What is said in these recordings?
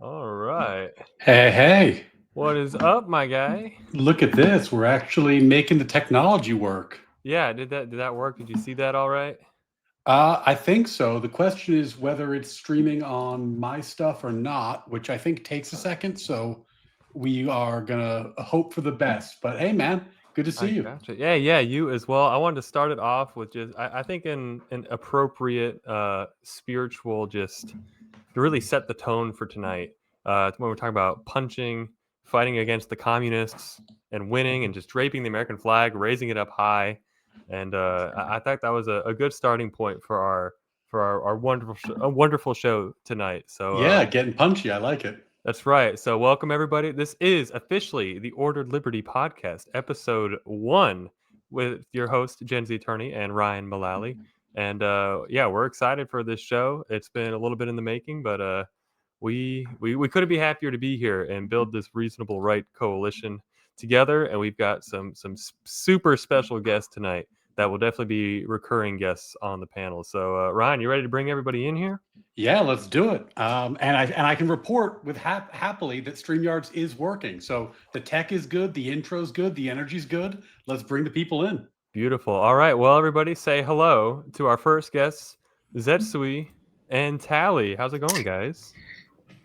All right. Hey, What is up, my guy? look at this. We're actually making the technology work. Yeah, did that work? Did you see that all right? I think so. The question is whether it's streaming on my stuff or not, which I think takes a second. So we are going to hope for the best. But hey, man, good to see I you. gotcha. Yeah, you as well. I wanted to start it off with just I think in an appropriate spiritual just to really set the tone for tonight. When we're talking about punching, fighting against the communists and winning and just draping the American flag, raising it up high. And I thought that was a good starting point for our wonderful show tonight. So Yeah, getting punchy. I like it. that's right. So welcome everybody. This is officially the Ordered Liberty podcast, episode 1, with your host Gen Z attorney and Ryan Mullally. And yeah, we're excited for this show. It's been a little bit in the making, but we couldn't be happier to be here and build this reasonable right coalition together. And we've got some super special guests tonight that will definitely be recurring guests on the panel. So Ryan, you ready to bring everybody in here? Yeah, let's do it. And I can report with happily that StreamYards is working. So the tech is good, the intro's good, the energy's good. Let's bring the people in. Beautiful. All right. Well, everybody say hello to our first guests, Zetsui and Tali. How's it going, guys?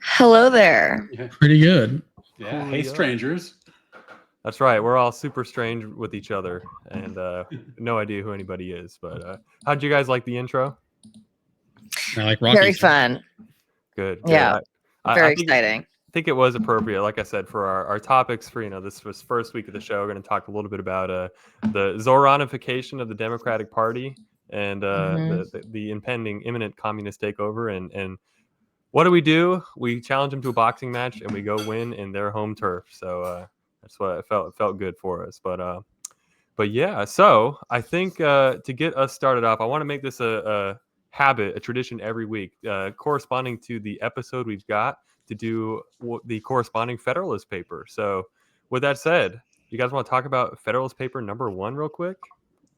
Hello there. Yeah, Pretty good. yeah. Hey, Coolio. strangers. That's right. We're all super strange with each other and no idea who anybody is. But how'd you guys like the intro? I like Rocky. Very fun. Good. Yeah. I Very think, exciting. I think it was appropriate, like I said, for our topics for, this was first week of the show. We're going to talk a little bit about the Zohranification of the Democratic Party and the impending imminent communist takeover. And what do? We challenge them to a boxing match and we go win in their home turf. So that's what it felt good for us. But yeah, so I think to get us started off, I want to make this a habit, a tradition every week, corresponding to the episode we've got, to do the corresponding Federalist paper. So with that said, you guys want to talk about Federalist paper number 1 real quick?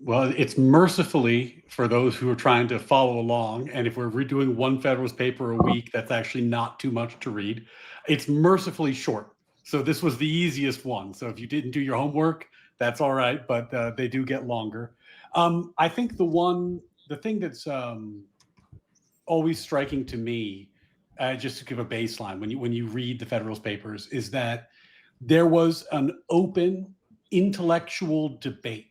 Well, it's mercifully for those who are trying to follow along. And if we're redoing one Federalist paper a week, that's actually not too much to read. It's mercifully short. So this was the easiest one. So if you didn't do your homework, that's all right. But they do get longer. I think the thing that's always striking to me, just to give a baseline, when you read the Federalist Papers, is that there was an open intellectual debate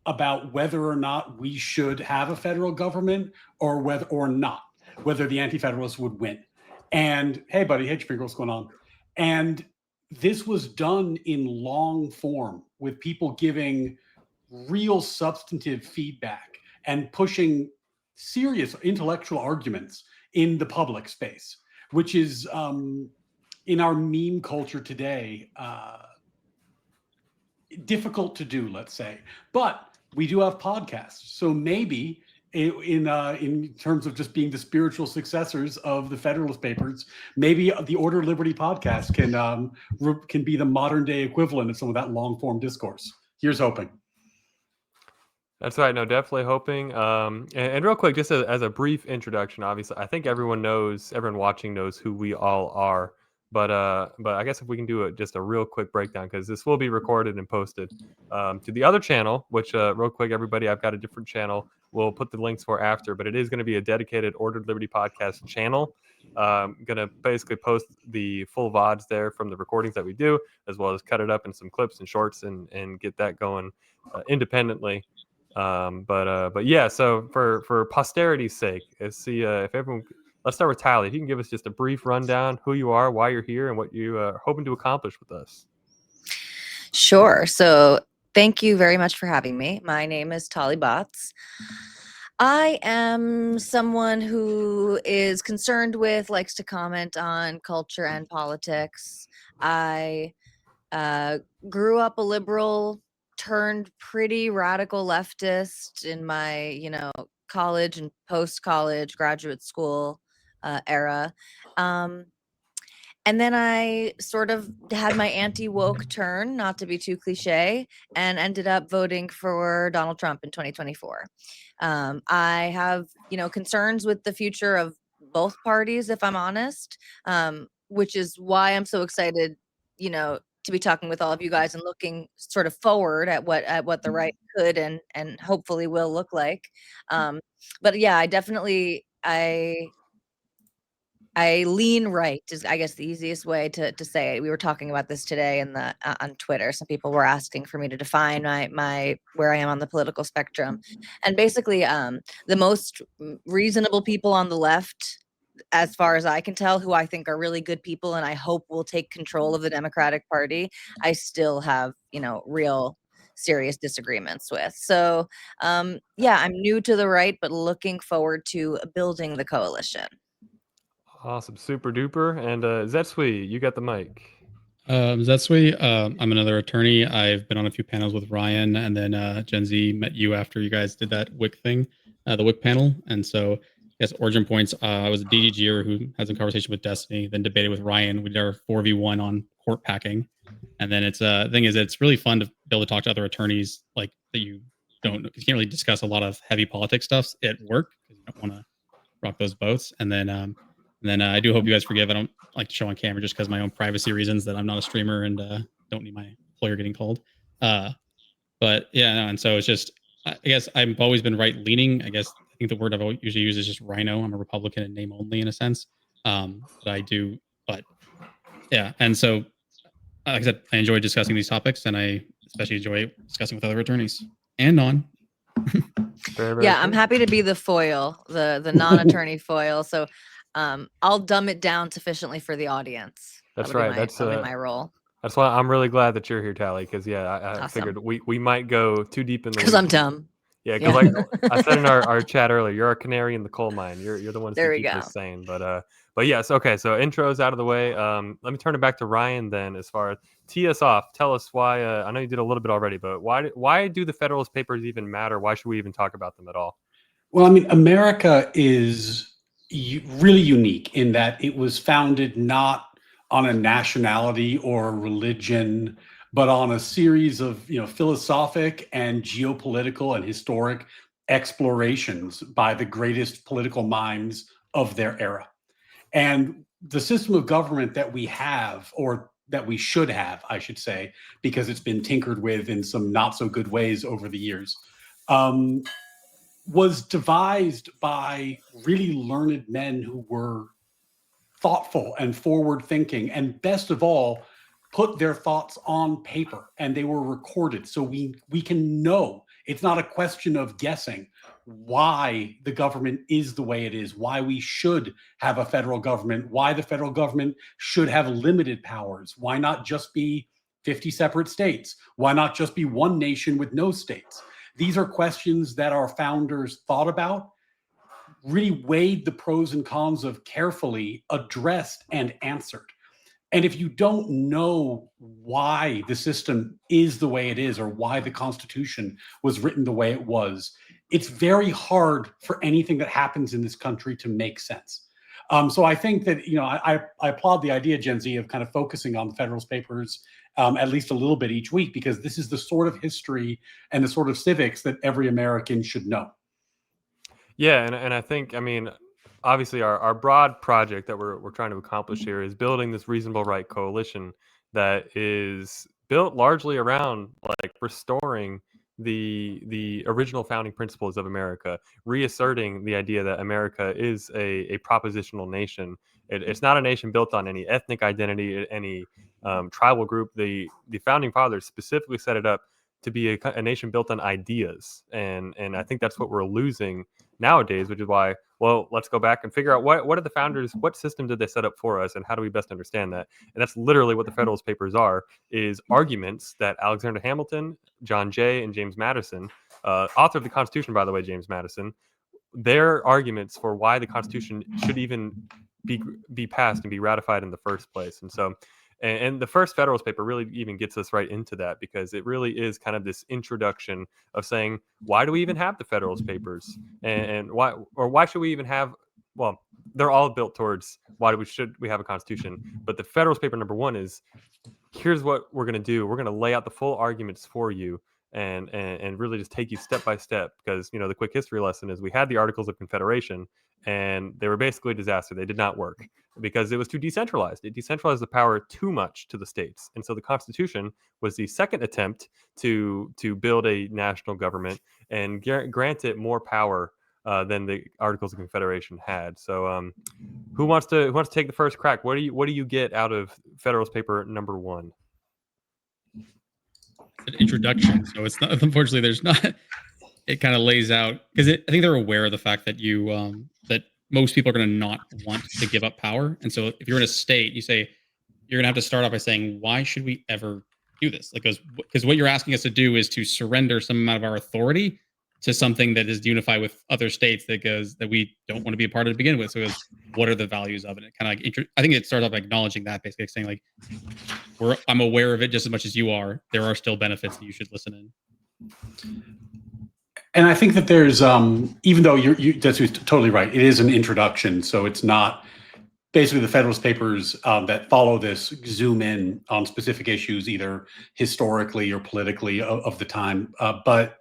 about whether or not we should have a federal government or whether the Anti-Federalists would win. And hey, buddy, hey, Finger, what's going on? And this was done in long form with people giving real substantive feedback and pushing serious intellectual arguments in the public space, which is in our meme culture today difficult to do, let's say. But we do have podcasts, so maybe in terms of just being the spiritual successors of the Federalist Papers, maybe the Order of Liberty podcast can be the modern day equivalent of some of that long form discourse. Here's hoping. That's right. No, definitely hoping. And real quick, just as a brief introduction, obviously, I think everyone watching knows who we all are. But I guess if we can do just a real quick breakdown, because this will be recorded and posted to the other channel, which real quick, everybody, I've got a different channel. We'll put the links for after, but it is going to be a dedicated Ordered Liberty podcast channel. Going to basically post the full VODs there from the recordings that we do, as well as cut it up in some clips and shorts and get that going independently. But yeah, so for posterity's sake, let's see if everyone. Let's start with Tali. If you can give us just a brief rundown, who you are, why you're here, and what you are hoping to accomplish with us. Sure. So thank you very much for having me. My name is Tali Botts. I am someone who is concerned with, likes to comment on culture and politics. I grew up a liberal, turned pretty radical leftist in my, college and post-college graduate school era. And then I sort of had my anti-woke turn, not to be too cliche, and ended up voting for Donald Trump in 2024. I have, concerns with the future of both parties, if I'm honest. which is why I'm so excited, to be talking with all of you guys and looking sort of forward at what the right could and hopefully will look like. But yeah, I lean right is, I guess, the easiest way to say it. We were talking about this today on Twitter. Some people were asking for me to define my where I am on the political spectrum, and basically, the most reasonable people on the left, as far as I can tell, who I think are really good people, and I hope will take control of the Democratic Party, I still have real serious disagreements with. So, yeah, I'm new to the right, but looking forward to building the coalition. Awesome, super duper. And Zetsui, you got the mic. Zetsui, I'm another attorney. I've been on a few panels with Ryan, and then Gen Z met you after you guys did that WIC thing, the WIC panel. And so, yes, origin points. I was a DDGer who had some conversation with Destiny, then debated with Ryan. We did our 4v1 on court packing. And then it's thing is, it's really fun to be able to talk to other attorneys like that you can't really discuss a lot of heavy politics stuff at work because you don't want to rock those boats. And then I do hope you guys forgive. I don't like to show on camera just because my own privacy reasons that I'm not a streamer and don't need my employer getting called. But yeah, no, and so it's just, I guess I've always been right leaning. I think the word I've usually used is just rhino. I'm a Republican in name only in a sense. But yeah. And so, like I said, I enjoy discussing these topics and I especially enjoy discussing with other attorneys and non. Very, very Yeah, I'm cool. happy to be the foil, the non-attorney foil. So I'll dumb it down sufficiently for the audience. That's That'll right. That'll be my role. That's why I'm really glad that you're here, Tally, because I Awesome. figured we might go too deep in the Because I'm dumb. Yeah, because like I said in our chat earlier, you're a canary in the coal mine. You're the ones There who we keep go. us sane. But yes, okay. So intros out of the way. Let me turn it back to Ryan then. As far as tee us off, tell us why. I know you did a little bit already, but why do the Federalist Papers even matter? Why should we even talk about them at all? Well, I mean, America is really unique in that it was founded not on a nationality or a religion, but on a series of philosophic and geopolitical and historic explorations by the greatest political minds of their era. And the system of government that we have, or that we should have, I should say, because it's been tinkered with in some not so good ways over the years, was devised by really learned men who were thoughtful and forward thinking, and best of all, put their thoughts on paper and they were recorded. So we can know it's not a question of guessing why the government is the way it is, why we should have a federal government, why the federal government should have limited powers, why not just be 50 separate states, why not just be one nation with no states. These are questions that our founders thought about, really weighed the pros and cons of, carefully addressed and answered. And if you don't know why the system is the way it is, or why the Constitution was written the way it was, it's very hard for anything that happens in this country to make sense. So I think that, I applaud the idea, Gen Z, of kind of focusing on the Federalist Papers at least a little bit each week, because this is the sort of history and the sort of civics that every American should know. Yeah, and I think, I mean, obviously our broad project that we're trying to accomplish here is building this reasonable right coalition that is built largely around like restoring the original founding principles of America, reasserting the idea that America is a propositional nation. It's not a nation built on any ethnic identity, any tribal group. The founding fathers specifically set it up to be a nation built on ideas, and I think that's what we're losing nowadays, which is why, well, let's go back and figure out what are the founders, what system did they set up for us, and how do we best understand that? And that's literally what the Federalist Papers are, is arguments that Alexander Hamilton, John Jay, and James Madison, author of the Constitution, by the way, James Madison, their arguments for why the Constitution should even be passed and be ratified in the first place. And so, and the first Federalist Paper really even gets us right into that, because it really is kind of this introduction of saying, why do we even have the Federalist Papers, and why should we even have? Well, they're all built towards why should we have a constitution, but the Federalist Paper number one is, here's what we're going to do. We're going to lay out the full arguments for you, and really just take you step by step. Because the quick history lesson is we had the Articles of Confederation, and they were basically a disaster. They did not work because it was too decentralized. It decentralized the power too much to the states, and so the Constitution was the second attempt to build a national government and grant it more power than the Articles of Confederation had. So, who wants to take the first crack? What do you get out of Federalist Paper number 1? An introduction. So it's not, unfortunately, there's not. It kind of lays out because I think they're aware of the fact that that most people are going to not want to give up power, and so if you're in a state, you say you're going to have to start off by saying, why should we ever do this? Like, because what you're asking us to do is to surrender some amount of our authority to something that is unified with other states that we don't want to be a part of to begin with. So it goes, what are the values of it? It kind of like I think it starts off by acknowledging that, basically saying like, I'm aware of it just as much as you are. There are still benefits that you should listen in. And I think that there's, even though that's totally right, it is an introduction, so it's not basically the Federalist Papers that follow this zoom in on specific issues, either historically or politically of the time. But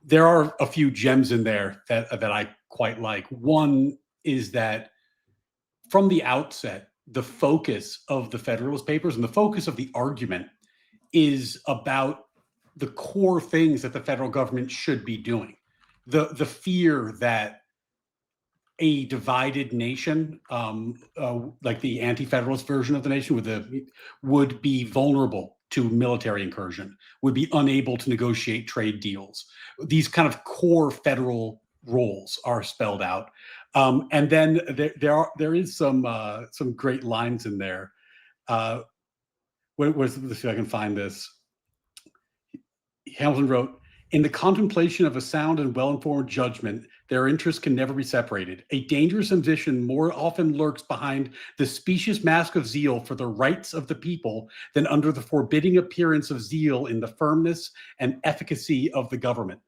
there are a few gems in there that I quite like. One is that from the outset, the focus of the Federalist Papers and the focus of the argument is about the core things that the federal government should be doing. The fear that a divided nation, like the anti-federalist version of the nation, would be vulnerable to military incursion, would be unable to negotiate trade deals. These kind of core federal roles are spelled out, and then there is some great lines in there. Let's see if I can find this. Hamilton wrote, "In the contemplation of a sound and well-informed judgment, their interests can never be separated. A dangerous ambition more often lurks behind the specious mask of zeal for the rights of the people than under the forbidding appearance of zeal in the firmness and efficacy of the government."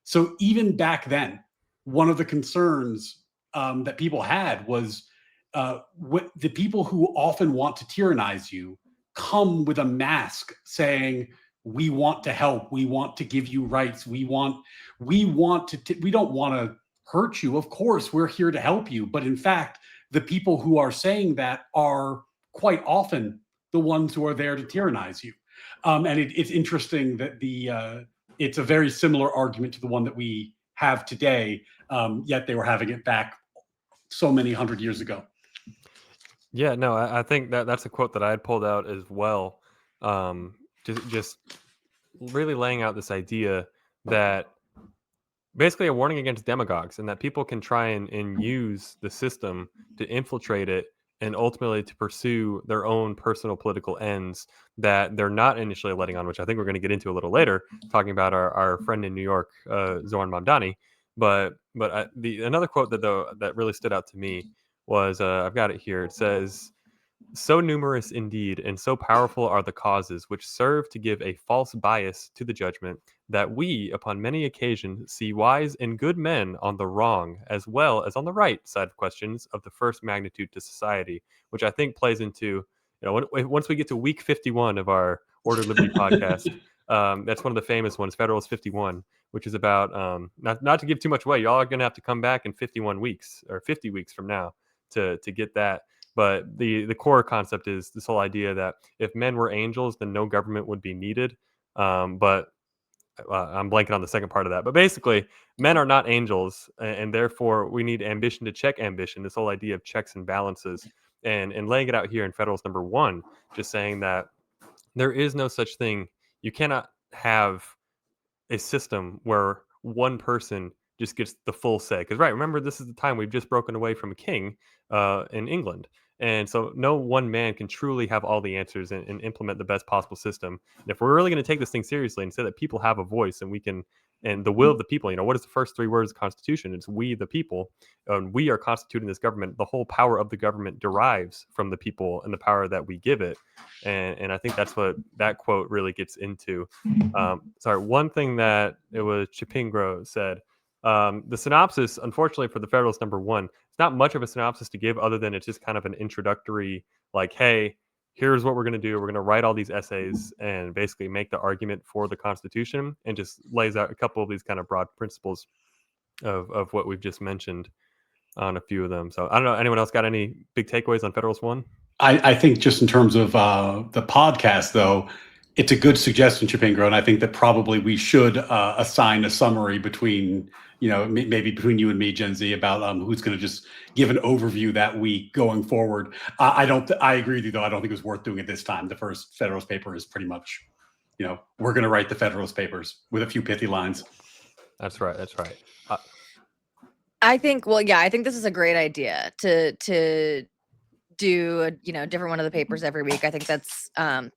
So even back then, one of the concerns that people had was the people who often want to tyrannize you come with a mask saying, we want to help, we want to give you rights, we don't want to hurt you. Of course, we're here to help you. But in fact, the people who are saying that are quite often the ones who are there to tyrannize you. And it's interesting that it's a very similar argument to the one that we have today, yet they were having it back so many hundred years ago. Yeah, no, I think that's a quote that I had pulled out as well. Just really laying out this idea that basically a warning against demagogues, and that people can try and use the system to infiltrate it and ultimately to pursue their own personal political ends that they're not initially letting on, which I think we're going to get into a little later, talking about our friend in New York, Zohran Mamdani. But another quote that really stood out to me was, I've got it here. It says, "So numerous indeed, and so powerful are the causes which serve to give a false bias to the judgment, that we, upon many occasions, see wise and good men on the wrong as well as on the right side of questions of the first magnitude to society," which I think plays into, once we get to week 51 of our Order Liberty podcast, that's one of the famous ones, Federalist 51, which is about, not to give too much away, y'all are going to have to come back in 51 weeks or 50 weeks from now to get that. But the core concept is this whole idea that if men were angels, then no government would be needed. But I'm blanking on the second part of that. But basically, men are not angels, and therefore we need ambition to check ambition. This whole idea of checks and balances, and laying it out here in Federalist number 1, just saying that there is no such thing. You cannot have a system where one person just gets the full say. Because remember, this is the time we've just broken away from a king in England. And so no one man can truly have all the answers and implement the best possible system. And if we're really going to take this thing seriously and say that people have a voice and the will of the people, what is the first 3 words of the Constitution? It's we the people, and we are constituting this government. The whole power of the government derives from the people and the power that we give it. And I think that's what that quote really gets into. One thing that it was Chipingro said, the synopsis, unfortunately for the Federalist number 1, it's not much of a synopsis to give, other than it's just kind of an introductory, like, hey, here's what we're going to do. We're going to write all these essays and basically make the argument for the Constitution, and just lays out a couple of these kind of broad principles of what we've just mentioned on a few of them. So I don't know, anyone else got any big takeaways on Federalist One? I think just in terms of the podcast, though, it's a good suggestion, Chipingo, and I think that probably we should assign a summary between, maybe between you and me, Gen Z, about who's going to just give an overview that week going forward. I agree with you, though. I don't think it was worth doing it this time. The first Federalist paper is pretty much, we're going to write the Federalist papers with a few pithy lines. That's right. I think this is a great idea to do a different one of the papers every week. I think that's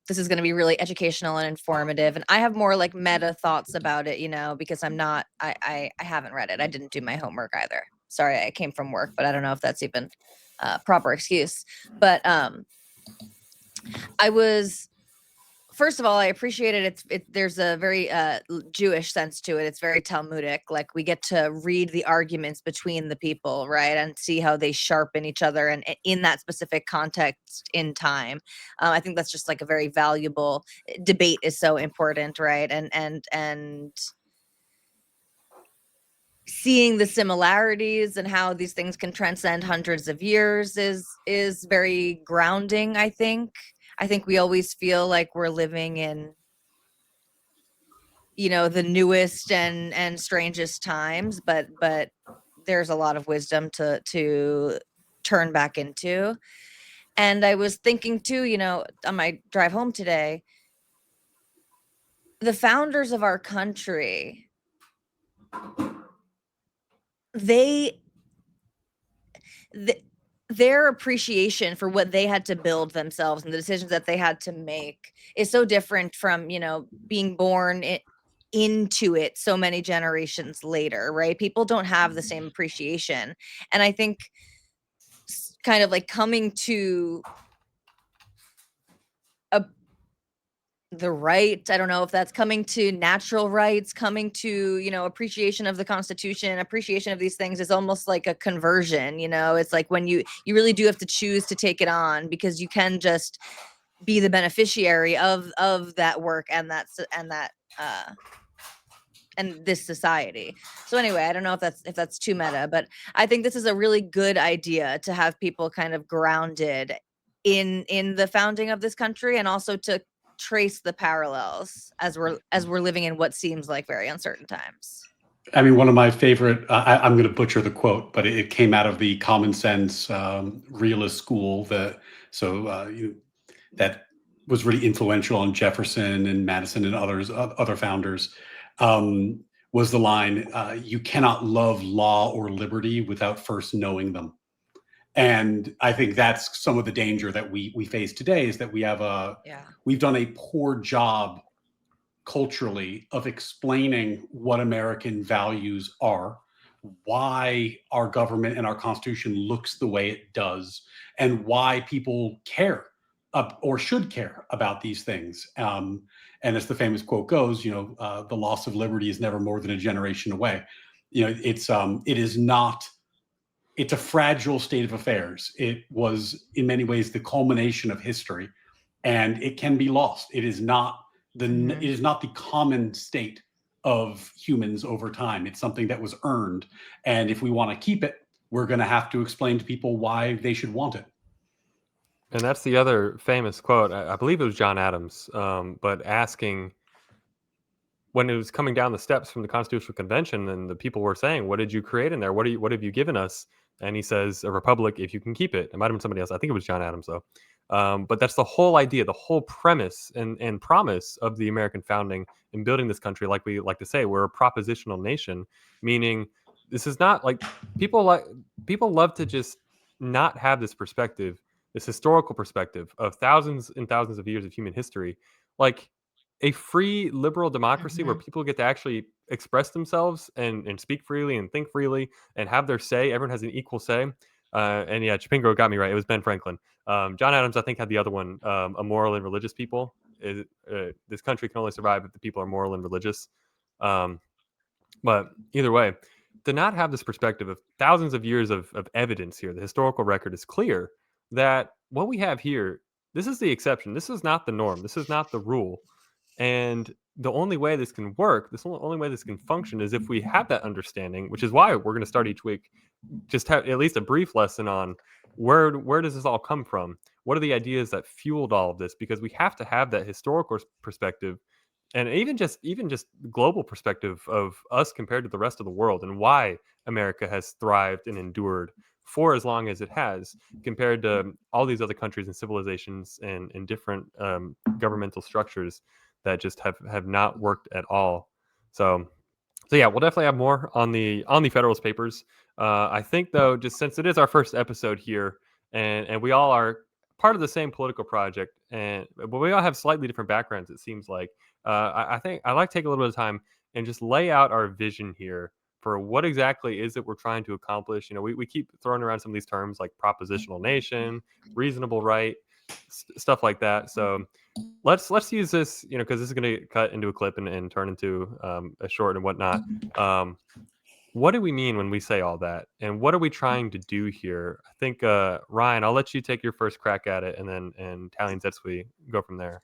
this is going to be really educational and informative, and I have more like meta thoughts about it, because I haven't read it. I didn't do my homework either. Sorry, I came from work, but I don't know if that's even a proper excuse. But first of all, I appreciate it. There's a very Jewish sense to it. It's very Talmudic. Like, we get to read the arguments between the people, right, and see how they sharpen each other, and in that specific context in time. I think that's just like a very valuable debate. Is so important, right? And seeing the similarities and how these things can transcend hundreds of years is very grounding, I think. I think we always feel like we're living in, the newest and strangest times, but there's a lot of wisdom to turn back into. And I was thinking too, on my drive home today, the founders of our country, their appreciation for what they had to build themselves and the decisions that they had to make is so different from, being born into it so many generations later, right? People don't have the same appreciation. And I think kind of like coming to the right, I don't know if that's coming to natural rights, coming to, appreciation of the Constitution, appreciation of these things is almost like a conversion. It's like when you really do have to choose to take it on, because you can just be the beneficiary of that work and and this society. So anyway, I don't know if that's too meta, but I think this is a really good idea to have people kind of grounded in the founding of this country, and also to trace the parallels as we're living in what seems like very uncertain times. I mean, one of my favorite, I'm going to butcher the quote, but it came out of the common sense realist school that was really influential on Jefferson and Madison and other founders, was the line, you cannot love law or liberty without first knowing them. And I think that's some of the danger that we face today, is that we've done a poor job culturally of explaining what American values are, why our government and our Constitution looks the way it does, and why people care or should care about these things. And as the famous quote goes, the loss of liberty is never more than a generation away. It's a fragile state of affairs. It was in many ways the culmination of history, and it can be lost. It is not the common state of humans over time. It's something that was earned. And if we want to keep it, we're going to have to explain to people why they should want it. And that's the other famous quote. I believe it was John Adams, but asking, when it was coming down the steps from the Constitutional Convention, and the people were saying, what did you create in there? What have you given us? And he says, a republic, if you can keep it. It might have been somebody else. I think it was John Adams, though. But that's the whole idea, the whole premise and promise of the American founding and building this country. Like we like to say, we're a propositional nation, meaning this is not like people love to just not have this perspective, this historical perspective of thousands and thousands of years of human history, like a free liberal democracy where people get to actually express themselves and speak freely and think freely and have their say. Everyone has an equal say. And yeah, Chipingo got me right. It was Ben Franklin. John Adams, I think, had the other one, a moral and religious people. This country can only survive if the people are moral and religious. But either way, to not have this perspective of thousands of years of evidence here, the historical record is clear that what we have here this is the exception. This is not the norm. This is not the rule. And the only way this can work, only way this can function is if we have that understanding, which is why we're going to start each week, just have at least a brief lesson on where does this all come from? What are the ideas that fueled all of this? Because we have to have that historical perspective, and even just global perspective of us compared to the rest of the world, and why America has thrived and endured for as long as it has compared to all these other countries and civilizations and different governmental structures that just have not worked at all. So yeah, we'll definitely have more on the Federalist Papers. I think though, just since it is our first episode here, and we all are part of the same political project, but we all have slightly different backgrounds. It seems like I think I like to take a little bit of time and just lay out our vision here for what exactly is it we're trying to accomplish. We keep throwing around some of these terms like propositional nation, reasonable right, stuff like that. So let's use this, because this is going to cut into a clip and turn into a short and whatnot. What do we mean when we say all that, and what are we trying to do here? I think Ryan, I'll let you take your first crack at it, and then Tali and Zetsui go from there.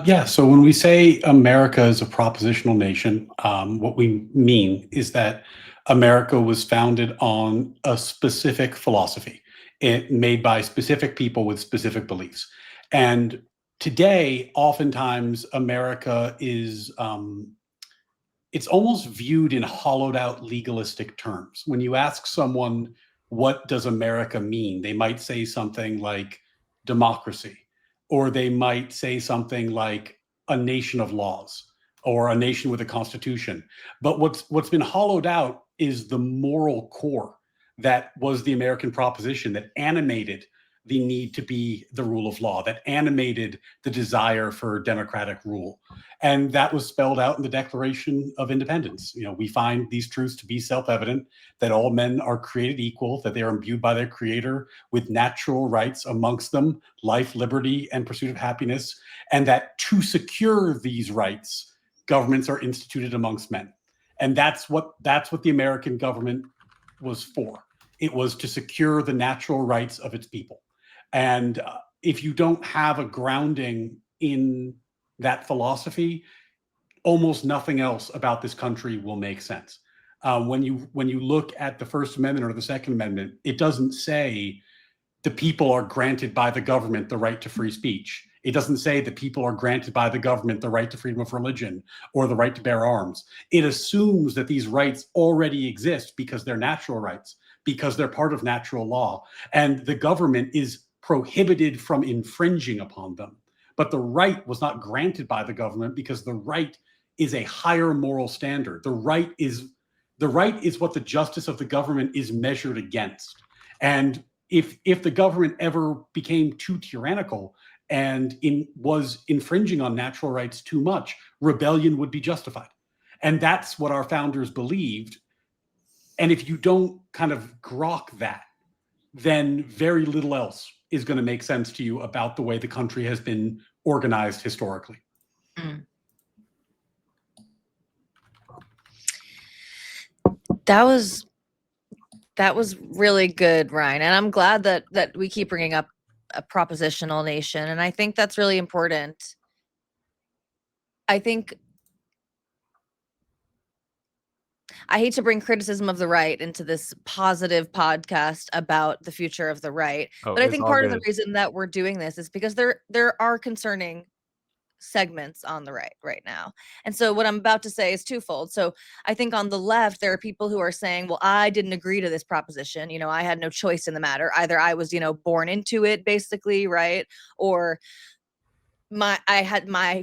Yeah, so when we say America is a propositional nation, what we mean is that America was founded on a specific philosophy, made by specific people with specific beliefs. And today, oftentimes, America is, it's almost viewed in hollowed out legalistic terms. When you ask someone, what does America mean? They might say something like democracy, or they might say something like a nation of laws or a nation with a constitution. But what's been hollowed out is the moral core that was the American proposition that animated the need to be the rule of law, that animated the desire for democratic rule. And that was spelled out in the Declaration of Independence. We find these truths to be self-evident, that all men are created equal, that they are imbued by their creator with natural rights, amongst them life, liberty, and pursuit of happiness, and that to secure these rights, governments are instituted amongst men. And that's what the American government was for. It was to secure the natural rights of its people. And if you don't have a grounding in that philosophy, almost nothing else about this country will make sense. When you look at the First Amendment or the Second Amendment, it doesn't say the people are granted by the government the right to free speech. It doesn't say the people are granted by the government the right to freedom of religion or the right to bear arms. It assumes that these rights already exist because they're natural rights, because they're part of natural law, and the government is prohibited from infringing upon them. But the right was not granted by the government because the right is a higher moral standard. The right is what the justice of the government is measured against. And if the government ever became too tyrannical and was infringing on natural rights too much, rebellion would be justified. And that's what our founders believed. And if you don't kind of grok that, then very little else is going to make sense to you about the way the country has been organized historically. That was really good, Ryan. And I'm glad that we keep bringing up a propositional nation. And I think that's really important. I hate to bring criticism of the right into this positive podcast about the future of the right. But I think part of the reason that we're doing this is because there are concerning segments on the right now. And so what I'm about to say is twofold. So I think on the left, there are people who are saying, well, I didn't agree to this proposition. I had no choice in the matter. Either I was, born into it, basically, right? Or my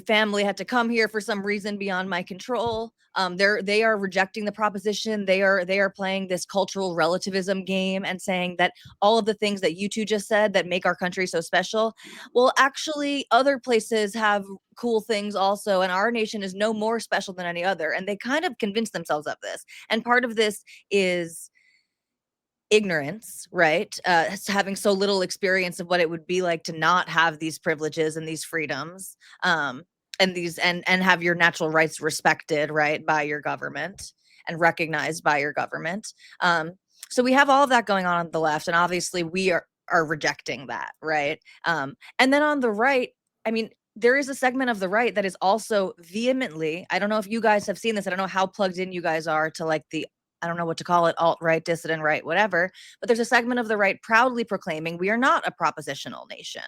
family had to come here for some reason beyond my control. They are rejecting the proposition. They are playing this cultural relativism game and saying that all of the things that you two just said that make our country so special, well, actually other places have cool things also, and our nation is no more special than any other. And they kind of convince themselves of this. And part of this is ignorance, right? Having so little experience of what it would be like to not have these privileges and these freedoms, and have your natural rights respected, right, by your government and recognized by your government. So we have all of that going on the left, and obviously we are are rejecting that, right? And then on the right, I mean, there is a segment of the right that is also vehemently, I don't know if you guys have seen this, I don't know how plugged in you guys are to like the, I don't know what to call it, alt-right, dissident right, whatever, but there's a segment of the right proudly proclaiming we are not a propositional nation,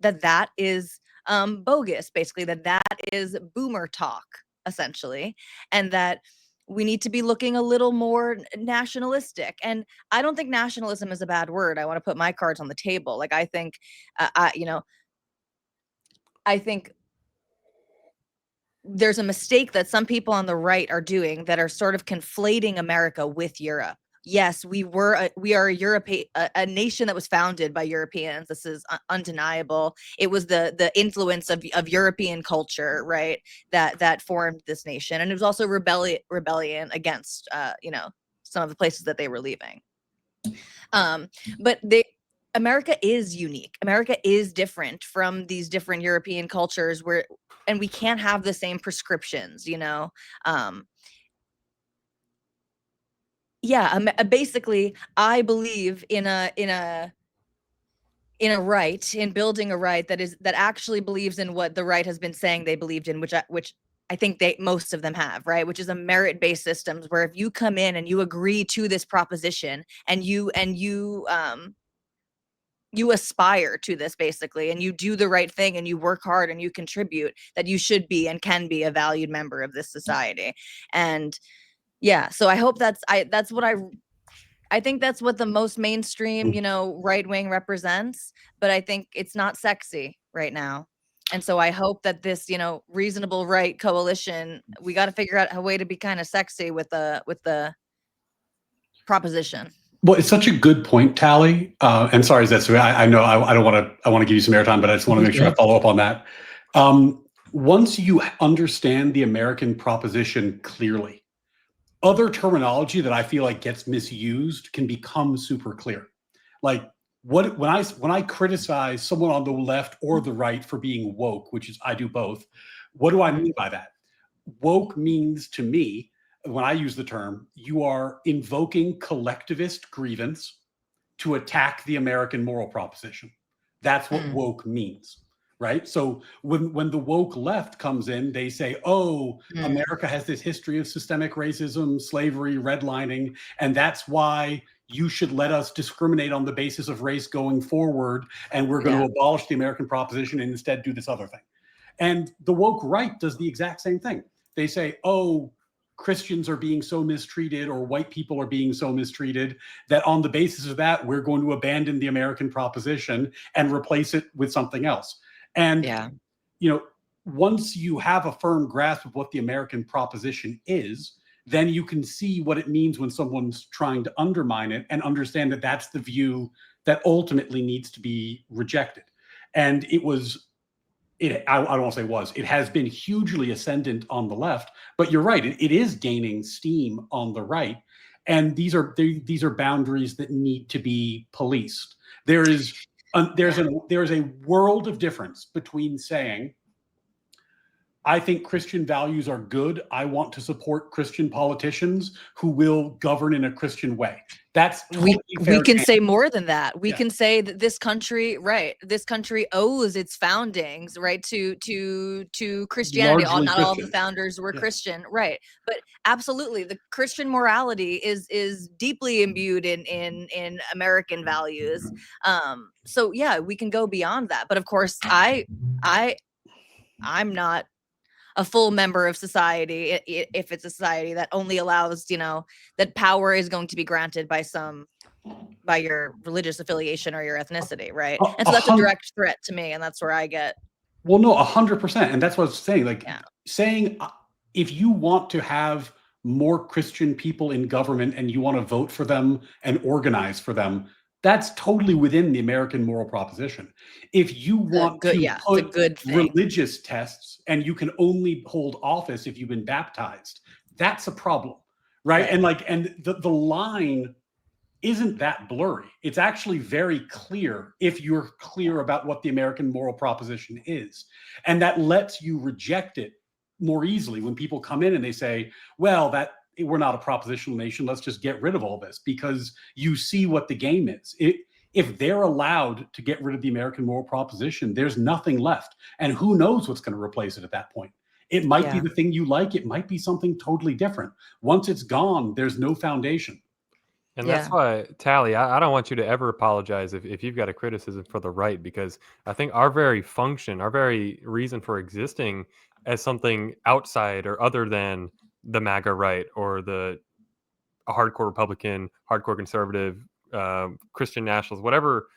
that is bogus, basically, that is boomer talk, essentially, and that we need to be looking a little more nationalistic. And I don't think nationalism is a bad word. I want to put my cards on the table. Like, I think, I think there's a mistake that some people on the right are doing that are sort of conflating America with Europe. Yes, we are a nation that was founded by Europeans. This is undeniable. It was the influence of European culture, right, that formed this nation, and it was also rebellion against some of the places that they were leaving. But America is unique. America is different from these different European cultures and we can't have the same prescriptions, basically, I believe in building a right that actually believes in what the right has been saying they believed in, which I think most of them have, right? Which is a merit-based systems where if you come in and you agree to this proposition and you aspire to this, basically, and you do the right thing and you work hard and you contribute, that you should be and can be a valued member of this society. And yeah, so I hope I think that's what the most mainstream, right wing represents, but I think it's not sexy right now. And so I hope that this, reasonable right coalition, we got to figure out a way to be kind of sexy with the proposition. Well, it's such a good point, Tali. And sorry, Zetsui, I know I want to give you some airtime, but I just want to make sure I follow up on that. Once you understand the American proposition clearly, other terminology that I feel like gets misused can become super clear. Like when I criticize someone on the left or the right for being woke, which is I do both, what do I mean by that? Woke means to me, when I use the term, you are invoking collectivist grievance to attack the American moral proposition. That's what woke means, right? So when the woke left comes in, they say, oh, America has this history of systemic racism, slavery, redlining, and that's why you should let us discriminate on the basis of race going forward, and we're going to abolish the American proposition and instead do this other thing. And the woke right does the exact same thing. They say, oh, Christians are being so mistreated or white people are being so mistreated that on the basis of that, we're going to abandon the American proposition and replace it with something else. And, once you have a firm grasp of what the American proposition is, then you can see what it means when someone's trying to undermine it and understand that that's the view that ultimately needs to be rejected. And I don't want to say it has been hugely ascendant on the left, but you're right. It is gaining steam on the right. And these are boundaries that need to be policed. There's a world of difference between saying, I think Christian values are good. I want to support Christian politicians who will govern in a Christian way. That's totally fair. We can say more than that. We can say that this country owes its foundings, right, to Christianity. Not all of the founders were Christian, right? But absolutely, the Christian morality is deeply imbued in American values. So yeah, we can go beyond that. But of course, I'm not a full member of society if it's a society that only allows, that power is going to be granted by your religious affiliation or your ethnicity, right? And so that's a direct threat to me, and that's where I get. Well, no, 100%, and that's what I was saying. Saying if you want to have more Christian people in government and you want to vote for them and organize for them, that's totally within the American moral proposition. If you want to put religious tests and you can only hold office if you've been baptized, that's a problem, right? And the line isn't that blurry. It's actually very clear if you're clear about what the American moral proposition is. And that lets you reject it more easily when people come in and they say, well, we're not a propositional nation. Let's just get rid of all this, because you see what the game is. If they're allowed to get rid of the American moral proposition, there's nothing left. And who knows what's going to replace it at that point? It might be Yeah. the thing you like. It might be something totally different. Once it's gone, there's no foundation. And Yeah. that's why, Tally, I don't want you to ever apologize if you've got a criticism for the right, because I think our very function, our very reason for existing as something outside or other than the MAGA right or the hardcore Republican, hardcore conservative, Christian nationals, whatever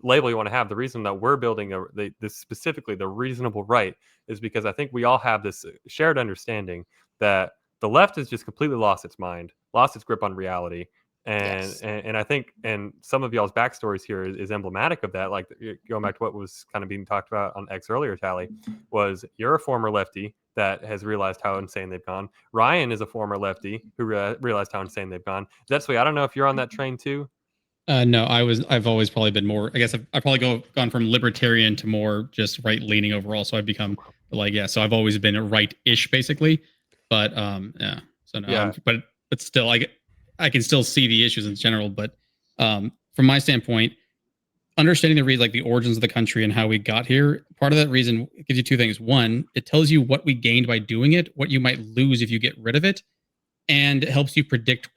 label you want to have, the reason that we're building this specifically the reasonable right is because I think we all have this shared understanding that the left has just completely lost its mind, lost its grip on reality. And, Yes. and I think, and some of y'all's backstories here is emblematic of that. Like going back to what was kind of being talked about on X earlier, Tally, was you're a former lefty that has realized how insane they've gone. Ryan is a former lefty who realized how insane they've gone. Zetsui, I don't know if you're on that train too. No, I've always probably been more. I guess I've probably gone from libertarian to more just right leaning overall. So I've become like, yeah. So I've always been a right-ish basically, but yeah. So no, Yeah. but still, I can still see the issues in general. But from my standpoint, understanding the origins of the country and how we got here, part of that reason gives you two things. One, it tells you what we gained by doing it, what you might lose if you get rid of it, and it helps you predict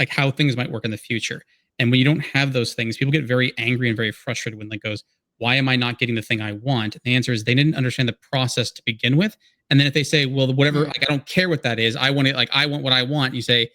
how things might work in the future. And when you don't have those things, people get very angry and very frustrated when goes, why am I not getting the thing I want? And the answer is they didn't understand the process to begin with. And then if they say, well, whatever, I don't care what that is, I want it, I want what I want. You say,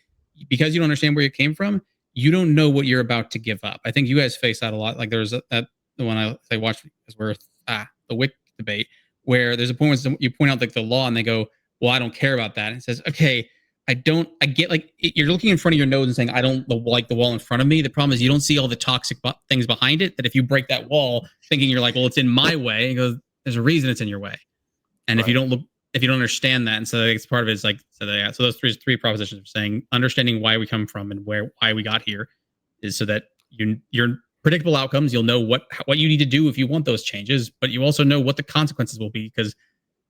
because you don't understand where you came from, you don't know what you're about to give up. I think you guys face that a lot. Like there's the one I watched is where the WIC debate, where there's a point where you point out the law and they go, well, I don't care about that. And it says, okay, I get you're looking in front of your nose and saying, I don't like the wall in front of me. The problem is you don't see all the toxic things behind it. That if you break that wall thinking you're well, it's in my way, it goes, there's a reason it's in your way. And Right. if you don't understand that, and so it's part of it is so those three propositions of saying understanding why we come from and why we got here is so that your predictable outcomes, you'll know what you need to do if you want those changes, but you also know what the consequences will be, because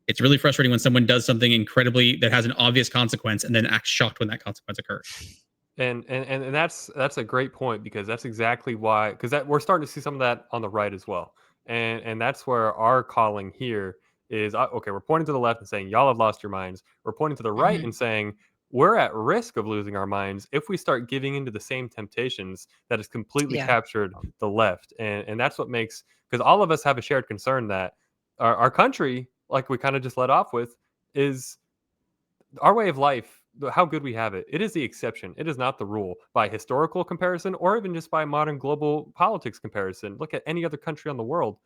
it's really frustrating when someone does something incredibly that has an obvious consequence and then acts shocked when that consequence occurs. And that's a great point, because that's exactly why, because that we're starting to see some of that on the right as well. And that's where our calling here is, okay, we're pointing to the left and saying y'all have lost your minds. We're pointing to the right and saying we're at risk of losing our minds if we start giving into the same temptations that has completely captured the left. And that's what makes, because all of us have a shared concern that our country, like we kind of just let off with, is our way of life, how good we have it. It is the exception. It is not the rule by historical comparison or even just by modern global politics comparison. Look at any other country on the world.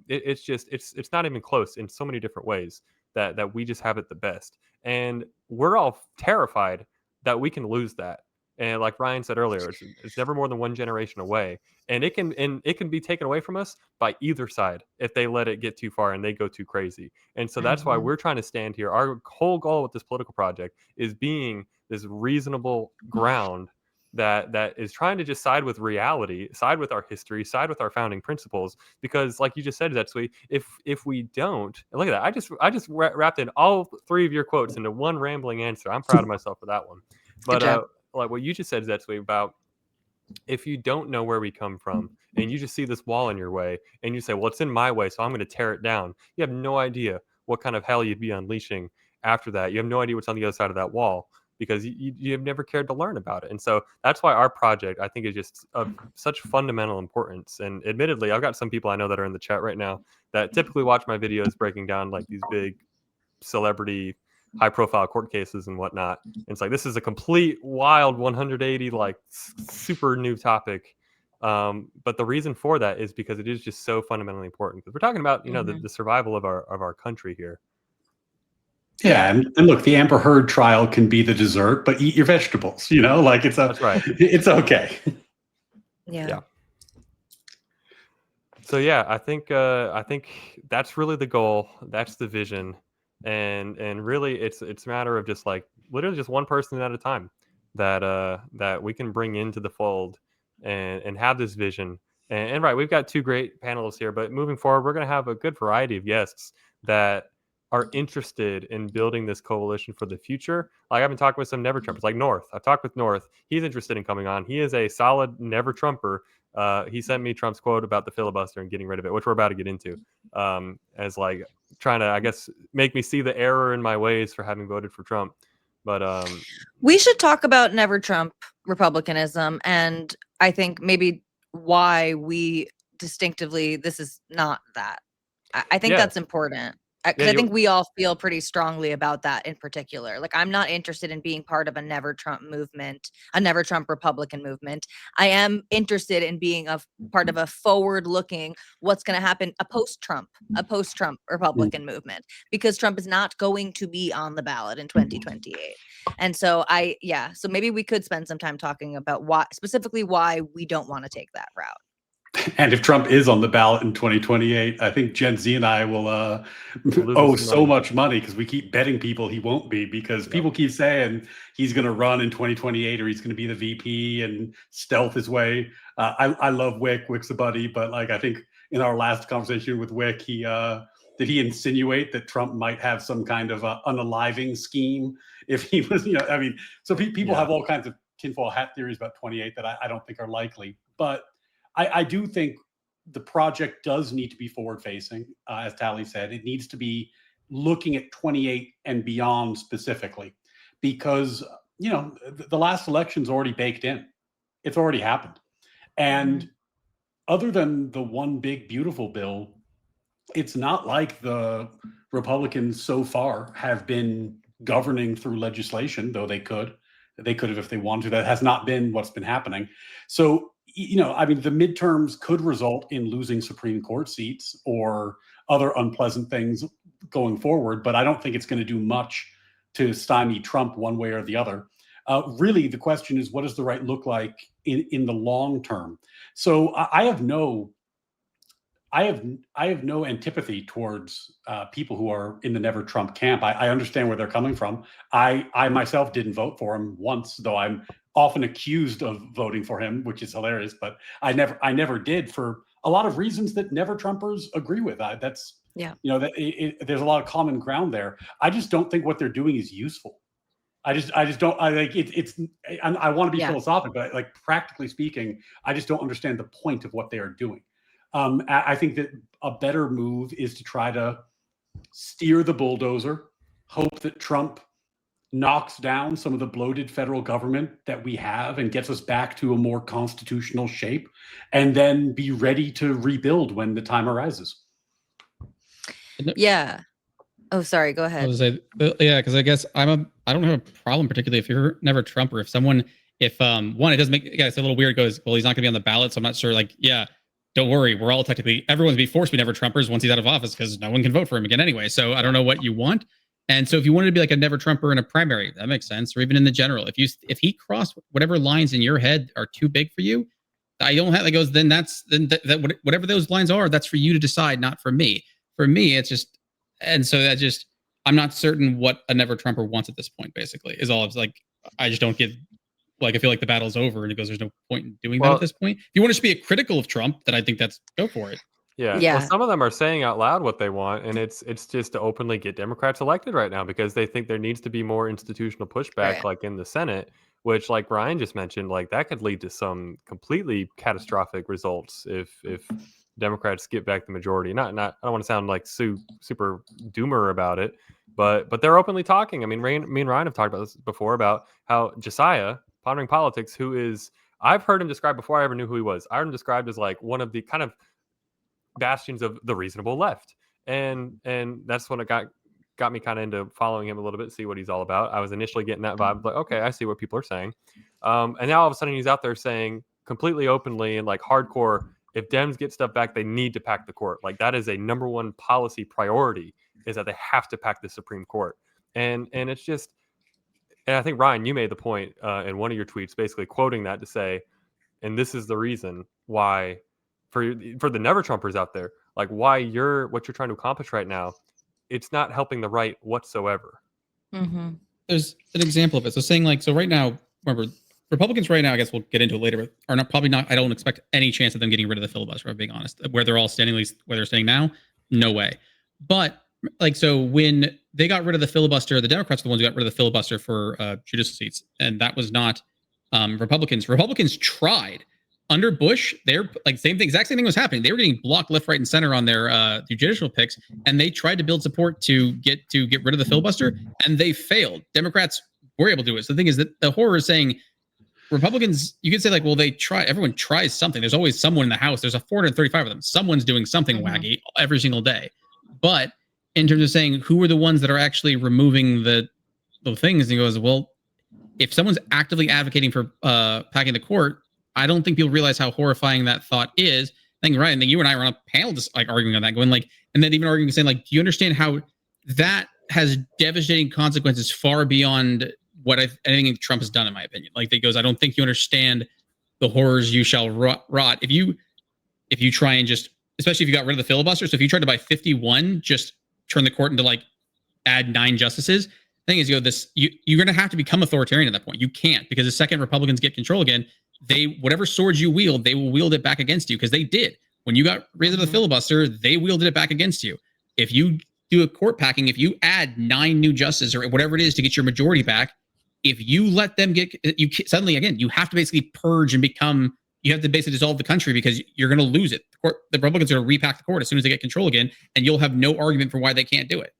It's not even close in so many different ways that we just have it the best. And we're all terrified that we can lose that. And like Ryan said earlier, it's never more than one generation away, and it can be taken away from us by either side if they let it get too far and they go too crazy. And so that's why we're trying to stand here. Our whole goal with this political project is being this reasonable ground that is trying to just side with reality, side with our history, side with our founding principles. Because, like you just said, Zetsui, if we don't, and look at that, I just wrapped in all three of your quotes into one rambling answer. I'm proud of myself for that one. But like what you just said, Zetsui, about if you don't know where we come from and you just see this wall in your way and you say, well, it's in my way, so I'm going to tear it down. You have no idea what kind of hell you'd be unleashing after that. You have no idea what's on the other side of that wall because you have never cared to learn about it. And so that's why our project, I think, is just of such fundamental importance. And admittedly, I've got some people I know that are in the chat right now that typically watch my videos breaking down like these big celebrity high profile court cases and whatnot. And it's like, this is a complete wild 180, like super new topic. But the reason for that is because it is just so fundamentally important, because we're talking about, the survival of our country here. Yeah, and look, the Amber Heard trial can be the dessert, but eat your vegetables. That's right. It's okay. Yeah. So yeah, I think that's really the goal. That's the vision, and really, it's a matter of just like literally just one person at a time that we can bring into the fold and have this vision. And right, we've got two great panelists here, but moving forward, we're going to have a good variety of guests that are interested in building this coalition for the future. Like I've been talking with some never Trumpers, like North. I've talked with North. He's interested in coming on. He is a solid never Trumper He sent me Trump's quote about the filibuster and getting rid of it, which we're about to get into, as like trying to, I guess, make me see the error in my ways for having voted for Trump. But we should talk about never Trump republicanism, and I think maybe why we distinctively this is not that. I think yeah, that's important because yeah, I think we all feel pretty strongly about that in particular. Like, I'm not interested in being part of a never Trump movement, a never Trump Republican movement. I am interested in being a part of a forward looking, what's going to happen, a post Trump Republican movement, because Trump is not going to be on the ballot in 2028. And so so maybe we could spend some time talking about why we don't want to take that route. And if Trump is on the ballot in 2028, I think Gen Z and I will owe so much money because we keep betting people he won't be, because people keep saying he's going to run in 2028 or he's going to be the VP and stealth his way. I love Wick. Wick's a buddy, but like I think in our last conversation with Wick, he did he insinuate that Trump might have some kind of unaliving scheme if he was, I mean, so people have all kinds of tinfoil hat theories about 28 that I don't think are likely, but I do think the project does need to be forward-facing, as Tali said. It needs to be looking at 28 and beyond specifically, because the last election's already baked in. It's already happened, and other than the one big beautiful bill, it's not like the Republicans so far have been governing through legislation, though they could have if they wanted to. That has not been what's been happening. So, I mean, the midterms could result in losing Supreme Court seats or other unpleasant things going forward, but I don't think it's going to do much to stymie Trump one way or the other. Really, the question is, what does the right look like in the long term? So I have no antipathy towards people who are in the never Trump camp. I understand where they're coming from. I myself didn't vote for him once, though I'm often accused of voting for him, which is hilarious. But I never did, for a lot of reasons that never Trumpers agree with. There's a lot of common ground there. I just don't think what they're doing is useful. I just don't. I like it's. I want to be philosophical, but like practically speaking, I just don't understand the point of what they are doing. I think that a better move is to try to steer the bulldozer, hope that Trump knocks down some of the bloated federal government that we have and gets us back to a more constitutional shape, and then be ready to rebuild when the time arises. Yeah. Oh, sorry. Go ahead. I was say, because I guess I don't have a problem particularly if you're never Trump, or if someone, one, it does make it's a little weird. Goes, well, he's not going to be on the ballot, so I'm not sure. Like, don't worry, we're all everyone's be forced to be never Trumpers once he's out of office because no one can vote for him again anyway. So I don't know what you want. And so if you wanted to be like a never Trumper in a primary, that makes sense. Or even in the general, if he crossed whatever lines in your head are too big for you, I don't have, that goes, then whatever those lines are, that's for you to decide, not for me. For me, it's just, and so that just, I'm not certain what a never Trumper wants at this point, basically, is all. It's like, I just don't get, like, I feel like the battle's over, and it goes, there's no point in doing that at this point. If you want to just be critical of Trump, then I think go for it. Yeah. Well, some of them are saying out loud what they want, and it's just to openly get Democrats elected right now because they think there needs to be more institutional pushback, like in the Senate, which, like Ryan just mentioned, like that could lead to some completely catastrophic results if Democrats get back the majority. Not I don't want to sound like super doomer about it, but they're openly talking. I mean, me and Ryan have talked about this before, about how Josiah, Pondering Politics, who is, I've heard him described before I ever knew who he was. I heard him described as like one of the kind of bastions of the reasonable left, and that's when it got me kind of into following him a little bit, see what he's all about. I was initially getting that vibe, like, okay, I see what people are saying, and now all of a sudden he's out there saying completely openly and like hardcore, if Dems get stuff back, they need to pack the court. Like that is a number one policy priority, is that they have to pack the Supreme Court, and it's just, and I think Ryan, you made the point in one of your tweets, basically quoting that to say, and this is the reason why, for the never Trumpers out there, like why what you're trying to accomplish right now, it's not helping the right whatsoever. Mm-hmm. There's an example of it. So saying like, so right now, remember, Republicans right now, I guess we'll get into it later, but are probably not, I don't expect any chance of them getting rid of the filibuster, if I'm being honest. Where they're all standing, at least where they're standing now, no way. But like, so when they got rid of the filibuster, the Democrats are the ones who got rid of the filibuster for judicial seats. And that was not Republicans. Republicans tried under Bush, they're like exact same thing was happening. They were getting blocked left, right, and center on their judicial picks, and they tried to build support to get rid of the filibuster, and they failed. Democrats were able to do it. So the thing is that the horror is saying Republicans, you could say like, well, they try. Everyone tries something. There's always someone in the House. There's 435 of them. Someone's doing something wacky every single day. But in terms of saying who are the ones that are actually removing the things, and he goes, well, if someone's actively advocating for packing the court, I don't think people realize how horrifying that thought is. I think, right, and then you and I were on a panel just like arguing on that, going like, and then even arguing saying like, do you understand how that has devastating consequences far beyond what anything Trump has done, in my opinion? Like, he goes, I don't think you understand the horrors you shall rot if you try and just, especially if you got rid of the filibuster. So if you tried to by 51 just turn the court into like add 9 justices. The thing is, you're going to have to become authoritarian at that point. You can't, because the second Republicans get control again, whatever swords you wield, they will wield it back against you, because they did. When you got rid of the filibuster, they wielded it back against you. If you do a court packing, if you add 9 new justices or whatever it is to get your majority back, if you let them suddenly, again, you have to basically purge and become, you have to basically dissolve the country, because you're going to lose it. The Republicans are going to repack the court as soon as they get control again, and you'll have no argument for why they can't do it.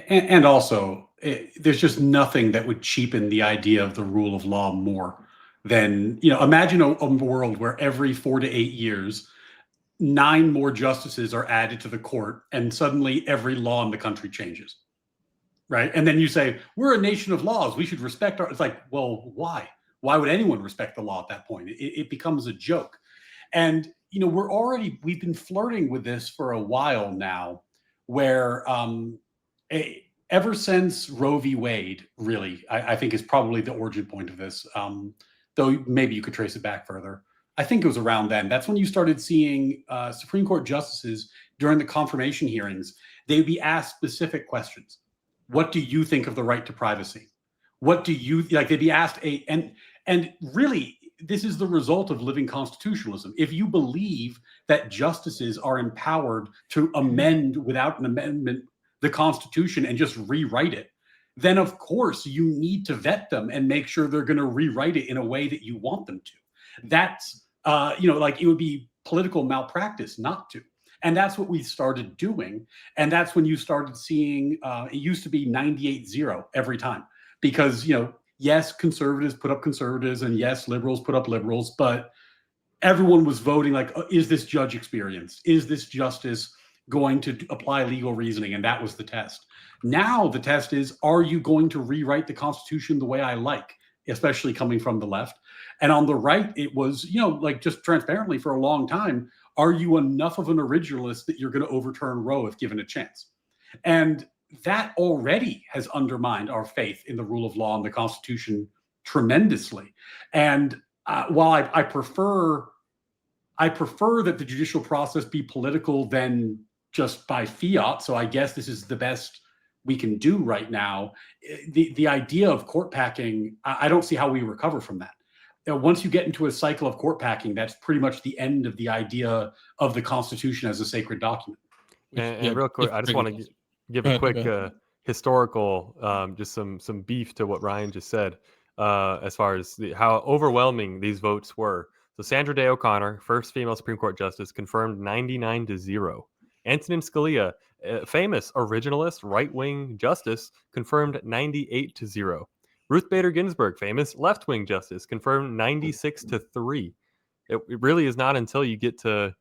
And also, there's just nothing that would cheapen the idea of the rule of law more than, imagine a world where every 4 to 8 years, 9 more justices are added to the court, and suddenly every law in the country changes, right? And then you say, we're a nation of laws, we should respect it's like, well, why? Why would anyone respect the law at that point? It becomes a joke. And, we've been flirting with this for a while now, where ever since Roe v. Wade, really, I think is probably the origin point of this, though maybe you could trace it back further. I think it was around then. That's when you started seeing Supreme Court justices during the confirmation hearings. They'd be asked specific questions. What do you think of the right to privacy? What do you like? They'd be asked and really, this is the result of living constitutionalism. If you believe that justices are empowered to amend without an amendment the Constitution and just rewrite it, then of course you need to vet them and make sure they're going to rewrite it in a way that you want them to. That's, it would be political malpractice not to. And that's what we started doing. And that's when you started seeing, it used to be 98-0 every time, because, yes, conservatives put up conservatives, and yes, liberals put up liberals, but everyone was voting like, is this judge experienced? Is this justice going to apply legal reasoning? And that was the test. Now the test is, are you going to rewrite the Constitution the way I like, especially coming from the left? And on the right, it was, just transparently for a long time, are you enough of an originalist that you're going to overturn Roe if given a chance? And that already has undermined our faith in the rule of law and the Constitution tremendously. And while I prefer that the judicial process be political than just by fiat, so I guess this is the best we can do right now. The idea of court packing, I don't see how we recover from that. Once you get into a cycle of court packing, that's pretty much the end of the idea of the Constitution as a sacred document. And real quick, I just want to give a quick historical, just some beef to what Ryan just said, as far as how overwhelming these votes were. So Sandra Day O'Connor, first female Supreme Court justice, confirmed 99-0. Antonin Scalia, famous originalist right-wing justice, confirmed 98-0. Ruth Bader Ginsburg, famous left-wing justice, confirmed 96-3. It really is not until you get to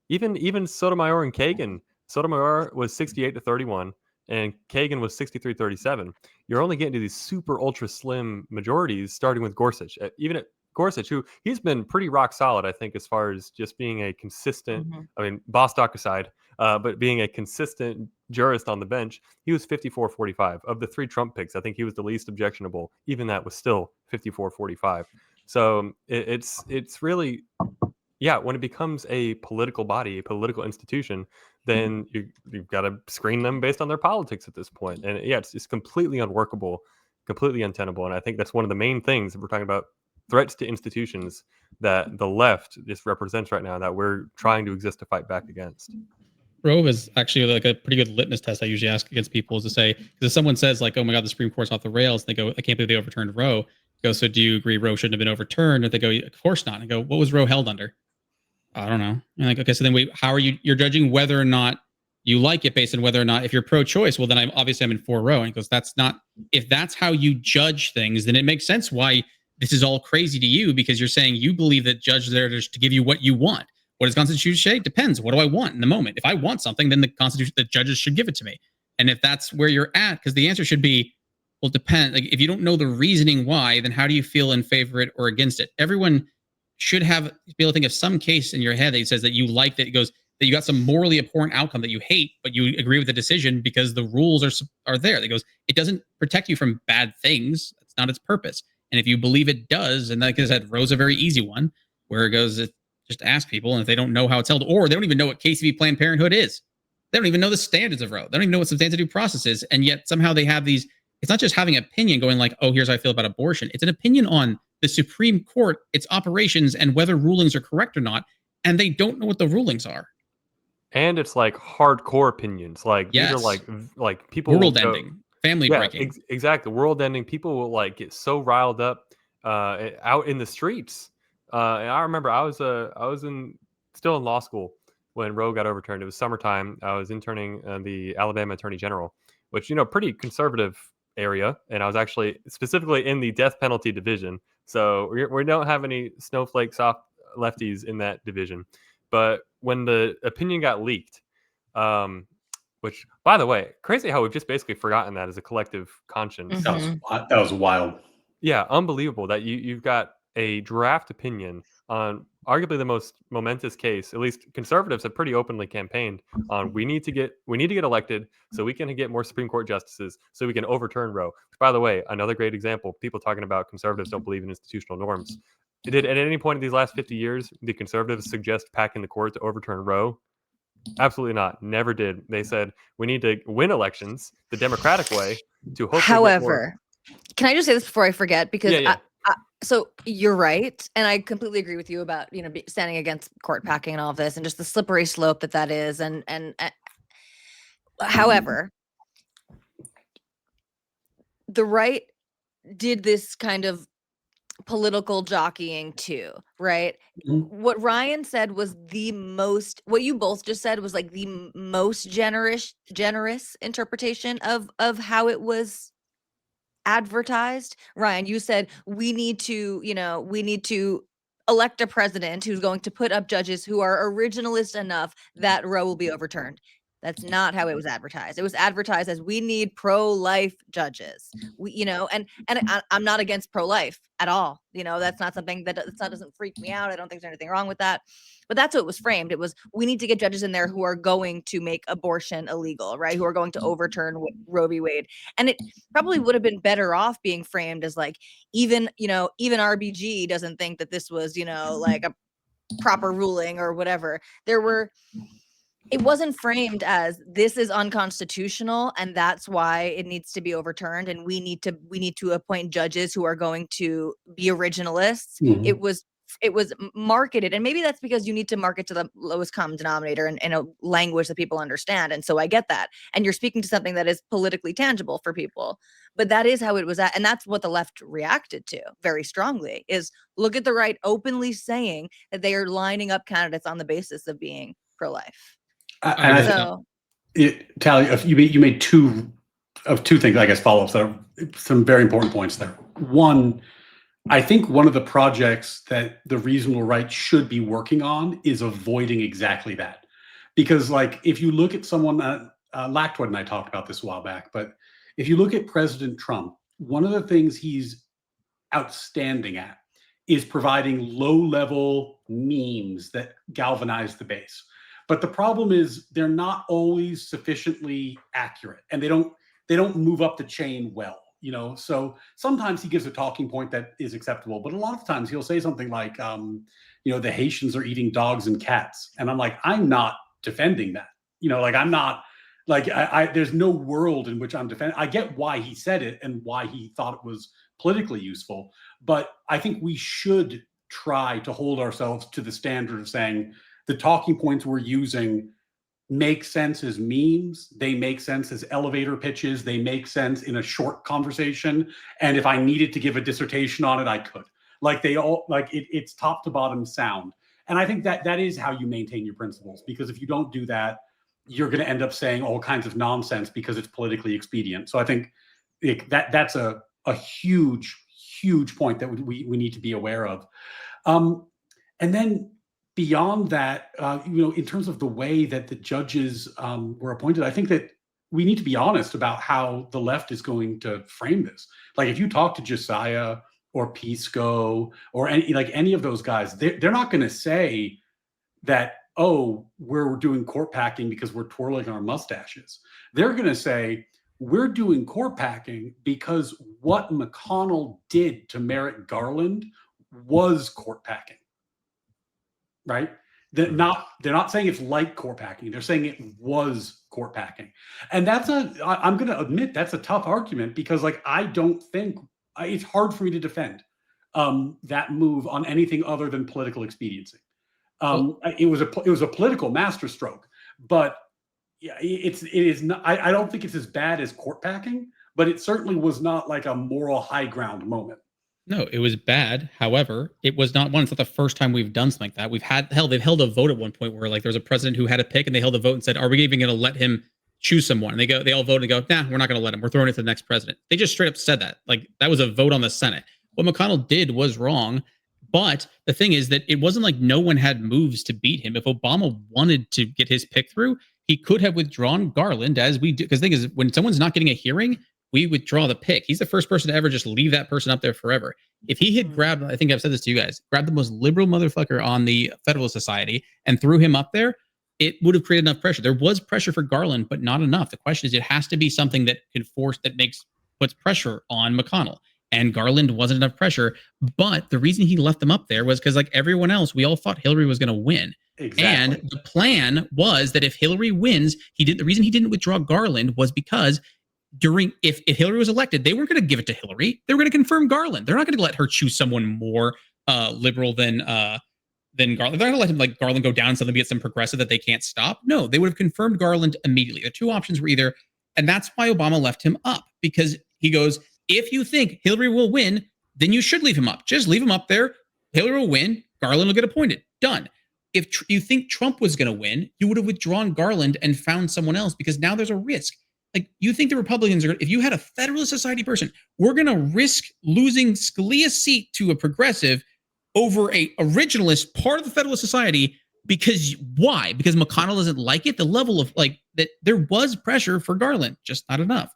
even Sotomayor and Kagan. Sotomayor was 68-31, and Kagan was 63-37. You're only getting to these super ultra slim majorities, starting with Gorsuch. Even at Gorsuch, who he's been pretty rock solid, I think, as far as just being a consistent, Bostock aside, but being a consistent jurist on the bench, he was 54-45. Of the 3 Trump picks, I think he was the least objectionable. Even that was still 54-45. So it's really, when it becomes a political body, a political institution, then you've got to screen them based on their politics at this point. And it's completely unworkable, completely untenable. And I think that's one of the main things that we're talking about, threats to institutions, that the left just represents right now, that we're trying to exist to fight back against. Roe is actually like a pretty good litmus test I usually ask against people, is to say, because if someone says like, oh my God, the Supreme Court's off the rails, and they go, I can't believe they overturned Roe. Go, so do you agree Roe shouldn't have been overturned? Or they go, of course not. And I go, what was Roe held under? I don't know. And like, okay, so then how are you're judging whether or not you like it based on whether or not, if you're pro-choice, well, then I'm in for Roe. And he goes, that's not, if that's how you judge things, then it makes sense why this is all crazy to you, because you're saying you believe that judges are there to give you what you want. What does Constitution say? Depends. What do I want in the moment? If I want something, then the judges should give it to me. And if that's where you're at, because the answer should be, well, depend. Like, if you don't know the reasoning why, then how do you feel in favor of it or against it? Everyone should be able to think of some case in your head that says that you like that. It goes that you got some morally abhorrent outcome that you hate, but you agree with the decision because the rules are there. That goes, it doesn't protect you from bad things. That's not its purpose. And if you believe it does, and like I said, Roe's a very easy one, where it goes, just ask people, and if they don't know how it's held, or they don't even know what KCV Planned Parenthood is, they don't even know the standards of Roe. They don't even know what substantive due process is, and yet somehow they have these. It's not just having an opinion going like, oh, here's how I feel about abortion. It's an opinion on the Supreme Court, its operations, and whether rulings are correct or not, and they don't know what the rulings are. And it's like hardcore opinions. Like, these are like people world ending, family breaking. Exactly, world ending. People will like get so riled up out in the streets. And I remember I was still in law school when Roe got overturned. It was summertime. I was interning the Alabama Attorney General, which, pretty conservative area, and I was actually specifically in the death penalty division. So we don't have any snowflake soft lefties in that division. But when the opinion got leaked, which, by the way, crazy how we've just basically forgotten that as a collective conscience. That was wild. Yeah, unbelievable that you've got a draft opinion on arguably the most momentous case. At least conservatives have pretty openly campaigned on we need to get elected so we can get more Supreme Court justices so we can overturn Roe. Which, by the way, another great example. People talking about conservatives don't believe in institutional norms. Did at any point in these last 50 years the conservatives suggest packing the court to overturn Roe? Absolutely not. Never did. They said we need to win elections the democratic way to hopefully. However, can I just say this before I forget? Because So you're right, and I completely agree with you about standing against court packing and all of this, and just the slippery slope that is. And however, the right did this kind of political jockeying too, right? Mm-hmm. What Ryan said was what you both just said was like the most generous interpretation of how it was advertised. Ryan, you said we need to elect a president who's going to put up judges who are originalist enough that Roe will be overturned. That's not how it was advertised. It was advertised as we need pro-life judges. And I'm not against pro-life at all. That's not something that doesn't freak me out. I don't think there's anything wrong with that. But that's what it was framed. It was, we need to get judges in there who are going to make abortion illegal, right? Who are going to overturn Roe v. Wade. And it probably would have been better off being framed as like, even RBG doesn't think that this was, like a proper ruling or whatever. It wasn't framed as this is unconstitutional and that's why it needs to be overturned, and we need to appoint judges who are going to be originalists. Mm-hmm. It was marketed, and maybe that's because you need to market to the lowest common denominator in a language that people understand. And so I get that. And you're speaking to something that is politically tangible for people. But that is how it was at. And that's what the left reacted to very strongly, is look at the right openly saying that they are lining up candidates on the basis of being pro-life. Tali, you made two things, I guess, follow-ups that are some very important points there. One, I think one of the projects that the reasonable right should be working on is avoiding exactly that. Because, like, if you look at someone, Lactwood and I talked about this a while back, but if you look at President Trump, one of the things he's outstanding at is providing low-level memes that galvanize the base. But the problem is they're not always sufficiently accurate, and they don't move up the chain well. So sometimes he gives a talking point that is acceptable, but a lot of times he'll say something like, the Haitians are eating dogs and cats. And I'm like, I'm not defending that. I'm not like, there's no world in which I'm defending. I get why he said it and why he thought it was politically useful, but I think we should try to hold ourselves to the standard of saying the talking points we're using make sense as memes. They make sense as elevator pitches. They make sense in a short conversation. And if I needed to give a dissertation on it, I could. Like they all, like it's top to bottom sound. And I think that is how you maintain your principles, because if you don't do that, you're going to end up saying all kinds of nonsense because it's politically expedient. So I think that's a huge, huge point that we need to be aware of. And then beyond that, in terms of the way that the judges were appointed, I think that we need to be honest about how the left is going to frame this. Like if you talk to Josiah or Pisco or any of those guys, they're not going to say that, oh, we're doing court packing because we're twirling our mustaches. They're going to say, we're doing court packing because what McConnell did to Merrick Garland was court packing. Right? They're not saying it's like court packing. They're saying it was court packing. And I'm going to admit that's a tough argument, because I don't think it's hard for me to defend that move on anything other than political expediency. It was a political masterstroke, but it is not. I don't think it's as bad as court packing, but it certainly was not like a moral high ground moment. No, it was bad. However, it was not one. It's not the first time we've done something like that. They've held a vote at one point where there was a president who had a pick, and they held a vote and said, "Are we even going to let him choose someone?" And they all voted and go, "Nah, we're not going to let him. We're throwing it to the next president." They just straight up said that. That was a vote on the Senate. What McConnell did was wrong. But the thing is that it wasn't like no one had moves to beat him. If Obama wanted to get his pick through, he could have withdrawn Garland, as we do. Because the thing is, when someone's not getting a hearing, we withdraw the pick. He's the first person to ever just leave that person up there forever. If he had grabbed, I think I've said this to you guys, grabbed the most liberal motherfucker on the Federalist Society and threw him up there, it would have created enough pressure. There was pressure for Garland, but not enough. The question is, it has to be something that puts pressure on McConnell. And Garland wasn't enough pressure. But the reason he left them up there was because, like everyone else, we all thought Hillary was going to win. Exactly. And the plan was that if Hillary wins, the reason he didn't withdraw Garland was because if Hillary was elected, they weren't going to give it to Hillary. They were going to confirm Garland. They're not going to let her choose someone more liberal than Garland. They're not going to let him Garland go down and suddenly get some progressive that they can't stop. No, they would have confirmed Garland immediately. The two options were either, and that's why Obama left him up, because he goes, if you think Hillary will win, then you should leave him up. Just leave him up there. Hillary will win. Garland will get appointed. Done. If you think Trump was going to win, you would have withdrawn Garland and found someone else, because now there's a risk. You think the Republicans if you had a Federalist Society person, we're going to risk losing Scalia's seat to a progressive over a originalist part of the Federalist Society. Why? Because McConnell doesn't like it. The level of that, there was pressure for Garland, just not enough.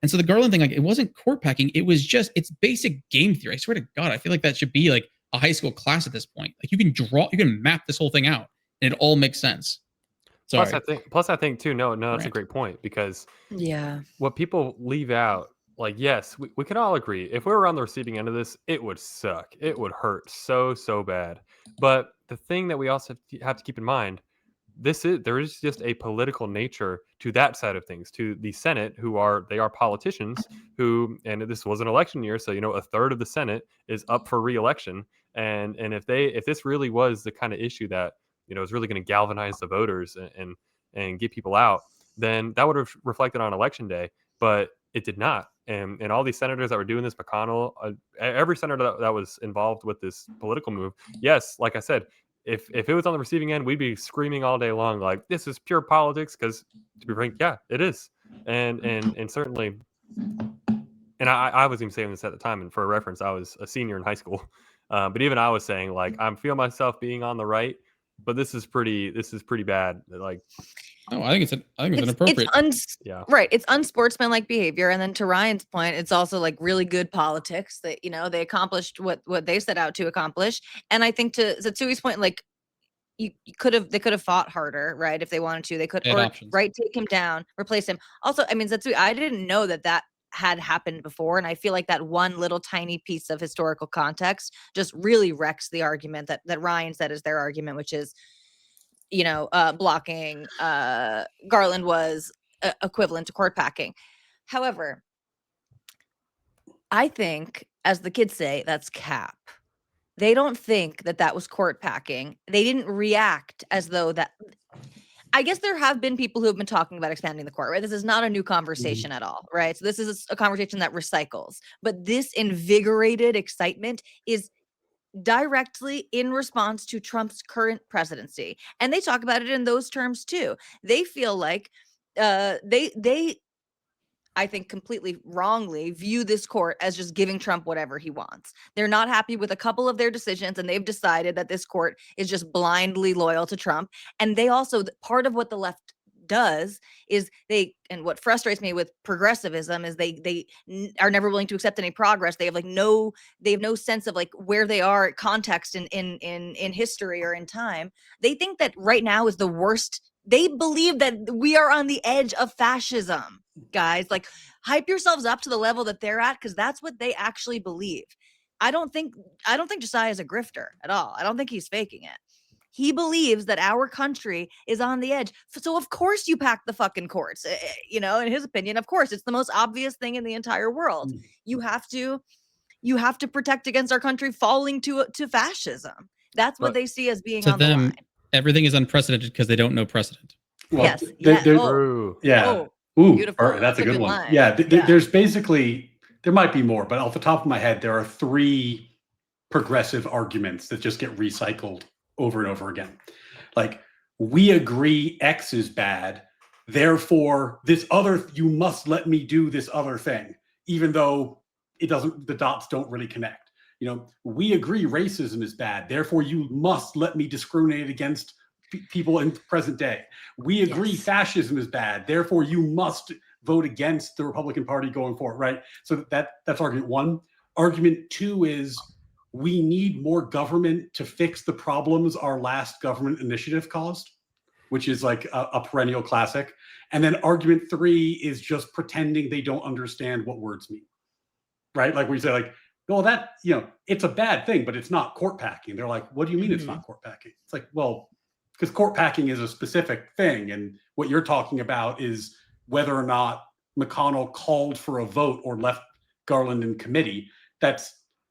And so the Garland thing, it wasn't court packing. It was just, it's basic game theory. I swear to God, I feel like that should be a high school class at this point. You can map this whole thing out and it all makes sense. Sorry. Plus I think too, no, that's a great point, because what people leave out, yes, we can all agree, if we were on the receiving end of this, it would suck. It would hurt so bad. But the thing that we also have to keep in mind, there is just a political nature to that side of things, to the Senate, they are politicians who, and this was an election year, so a third of the Senate is up for re-election, and if this really was the kind of issue that is really going to galvanize the voters and get people out, then that would have reflected on election day, but it did not. And all these senators that were doing this, McConnell, every senator that was involved with this political move, yes, like I said, if it was on the receiving end, we'd be screaming all day long, this is pure politics, because to be frank, yeah, it is. And certainly, and I was even saying this at the time, and for a reference, I was a senior in high school. But even I was saying, I feel myself being on the right, but this is pretty bad. No, I think it's inappropriate. Right. It's unsportsmanlike behavior. And then to Ryan's point, it's also really good politics that, they accomplished what they set out to accomplish. And I think to Zetsui's point, they could have fought harder, right? If they wanted to, they could, take him down, replace him. Also, Zetsui, I didn't know that had happened before. And I feel like that one little tiny piece of historical context just really wrecks the argument that Ryan said is their argument, which is, blocking Garland was equivalent to court packing. However, I think, as the kids say, that's cap. They don't think that was court packing. They didn't react as though that. I guess there have been people who have been talking about expanding the court, right? This is not a new conversation at all, right? So this is a conversation that recycles. But this invigorated excitement is directly in response to Trump's current presidency. And they talk about it in those terms too. They feel like they I think completely wrongly view this court as just giving Trump whatever he wants. They're not happy with a couple of their decisions, and they've decided that this court is just blindly loyal to Trump. And they also, part of what the left does is and what frustrates me with progressivism is they are never willing to accept any progress. They have no sense of like where they are, context in history or in time. They think that right now is the worst. They believe that we are on the edge of fascism, guys. Like, hype yourselves up to the level that they're at, because that's what they actually believe. I don't think Josiah is a grifter at all. I don't think he's faking it. He believes that our country is on the edge. So of course you pack the fucking courts. In his opinion, of course, it's the most obvious thing in the entire world. You have to protect against our country falling to fascism. That's what they see as being on the line. Everything is unprecedented because they don't know precedent. Well, yes. True. Yeah. Ooh, beautiful. That's a good one. Line. Yeah. There's basically, there might be more, but off the top of my head, there are 3 progressive arguments that just get recycled over and over again. Like, we agree X is bad, therefore you must let me do this other thing, even though the dots don't really connect. We agree racism is bad, therefore you must let me discriminate against people in the present day. We agree fascism is bad, therefore you must vote against the Republican Party going forward, right? So that's argument 1. Argument 2 is we need more government to fix the problems our last government initiative caused, which is like a perennial classic. And then argument 3 is just pretending they don't understand what words mean, right? Like we say, like, well, that, it's a bad thing, but it's not court packing. They're like, what do you mean it's not court packing? It's like, well, because court packing is a specific thing. And what you're talking about is whether or not McConnell called for a vote or left Garland in committee.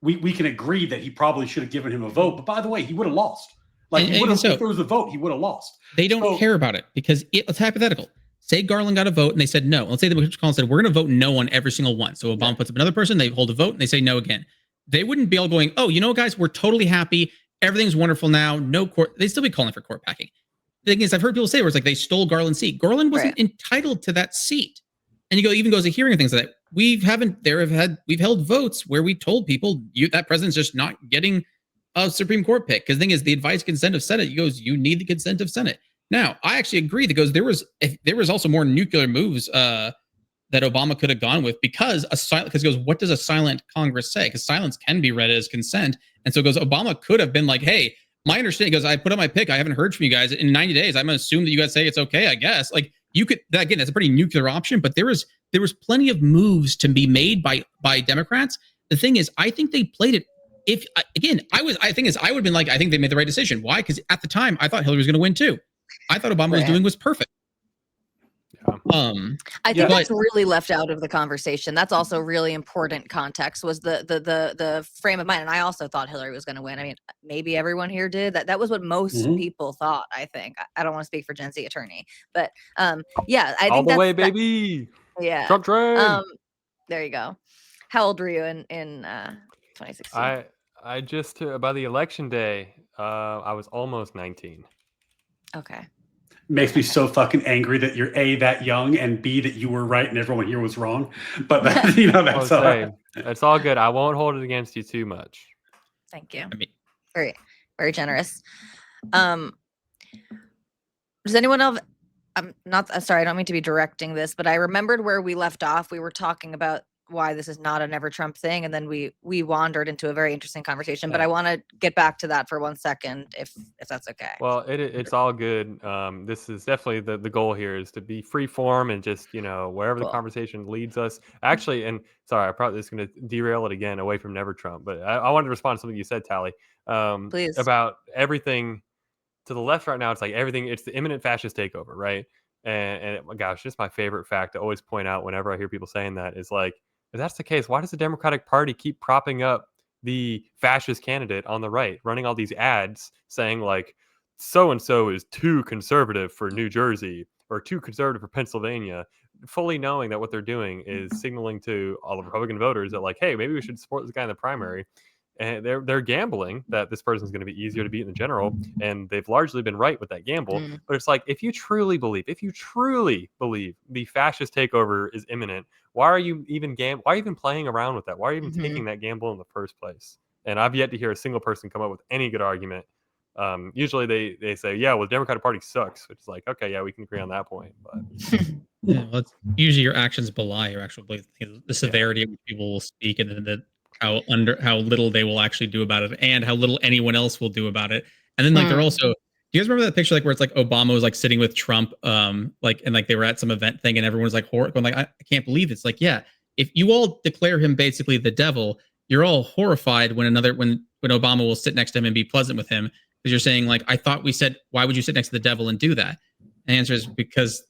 We can agree that he probably should have given him a vote, but by the way, he would have lost. Like, if there was a vote, he would have lost. They don't care about it because it's hypothetical. Say Garland got a vote and they said no. Let's say that McConnell said, we're going to vote no on every single one. So Obama puts up another person, they hold a vote and they say no again. They wouldn't be all going, oh, guys, we're totally happy. Everything's wonderful now. No court. They'd still be calling for court packing. The thing is, I've heard people say where it's like they stole Garland's seat. Garland wasn't entitled to that seat. And even goes to hearing things like that. We've held votes where we told people that president's just not getting a Supreme Court pick. Because the thing is, the advice consent of Senate, you need the consent of Senate. Now, I actually agree that there was also more nuclear moves that Obama could have gone with because what does a silent Congress say? Because silence can be read as consent. And so it goes, Obama could have been like, hey, my understanding goes, I put up my pick. I haven't heard from you guys in 90 days. I'm going to assume that you guys say it's okay, I guess. Like, you could, again, that's a pretty nuclear option, but there was plenty of moves to be made by Democrats. The thing is, I think they played it. I would have been like, I think they made the right decision. Why? Because at the time, I thought Hillary was going to win too. I thought Obama was doing was perfect. I think that's really left out of the conversation. That's also really important context, was the frame of mind. And I also thought Hillary was going to win. I mean, maybe everyone here did. That was what most people thought, I think. I don't want to speak for Gen Z attorney, but I think all the way, baby. Yeah. Trump train. There you go. How old were you in 2016? I just by the election day, I was almost 19. Okay. Makes me so fucking angry that you're A, that young, and B, that you were right and everyone here was wrong. But that's it's all good. I won't hold it against you too much. Thank you. Very, very generous. Does anyone else? I'm sorry, I don't mean to be directing this, but I remembered where we left off. We were talking about why this is not a never Trump thing, and then we wandered into a very interesting conversation. But I want to get back to that for 1 second, if that's okay. It's all good. This is definitely the goal here, is to be free form and just wherever the conversation leads us. Actually, and sorry, I probably is going to derail it again away from never Trump, but I wanted to respond to something you said, Tali, please, about everything to the left right now. It's like everything. It's the imminent fascist takeover, right? And gosh, just my favorite fact to always point out whenever I hear people saying that is like, if that's the case, why does the Democratic Party keep propping up the fascist candidate on the right, running all these ads saying like, so and so is too conservative for New Jersey or too conservative for Pennsylvania, fully knowing that what they're doing is signaling to all the Republican voters that, like, hey, maybe we should support this guy in the primary. And they're gambling that this person's going to be easier to beat in the general, and they've largely been right with that gamble. But it's like, if you truly believe the fascist takeover is imminent, why are you even why are you even playing around with that? Why are you even taking that gamble in the first place? And I've yet to hear a single person come up with any good argument. Usually they say, yeah, well, the Democratic Party sucks, which is like, okay, yeah, we can agree on that point. But Yeah, well, it's usually your actions belie your actual belief. The severity at which people will speak, and then how little they will actually do about it, and how little anyone else will do about it. And then like they're also. Do you guys remember that picture, like where it's like Obama was like sitting with Trump, like, and like they were at some event thing, and everyone was like going like, I can't believe it's like, yeah, if you all declare him basically the devil, you're all horrified when Obama will sit next to him and be pleasant with him, because you're saying like, I thought we said, why would you sit next to the devil and do that? And the answer is because,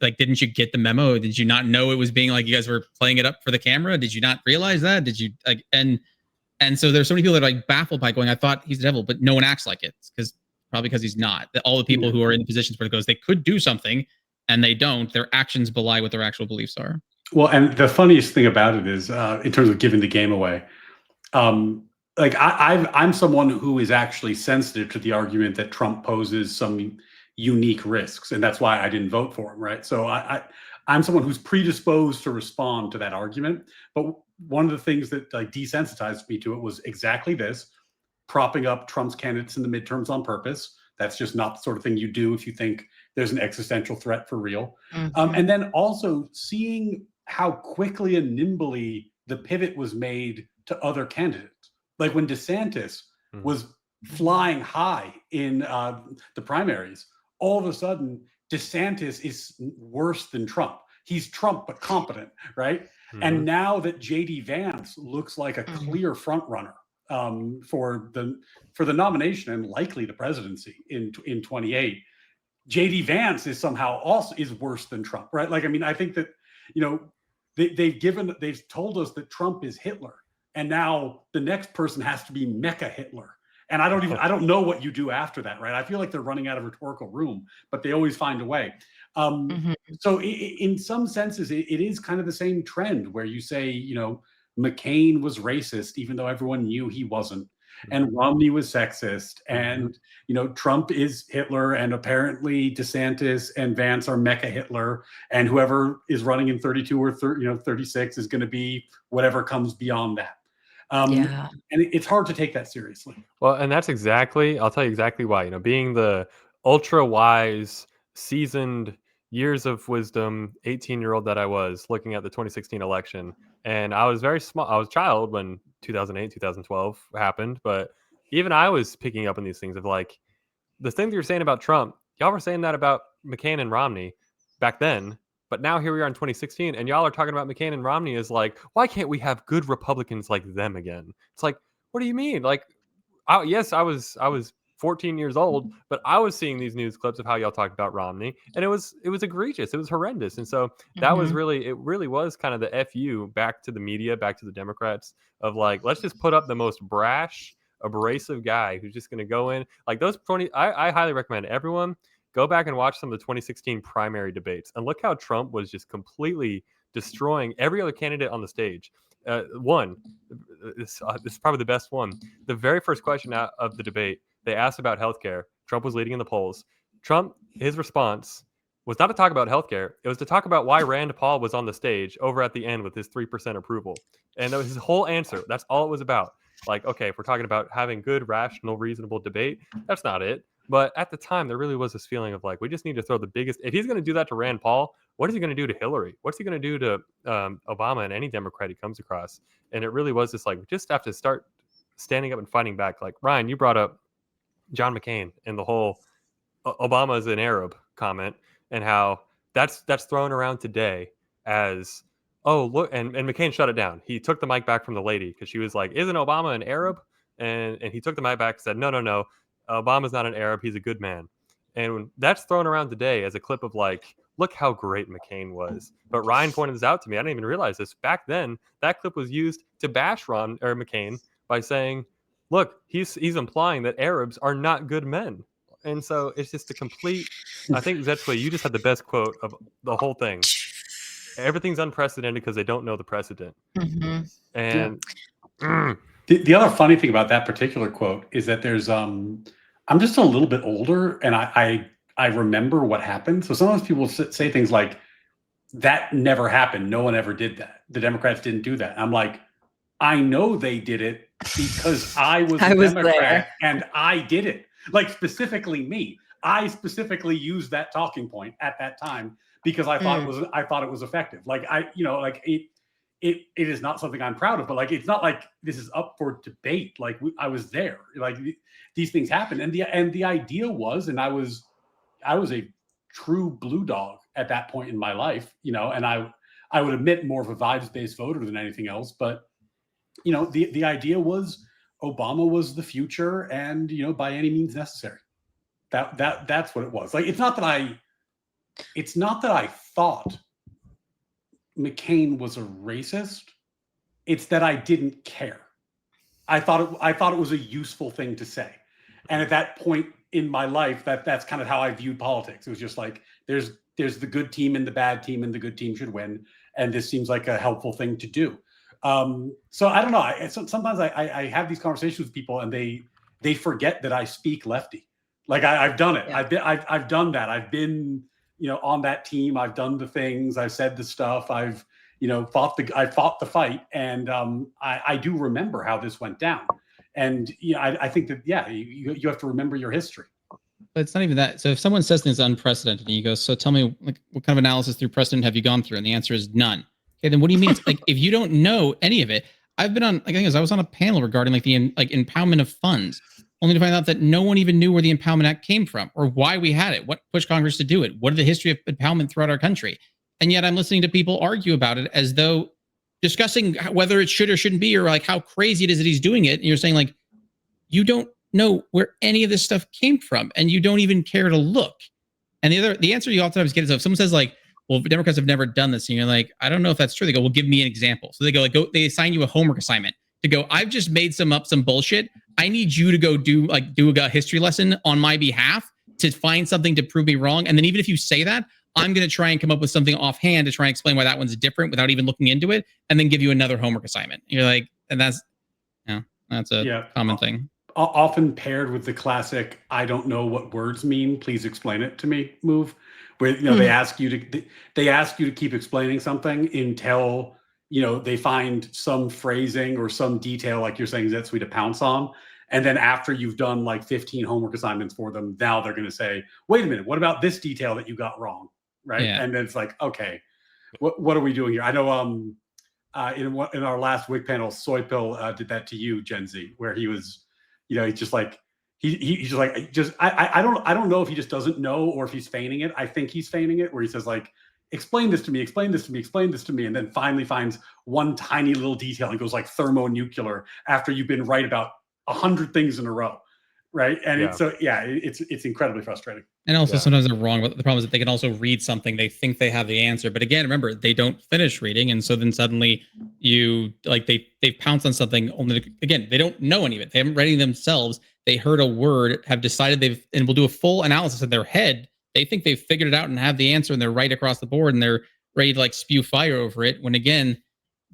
like, didn't you get the memo? Did you not know it was being like, you guys were playing it up for the camera? Did you not realize that? Did you like, and so there's so many people that are like baffled by going, I thought he's the devil, but no one acts like it, because probably because he's not. All the people who are in positions where it goes, they could do something and they don't. Their actions belie what their actual beliefs are. Well, and the funniest thing about it is, in terms of giving the game away, like I'm someone who is actually sensitive to the argument that Trump poses some unique risks, and that's why I didn't vote for him, right? So I'm someone who's predisposed to respond to that argument. But one of the things that like desensitized me to it was exactly this: propping up Trump's candidates in the midterms on purpose. That's just not the sort of thing you do if you think there's an existential threat for real. And then also seeing how quickly and nimbly the pivot was made to other candidates. Like when DeSantis was flying high in the primaries, all of a sudden DeSantis is worse than Trump. He's Trump but competent, right? And now that JD Vance looks like a clear front runner for the nomination and likely the presidency in 28, JD Vance is somehow also is worse than Trump, right? Like, I mean, I think that, you know, they've told us that Trump is Hitler, and now the next person has to be Mecha Hitler. And I don't know what you do after that, right? I feel like they're running out of rhetorical room, but they always find a way. So in some senses, it is kind of the same trend where you say, you know, McCain was racist, even though everyone knew he wasn't. And Romney was sexist. And, you know, Trump is Hitler. And apparently DeSantis and Vance are Mecha Hitler. And whoever is running in 32 or 36 is going to be whatever comes beyond that. And it's hard to take that seriously. Well, and that's exactly, I'll tell you exactly why. You know, being the ultra wise, seasoned, years of wisdom 18-year-old that I was, looking at the 2016 election, and I was very small. I was a child when 2008, 2012 happened, but even I was picking up on these things of like, the thing that you're saying about Trump, y'all were saying that about McCain and Romney back then. But now here we are in 2016, and y'all are talking about McCain and Romney as like, why can't we have good Republicans like them again? It's like, what do you mean? Like, yes, I was 14 years old, but I was seeing these news clips of how y'all talked about Romney, and it was egregious. It was horrendous. And so that was it really was kind of the FU back to the media, back to the Democrats of like, let's just put up the most brash, abrasive guy who's just going to go in like those 20. I highly recommend everyone go back and watch some of the 2016 primary debates and look how Trump was just completely destroying every other candidate on the stage. This is probably the best one. The very first question out of the debate, they asked about healthcare. Trump was leading in the polls. His response was not to talk about healthcare. It was to talk about why Rand Paul was on the stage over at the end with his 3% approval. And that was his whole answer. That's all it was about. Like, okay, if we're talking about having good, rational, reasonable debate, that's not it. But at the time, there really was this feeling of like, we just need to throw the biggest. If he's going to do that to Rand Paul, what is he going to do to Hillary? What's he going to do to Obama and any Democrat he comes across? And it really was this like, we just have to start standing up and fighting back. Like, Ryan, you brought up John McCain and the whole Obama is an Arab comment, and how that's thrown around today as, oh, look, and McCain shut it down. He took the mic back from the lady because she was like, isn't Obama an Arab? And he took the mic back and said, no. Obama's not an Arab. He's a good man. And that's thrown around today as a clip of like, look how great McCain was. But Ryan pointed this out to me. I didn't even realize this. Back then, that clip was used to bash McCain by saying, look, he's implying that Arabs are not good men. and so it's just a complete. I think Zetsui, you just had the best quote of the whole thing. Everything's unprecedented because they don't know the precedent. Mhm. And The other funny thing about that particular quote is that there's I'm just a little bit older, and I remember what happened. So sometimes people say things like, that never happened. No one ever did that. The Democrats didn't do that. I'm like, I know they did it because I was a Democrat and I did it. Like, specifically me. I specifically used that talking point at that time because I thought it was effective. Like, it is not something I'm proud of, but like, it's not like this is up for debate. Like, I was there. Like, these things happen, and the idea was, and I was a true blue dog at that point in my life, and I would admit more of a vibes-based voter than anything else, but the idea was Obama was the future, and by any means necessary. That's what it was. Like, it's not that I thought McCain was a racist. It's that I didn't care. I thought it was a useful thing to say, and at that point in my life, that's kind of how I viewed politics. It was just like, there's the good team and the bad team, and the good team should win, and this seems like a helpful thing to do. So I don't know. Sometimes I have these conversations with people, and they forget that I speak lefty. Like, I've done it. Yeah. I've done that. I've been on that team. I've done the things. I've said the stuff. I've fought the fight, and I do remember how this went down. And I think that you have to remember your history. But it's not even that. So if someone says things unprecedented, and you go, so tell me, like, what kind of analysis through precedent have you gone through? And the answer is none. Okay, then what do you mean? It's like, if you don't know any of it, I've been on, like, I was on a panel regarding like the impoundment of funds, only to find out that no one even knew where the Impoundment Act came from or why we had it, what pushed Congress to do it, what is the history of impoundment throughout our country. And yet I'm listening to people argue about it as though discussing whether it should or shouldn't be, or like how crazy it is that he's doing it. And you're saying, like, you don't know where any of this stuff came from, and you don't even care to look. And the answer you oftentimes get is, if someone says like, well, Democrats have never done this, and you're like, I don't know if that's true. They go, well, give me an example. So they go, they assign you a homework assignment to go, I've just made some bullshit. I need you to go do a history lesson on my behalf to find something to prove me wrong. And then even if you say that, I'm going to try and come up with something offhand to try and explain why that one's different without even looking into it, and then give you another homework assignment. And you're like, and that's a common thing. Often paired with the classic, I don't know what words mean, please explain it to me move, where they ask you to keep explaining something until they find some phrasing or some detail, like you're saying, Zetsui, to pounce on. And then after you've done like 15 homework assignments for them, now they're going to say, wait a minute, what about this detail that you got wrong? Right. Yeah. And then it's like, okay, what are we doing here? I know in our last Wig panel, Soy Pill did that to you, Gen Z, where he was, he's just like, he's just like, I don't know if he just doesn't know or if he's feigning it. I think he's feigning it, where he says like, explain this to me, explain this to me, explain this to me. And then finally finds one tiny little detail and goes like thermonuclear after you've been right about 100 things in a row. Right. And it's incredibly frustrating. And also sometimes they're wrong. But the problem is that they can also read something. They think they have the answer. But again, remember, they don't finish reading. And so then suddenly they pounce on something only again, they don't know any of it. They haven't read it themselves. They heard a word, have decided and will do a full analysis in their head. They think they've figured it out and have the answer, and they're right across the board, and they're ready to like spew fire over it. When again,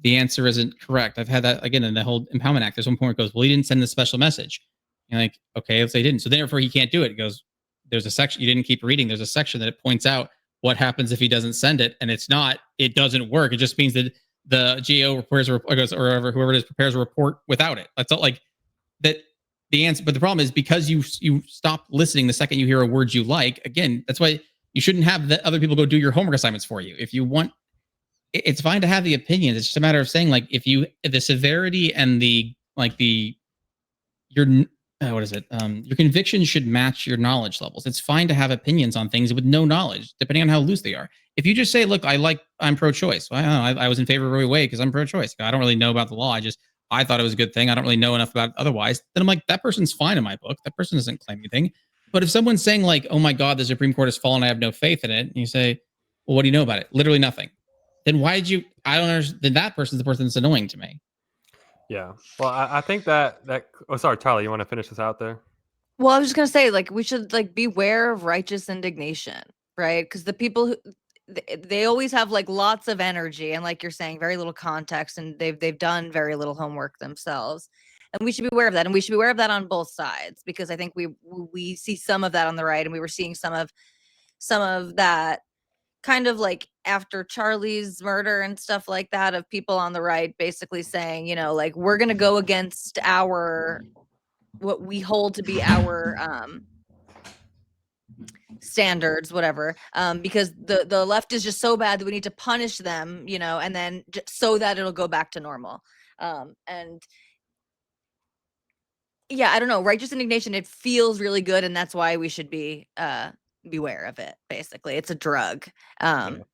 the answer isn't correct. I've had that again in the whole Impoundment Act. There's one point where it goes, well, he didn't send the special message. You're like, okay, let's say he didn't. So therefore he can't do it. It goes, there's a section, you didn't keep reading. There's a section that it points out what happens if he doesn't send it. And it doesn't work. It just means that the GAO prepares or whoever it is prepares a report without it. That's all like that. The answer, but the problem is because you stop listening the second you hear a word you like. Again, that's why you shouldn't have the other people go do your homework assignments for you. If you want, it's fine to have the opinions. It's just a matter of saying like, if the severity and your convictions should match your knowledge levels. It's fine to have opinions on things with no knowledge, depending on how loose they are. If you just say, look, I'm pro-choice. Well, I don't know, I was in favor of Roe v. Wade because I'm pro-choice. I don't really know about the law. I thought it was a good thing. I don't really know enough about it otherwise. Then I'm like, that person's fine in my book. That person doesn't claim anything. But if someone's saying like, oh my God, the Supreme Court has fallen, I have no faith in it. And you say, well, what do you know about it? Literally nothing. Then I don't understand. Then that person's the person that's annoying to me. Yeah. Well, I think that oh, sorry, Tyler, you want to finish this out there? Well, I was just gonna say, like, we should like beware of righteous indignation, right? Because the people who they always have like lots of energy and, like you're saying, very little context, and they've done very little homework themselves. And we should be aware of that, and we should be aware of that on both sides, because I think we see some of that on the right, and we were seeing some of that kind of like after Charlie's murder and stuff like that, of people on the right basically saying, like, we're gonna go against what we hold to be our standards, whatever, because the left is just so bad that we need to punish them, and then so that it'll go back to normal. And yeah, I don't know, righteous indignation, it feels really good, and that's why we should be beware of it. Basically, it's a drug. Well,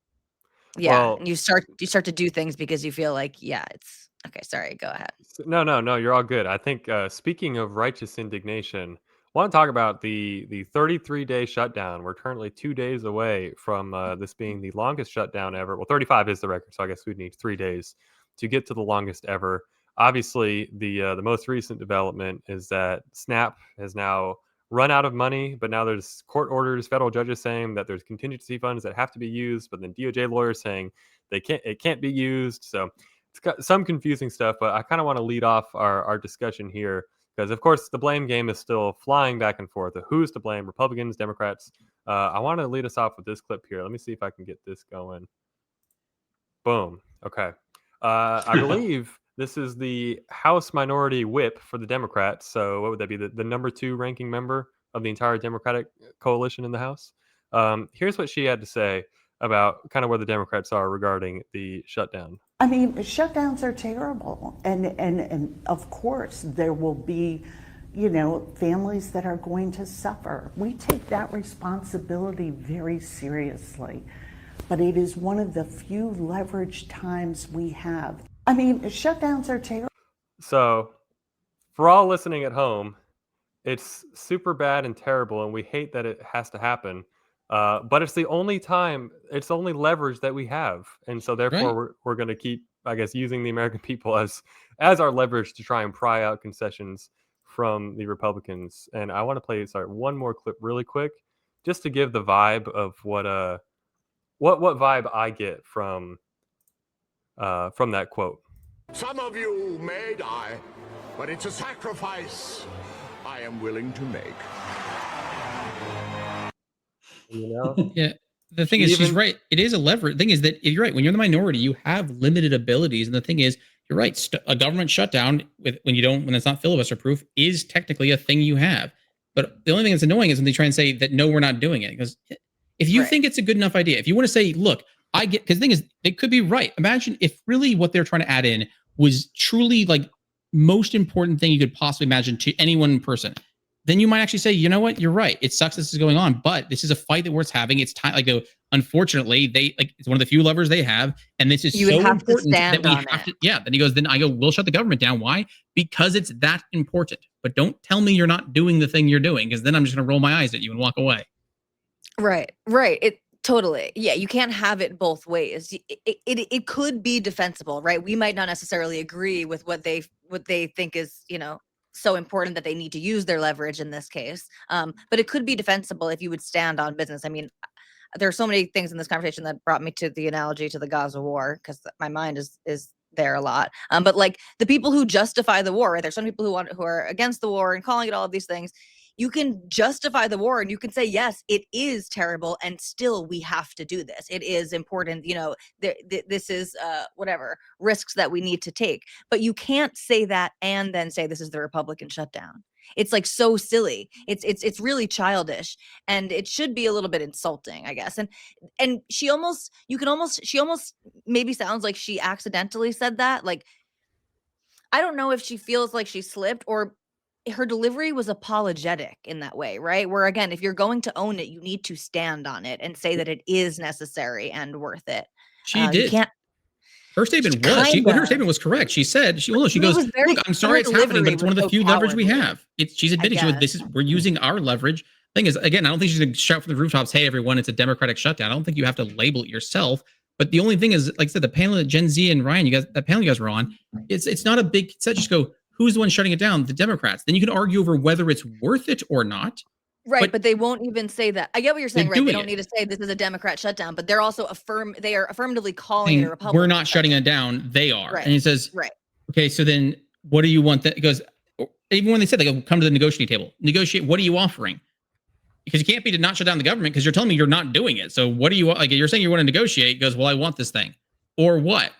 And you start to do things because you feel like, it's okay. Sorry, go ahead. no, you're all good. I think speaking of righteous indignation, I want to talk about the 33-day shutdown. We're currently 2 days away from this being the longest shutdown ever. Well, 35 is the record, so I guess we'd need 3 days to get to the longest ever. Obviously, the most recent development is that Snap has now run out of money, but now there's court orders, federal judges saying that there's contingency funds that have to be used, but then DOJ lawyers saying it can't be used. So it's got some confusing stuff, but I kind of want to lead off our discussion here because, of course, the blame game is still flying back and forth. Who's to blame? Republicans, Democrats? I want to lead us off with this clip here. Let me see if I can get this going. Boom. Okay. I believe this is the House Minority Whip for the Democrats. So what would that be? The number 2 ranking member of the entire Democratic coalition in the House. Here's what she had to say about kind of where the Democrats are regarding the shutdown. I mean, shutdowns are terrible. And of course, there will be, families that are going to suffer. We take that responsibility very seriously. But it is one of the few leverage times we have. I mean, shutdowns are terrible. So, for all listening at home, it's super bad and terrible, and we hate that it has to happen. But it's the only leverage that we have, and so therefore we're going to keep, I guess, using the American people as our leverage to try and pry out concessions from the Republicans. And I want to play one more clip really quick, just to give the vibe of what vibe I get from that quote. Some of you may die, but it's a sacrifice I am willing to make. Yeah. The thing is, she's right. It is a lever. The thing is that if you're right, when you're in the minority, you have limited abilities. And the thing is, you're right. A government shutdown when it's not filibuster proof is technically a thing you have. But the only thing that's annoying is when they try and say that, no, we're not doing it. Because if you think it's a good enough idea, if you want to say, look, because the thing is, they could be right. Imagine if really what they're trying to add in was truly like most important thing you could possibly imagine to anyone in person. Then you might actually say, you know what, you're right. It sucks this is going on, but this is a fight that we're having. It's time. Unfortunately, it's one of the few levers they have, and this is so important that we have to. Yeah. Then he goes. Then I go. We'll shut the government down. Why? Because it's that important. But don't tell me you're not doing the thing you're doing, because then I'm just going to roll my eyes at you and walk away. Right. It totally. Yeah. You can't have it both ways. It could be defensible, right? We might not necessarily agree with what they think is, so important that they need to use their leverage in this case. But it could be defensible if you would stand on business. I mean, there are so many things in this conversation that brought me to the analogy to the Gaza war, because my mind is there a lot. But like the people who justify the war, right? There's some people who are against the war and calling it all of these things. You can justify the war and you can say, yes, it is terrible, and still we have to do this. It is important, this is whatever risks that we need to take. But you can't say that and then say this is the Republican shutdown. It's like so silly. It's really childish, and it should be a little bit insulting, I guess. And she almost maybe sounds like she accidentally said that. Like, I don't know if she feels like she slipped, or her delivery was apologetic in that way, right? Where again, if you're going to own it, you need to stand on it and say that it is necessary and worth it. She did. Her statement her statement was correct. She said, she goes, look, I'm sorry it's happening, but it's one of the few leverage we have. She's admitted we're using our leverage. Thing is, again, I don't think she's going to shout from the rooftops, hey, everyone, it's a Democratic shutdown. I don't think you have to label it yourself. But the only thing is, like I said, the panel that Gen Z and Ryan, that panel you guys were on, it's not a big set. Just go, who's the one shutting it down? The Democrats. Then you can argue over whether it's worth it or not. Right, but they won't even say that. I get what you're saying, right? They don't need to say this is a Democrat shutdown, but they're also they are affirmatively calling it a Republican. We're not shutting it down. They are. Right. And he says, right. Okay, so then what do you want? That goes, even when they said, like, come to the negotiating table, negotiate. What are you offering? Because you can't be to not shut down the government because you're telling me you're not doing it. So what do you want? Like, you're saying you want to negotiate. Goes, well, I want this thing, or what?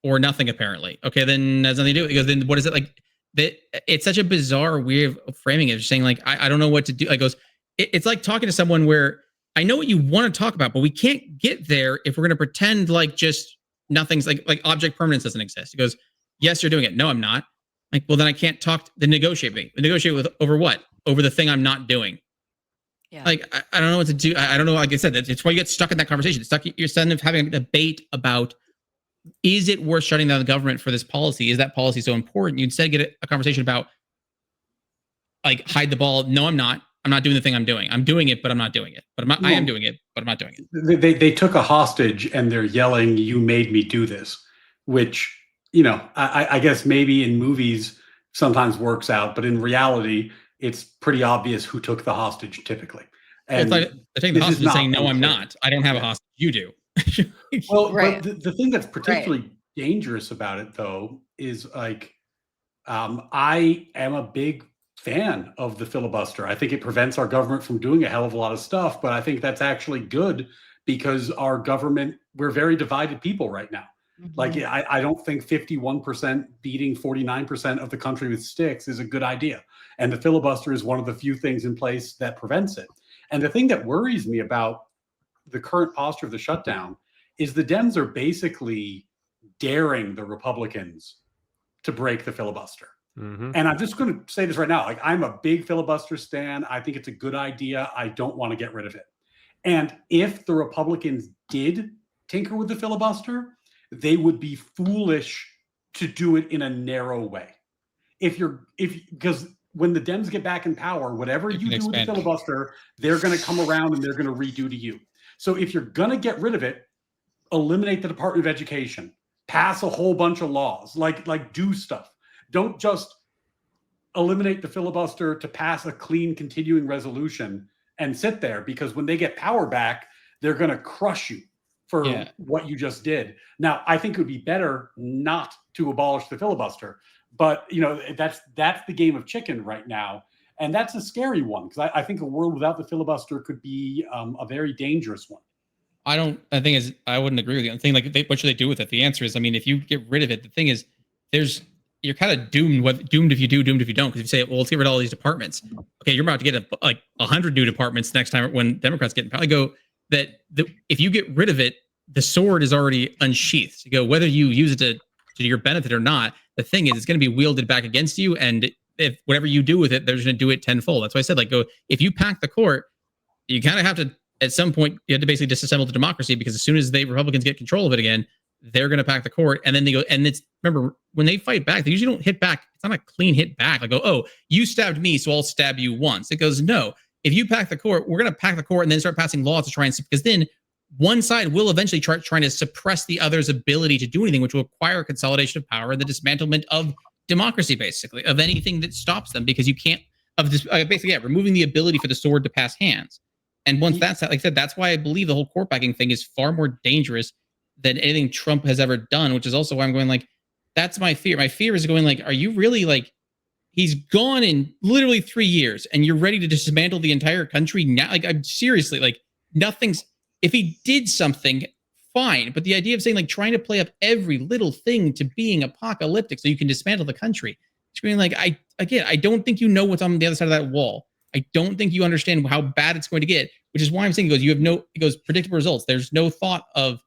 Or nothing, apparently. Okay, then that's nothing to do. He goes, then what is it like? That it's such a bizarre way of framing it. Just saying, like, I don't know what to do. Like, goes, it's like talking to someone where I know what you want to talk about, but we can't get there if we're going to pretend like just nothing's like object permanence doesn't exist. He goes, yes, you're doing it. No, I'm not. Like, well, then I can't talk. Then negotiate me. Negotiate with over what? Over the thing I'm not doing. Yeah. Like, I don't know what to do. I don't know. Like I said, it's why you get stuck in that conversation. You're instead of having a debate about, is it worth shutting down the government for this policy? Is that policy so important? You instead get a conversation about, like, hide the ball. No, I'm not. I'm not doing the thing I'm doing. I'm doing it, but I'm not doing it. But I am doing it, but I'm not doing it. They took a hostage and they're yelling, "You made me do this," which, you know, I guess maybe in movies sometimes works out, but in reality, it's pretty obvious who took the hostage typically. And it's like they're taking the hostage and saying, "No, I'm not. I don't have a hostage. You do." Well, right. But the thing that's particularly dangerous about it, though, is like, I am a big fan of the filibuster. I think it prevents our government from doing a hell of a lot of stuff, but I think that's actually good because our government, we're very divided people right now. Mm-hmm. Like, I don't think 51% beating 49% of the country with sticks is a good idea. And the filibuster is one of the few things in place that prevents it. And the thing that worries me about the current posture of the shutdown is the Dems are basically daring the Republicans to break the filibuster. Mm-hmm. And I'm just going to say this right now. Like, I'm a big filibuster stan. I think it's a good idea. I don't want to get rid of it. And if the Republicans did tinker with the filibuster, they would be foolish to do it in a narrow way. Because when the Dems get back in power, whatever you do with the filibuster, they're going to come around and they're going to redo to you. So if you're going to get rid of it, eliminate the Department of Education, pass a whole bunch of laws, like do stuff. Don't just eliminate the filibuster to pass a clean continuing resolution and sit there, because when they get power back, they're going to crush you for what you just did. Now, I think it would be better not to abolish the filibuster, but you know, that's the game of chicken right now. And that's a scary one, because I think a world without the filibuster could be a very dangerous one. I wouldn't agree with you. I'm thinking, like, what should they do with it? The answer is, I mean, if you get rid of it, the thing is, you're kind of doomed. Doomed if you do, doomed if you don't. Because if you say, well, let's get rid of all these departments. Okay, you're about to get 100 new departments next time when Democrats get in power. I go if you get rid of it, the sword is already unsheathed. You go, whether you use it to your benefit or not, the thing is, it's going to be wielded back against you, and if whatever you do with it, they're going to do it tenfold. That's why I said, like, if you pack the court, you kind of have to, at some point, you have to basically disassemble the democracy, because as soon as Republicans get control of it again, they're going to pack the court. And then they go, and remember, when they fight back, they usually don't hit back. It's not a clean hit back. Like, oh, you stabbed me, so I'll stab you once. It goes, no, if you pack the court, we're going to pack the court and then start passing laws to try and, because then one side will eventually trying to suppress the other's ability to do anything, which will require consolidation of power and the dismantlement of democracy, basically, of anything that stops them, because you can't, removing the ability for the sword to pass hands. And once that's, like I said, that's why I believe the whole court packing thing is far more dangerous than anything Trump has ever done, which is also why I'm going, like, that's my fear. My fear is going, like, are you really, like, he's gone in literally 3 years and you're ready to dismantle the entire country now? Like, I'm seriously, like, if he did something, fine. But the idea of saying, like, trying to play up every little thing to being apocalyptic so you can dismantle the country, it's going, like, I don't think you know what's on the other side of that wall. I don't think you understand how bad it's going to get, which is why I'm saying, it goes predictable results. There's no thought of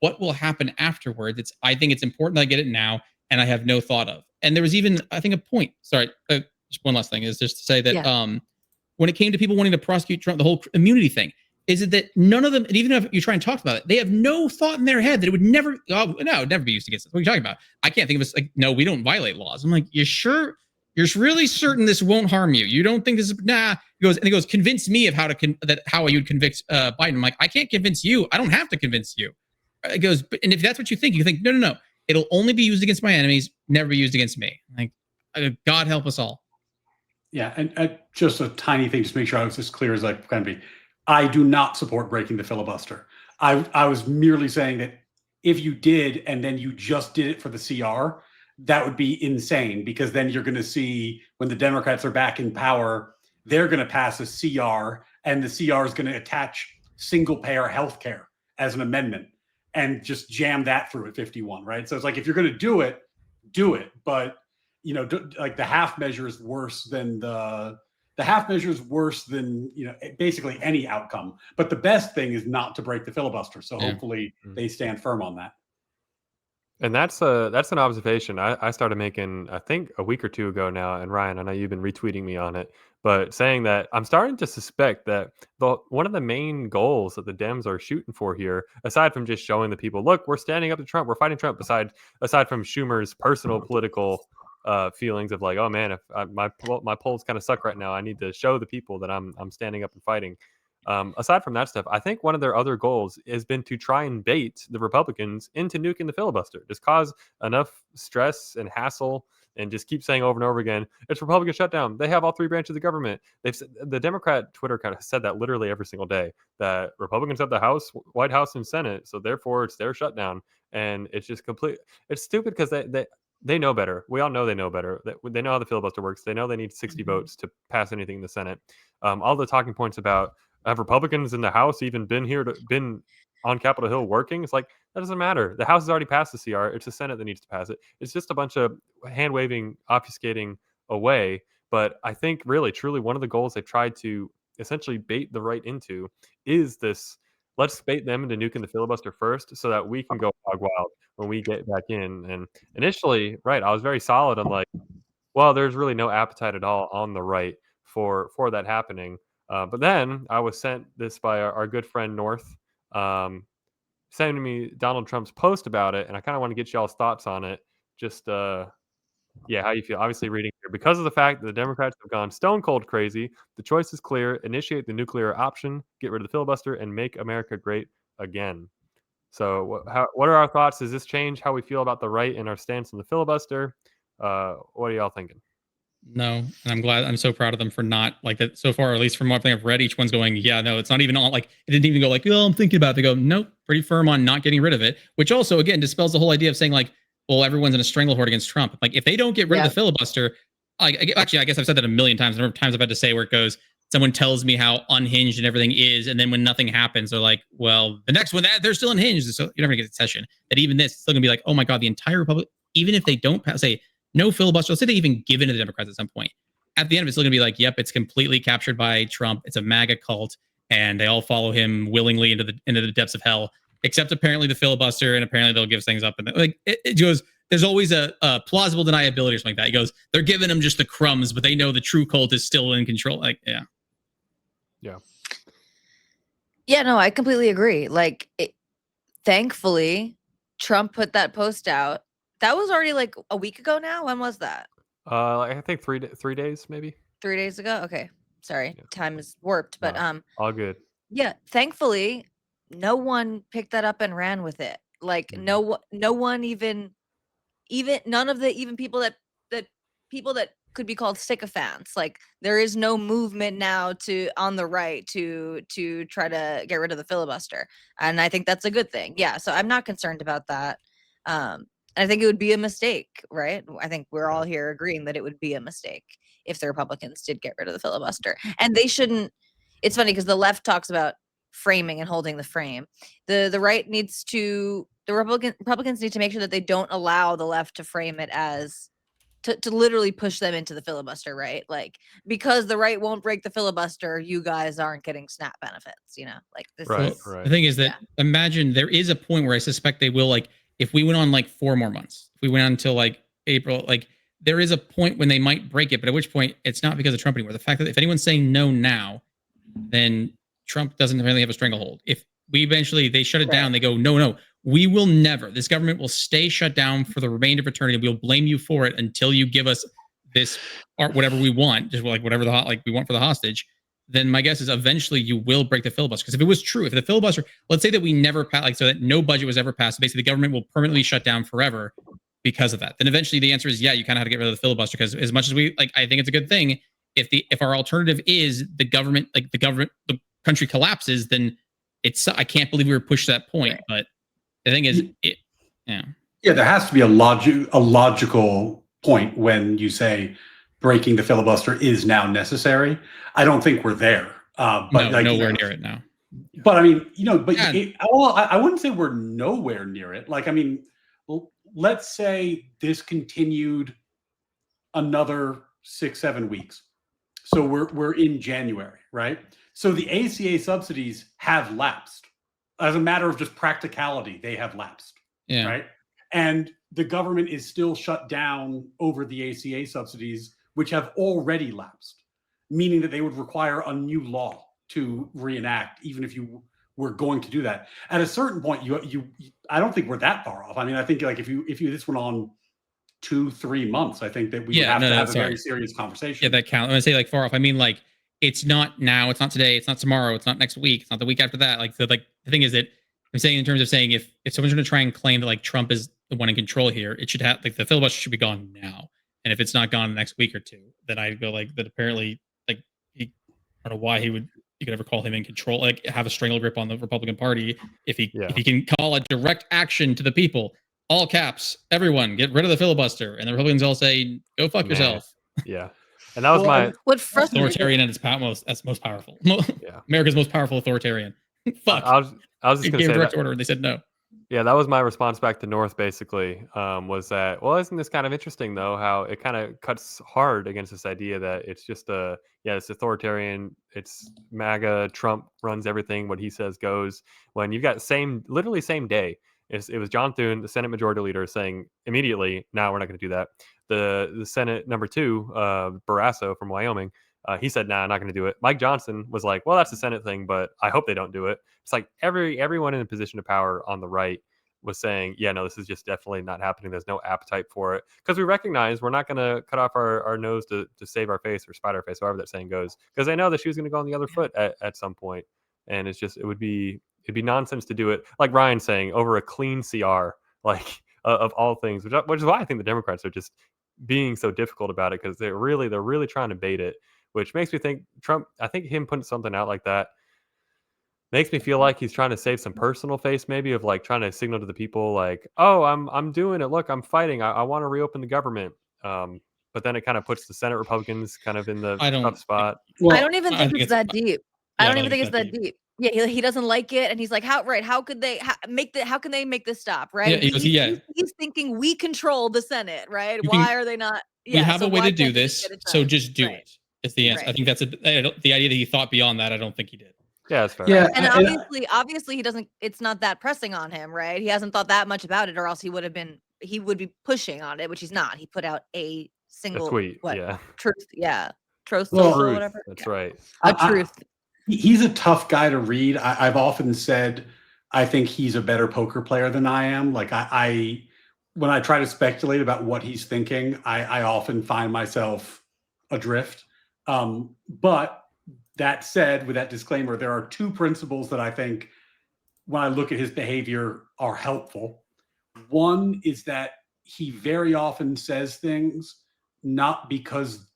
what will happen afterwards. I think it's important that I get it now, and I have no thought of. And there was even, I think, a point. Sorry, just one last thing is just to say that when it came to people wanting to prosecute Trump, the whole immunity thing, is it that none of them, and even if you try and talk about it, they have no thought in their head that it would never, it would never be used against us. What are you talking about? I can't think of us, like, no, we don't violate laws. I'm like, you sure? You're really certain this won't harm you? You don't think this is, nah. He goes, convince me of how you'd convict Biden. I'm like, I can't convince you. I don't have to convince you. It goes, and if that's what you think, no. It'll only be used against my enemies, never be used against me. Like, God help us all. Yeah, and just a tiny thing, just to make sure I was as clear as I can be. I do not support breaking the filibuster. I was merely saying that if you did and then you just did it for the CR, that would be insane, because then you're going to see when the Democrats are back in power, they're going to pass a CR, and the CR is going to attach single payer health care as an amendment and just jam that through at 51, right? So it's like, if you're going to do it, do it. But like the half measure is worse than the half measure is worse than basically any outcome. But the best thing is not to break the filibuster. So hopefully they stand firm on that. And that's an observation I started making, I think, a week or two ago now. And Ryan, I know you've been retweeting me on it, but saying that I'm starting to suspect that one of the main goals that the Dems are shooting for here, aside from just showing the people, look, we're standing up to Trump, we're fighting Trump, aside from Schumer's personal political feelings of like, oh man, if my polls kind of suck right now, I need to show the people that I'm standing up and fighting. Aside from that stuff, I think one of their other goals has been to try and bait the Republicans into nuking the filibuster, just cause enough stress and hassle, and just keep saying over and over again, it's Republican shutdown. They have all three branches of government. The Democrat Twitter kind of said that literally every single day, that Republicans have the House, White House, and Senate, so therefore it's their shutdown. And it's just it's stupid, because they know better. We all know they know better. They know how the filibuster works. They know they need 60 votes to pass anything in the Senate. All the talking points about, have Republicans in the House even been on Capitol Hill working? It's like, that doesn't matter. The House has already passed the CR. It's the Senate that needs to pass it. It's just a bunch of hand waving, obfuscating away. But I think really, truly, one of the goals they've tried to essentially bait the right into is this: let's bait them into nuking the filibuster first, so that we can go hog wild when we get back in. And initially, right, I was very solid on like, well, there's really no appetite at all on the right for that happening. But then I was sent this by our good friend North, sending me Donald Trump's post about it, and I kind of want to get y'all's thoughts on it. Just how you feel. Obviously, reading here, because of the fact that the Democrats have gone stone cold crazy, the choice is clear: initiate the nuclear option, get rid of the filibuster, and make America great again. So, what are our thoughts? Does this change how we feel about the right and our stance on the filibuster? What are y'all thinking? No, and I'm so proud of them for not like that so far, or at least from what I've read, each one's going, yeah, no, it's not even all like, it didn't even go like, oh, I'm thinking about it. They go, nope, pretty firm on not getting rid of it, which also, again, dispels the whole idea of saying like, well, everyone's in a stranglehold against Trump. Like, if they don't get rid of the filibuster, actually, I guess I've said that a million times. The number of times I've had to say where it goes, someone tells me how unhinged and everything is, and then when nothing happens, they're like, well, the next one, they're still unhinged. So you're never gonna get a session. That even this is still gonna be like, oh my God, the entire Republic, even if they don't say no filibuster, let's say they even give in to the Democrats at some point. At the end, it's still going to be like, yep, it's completely captured by Trump. It's a MAGA cult, and they all follow him willingly into the depths of hell, except apparently the filibuster, and apparently they'll give things up. And like it goes, there's always a plausible deniability or something like that. He goes, they're giving them just the crumbs, but they know the true cult is still in control. Like, yeah, no, I completely agree. Like, thankfully, Trump put that post out. That was already like a week ago now. When was that? I think 3 days, maybe 3 days ago. Okay, sorry, time is warped, but all good. Yeah, thankfully, no one picked that up and ran with it. Like, no one even none of the even people that could be called sycophants. Like, there is no movement now on the right to try to get rid of the filibuster, and I think that's a good thing. Yeah, so I'm not concerned about that. I think it would be a mistake, right? I think we're all here agreeing that it would be a mistake if the Republicans did get rid of the filibuster. And they shouldn't. It's funny because the left talks about framing and holding the frame. The right needs to, the Republicans need to make sure that they don't allow the left to frame it as to literally push them into the filibuster, right? Like, because the right won't break the filibuster, you guys aren't getting SNAP benefits, like this is The thing is that imagine there is a point where I suspect they will, like, if we went on like 4 more months, if we went on until like April, like there is a point when they might break it, but at which point it's not because of Trump anymore. The fact that if anyone's saying no now, then Trump doesn't really have a stranglehold. If they shut it down, they go, no, we will never, this government will stay shut down for the remainder of eternity. We'll blame you for it until you give us this or whatever we want, just like whatever we want for the hostage. Then my guess is eventually you will break the filibuster. Because if it was true, if the filibuster, let's say that we never passed, like, so that no budget was ever passed, basically the government will permanently shut down forever. because of that. Then eventually the answer is yeah, you kind of have to get rid of the filibuster, because as much as we like, I think it's a good thing. If our alternative is the country collapses, then I can't believe we were pushed to that point. Right. But the thing is, yeah, there has to be a logical point when you say breaking the filibuster is now necessary. I don't think we're there. But no, like, nowhere near it now. But I mean, but Yeah. I wouldn't say we're nowhere near it. Like, I mean, let's say this continued another 6-7 weeks. So we're in January, right? So the ACA subsidies have lapsed. As a matter of just practicality, they have lapsed, right? And the government is still shut down over the ACA subsidies, which have already lapsed, meaning that they would require a new law to reenact, even if you were going to do that. At a certain point, I don't think we're that far off. I mean, I think like if you this went on 2-3 months, I think that we would have to have a very serious conversation. Yeah, that count. I'm gonna say like far off. I mean, like it's not now, it's not today, it's not tomorrow, it's not next week, it's not the week after that. Like the thing is that I'm saying in terms of saying if someone's going to try and claim that like Trump is the one in control here, it should have like the filibuster should be gone now. And if it's not gone the next week or two, then I'd go like that. Apparently, like I don't know why you could ever call him in control, like have a strangle grip on the Republican Party if he can call a direct action to the people. All caps, everyone, get rid of the filibuster, and the Republicans all say, "Go fuck yourself." Yeah, and that was what frustrated authoritarian at its most powerful. Yeah, America's most powerful authoritarian. Fuck. I was just going to say direct order, and they said no. Yeah, that was my response back to North. Basically, was that isn't this kind of interesting though? How it kind of cuts hard against this idea that it's just it's authoritarian. It's MAGA. Trump runs everything. What he says goes. When you've got literally same day. It was John Thune, the Senate Majority Leader, saying immediately, "No, we're not going to do that." The Senate number 2, Barrasso from Wyoming, he said, "Nah, I'm not going to do it." Mike Johnson was like, "Well, that's the Senate thing, but I hope they don't do it." It's like everyone in a position of power on the right was saying, "Yeah, no, this is just definitely not happening. There's no appetite for it," because we recognize we're not going to cut off our nose to save our face or spite our face, however that saying goes, because they know that she was going to go on the other foot at some point, and it's just it'd be nonsense to do it, like Ryan saying, over a clean CR, like of all things, which is why I think the Democrats are just being so difficult about it, because they're really trying to bait it, which makes me think Trump. I think him putting something out like that makes me feel like he's trying to save some personal face, maybe, of like trying to signal to the people like, "Oh, I'm doing it. Look, I'm fighting. I want to reopen the government." But then it kind of puts the Senate Republicans kind of in the tough spot. I don't even think it's that deep. I don't even think it's that deep. Yeah, he doesn't like it, and he's like, "How could they how can they make this stop?" Right? Yeah, he's thinking we control the Senate, right? Why are they not? Yeah, we have a way to do this, so just do it. It's the answer. Right. I think that's the idea that he thought beyond that. I don't think he did. Yeah, that's fair. Yeah, and obviously he doesn't. It's not that pressing on him, right? He hasn't thought that much about it, or else he would be pushing on it, which he's not. He put out a single tweet. Truth. Yeah, truth. Or whatever. That's right. Truth. He's a tough guy to read. I've often said I think he's a better poker player than I am. Like when I try to speculate about what he's thinking, I often find myself adrift. But that said, with that disclaimer, there are 2 principles that I think, when I look at his behavior, are helpful. One is that he very often says things not because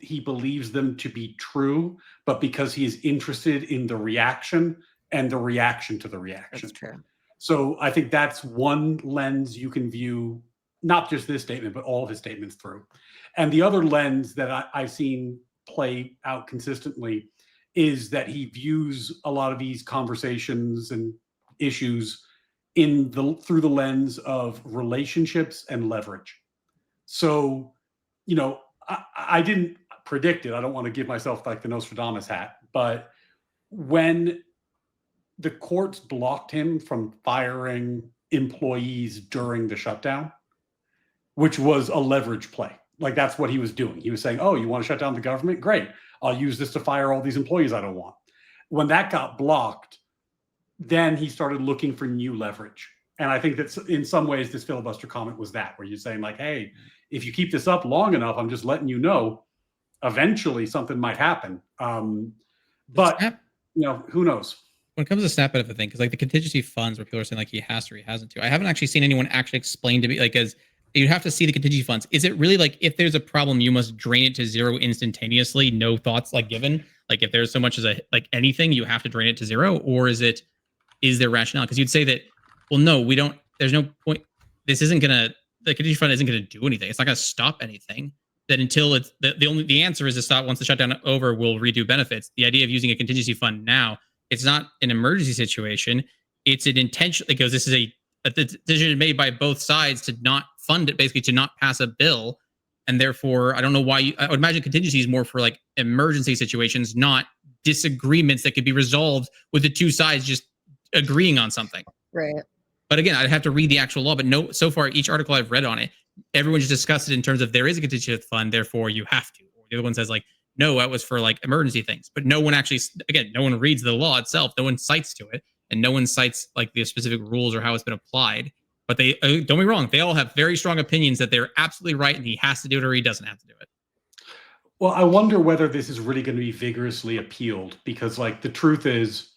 he believes them to be true, but because he is interested in the reaction and the reaction to the reaction. That's true. So I think that's one lens you can view not just this statement, but all of his statements through. And the other lens that I've seen play out consistently is that he views a lot of these conversations and issues through the lens of relationships and leverage. So, I didn't predict it. I don't want to give myself like the Nostradamus hat, but when the courts blocked him from firing employees during the shutdown, which was a leverage play. Like that's what he was doing. He was saying, "Oh, you want to shut down the government? Great. I'll use this to fire all these employees I don't want." When that got blocked, then he started looking for new leverage. And I think that in some ways, this filibuster comment was that, where you're saying like, "Hey, if you keep this up long enough, I'm just letting you know, eventually something might happen." But who knows? When it comes to snap out of the thing, because like the contingency funds where people are saying like he has to or he hasn't to, I haven't actually seen anyone actually explain to me like as you have to see the contingency funds. Is it really like if there's a problem, you must drain it to zero instantaneously, no thoughts like given? Like if there's so much as a like anything, you have to drain it to zero, or is there rationale? Because you'd say that, well, no, we don't. There's no point. This isn't gonna. The contingency fund isn't gonna do anything. It's not gonna stop anything. That until it's the answer is to stop once the shutdown over, we'll redo benefits. The idea of using a contingency fund now, it's not an emergency situation. It's an intention. It goes. This is a decision made by both sides to not fund it, basically to not pass a bill, and therefore I don't know why. I would imagine contingency is more for like emergency situations, not disagreements that could be resolved with the two sides just agreeing on something. Right. But again, I'd have to read the actual law. But no, so far each article I've read on it, everyone just discussed it in terms of there is a contingency fund, therefore you have to. Or the other one says like, no, that was for like emergency things. But no one actually, again, no one reads the law itself. No one cites to it. And no one cites like the specific rules or how it's been applied. But they don't get me wrong, they all have very strong opinions that they're absolutely right and he has to do it or he doesn't have to do it. Well, I wonder whether this is really going to be vigorously appealed, because like the truth is,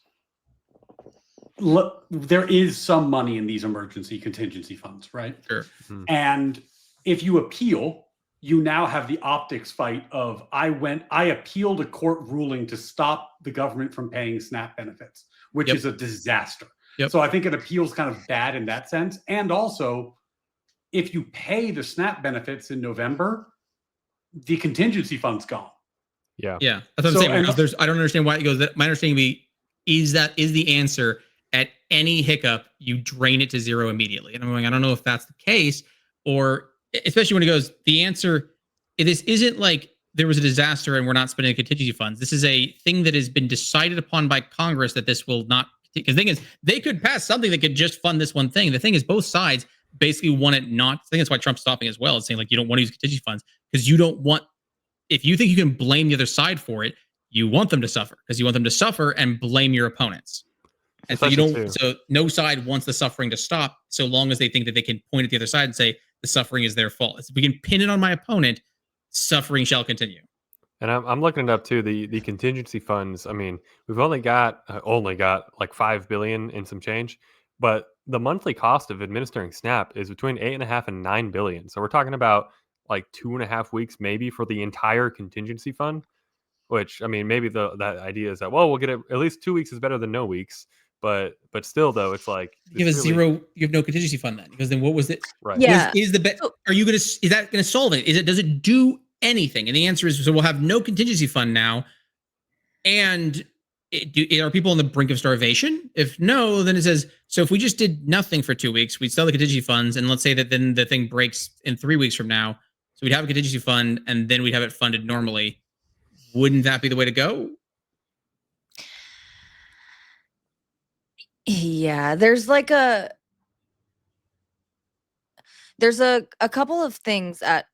there is some money in these emergency contingency funds, right? Sure. And if you appeal, you now have the optics fight of I appealed a court ruling to stop the government from paying SNAP benefits, which is a disaster. Yep. So I think an appeal is kind of bad in that sense. And also, if you pay the SNAP benefits in November, the contingency fund's gone. Yeah, that's what I'm saying. I don't understand why it goes. That my understanding is the answer at any hiccup, you drain it to zero immediately. And I'm going, I don't know if that's the case, or especially when it goes, the answer, this isn't like there was a disaster and we're not spending contingency funds. This is a thing that has been decided upon by Congress that this will not, because the thing is, they could pass something that could just fund this one thing. The thing is, both sides basically want it not. I think that's why Trump's stopping as well. It's saying like, you don't want to use contingency funds because you don't want, if you think you can blame the other side for it, you want them to suffer because you want them to suffer and blame your opponents. And so you don't, so no side wants the suffering to stop so long as they think that they can point at the other side and say the suffering is their fault. If we can pin it on my opponent, suffering shall continue. And I'm looking it up too. The contingency funds. I mean, we've only got like $5 billion and some change, but the monthly cost of administering SNAP is between $8.5 and $9 billion. So we're talking about like 2.5 weeks maybe for the entire contingency fund. Which I mean, maybe that idea is that we'll get it at least 2 weeks is better than no weeks. But still, though, it's like you have zero. You have no contingency fund then, because then what was it? Right. Yeah. Is that going to solve it? Does it do anything? And the answer is, so we'll have no contingency fund now. And are people on the brink of starvation? If no, then it says, so if we just did nothing for 2 weeks, we'd sell the contingency funds. And let's say that then the thing breaks in 3 weeks from now. So we'd have a contingency fund and then we'd have it funded normally. Wouldn't that be the way to go? Yeah, there's a couple of things at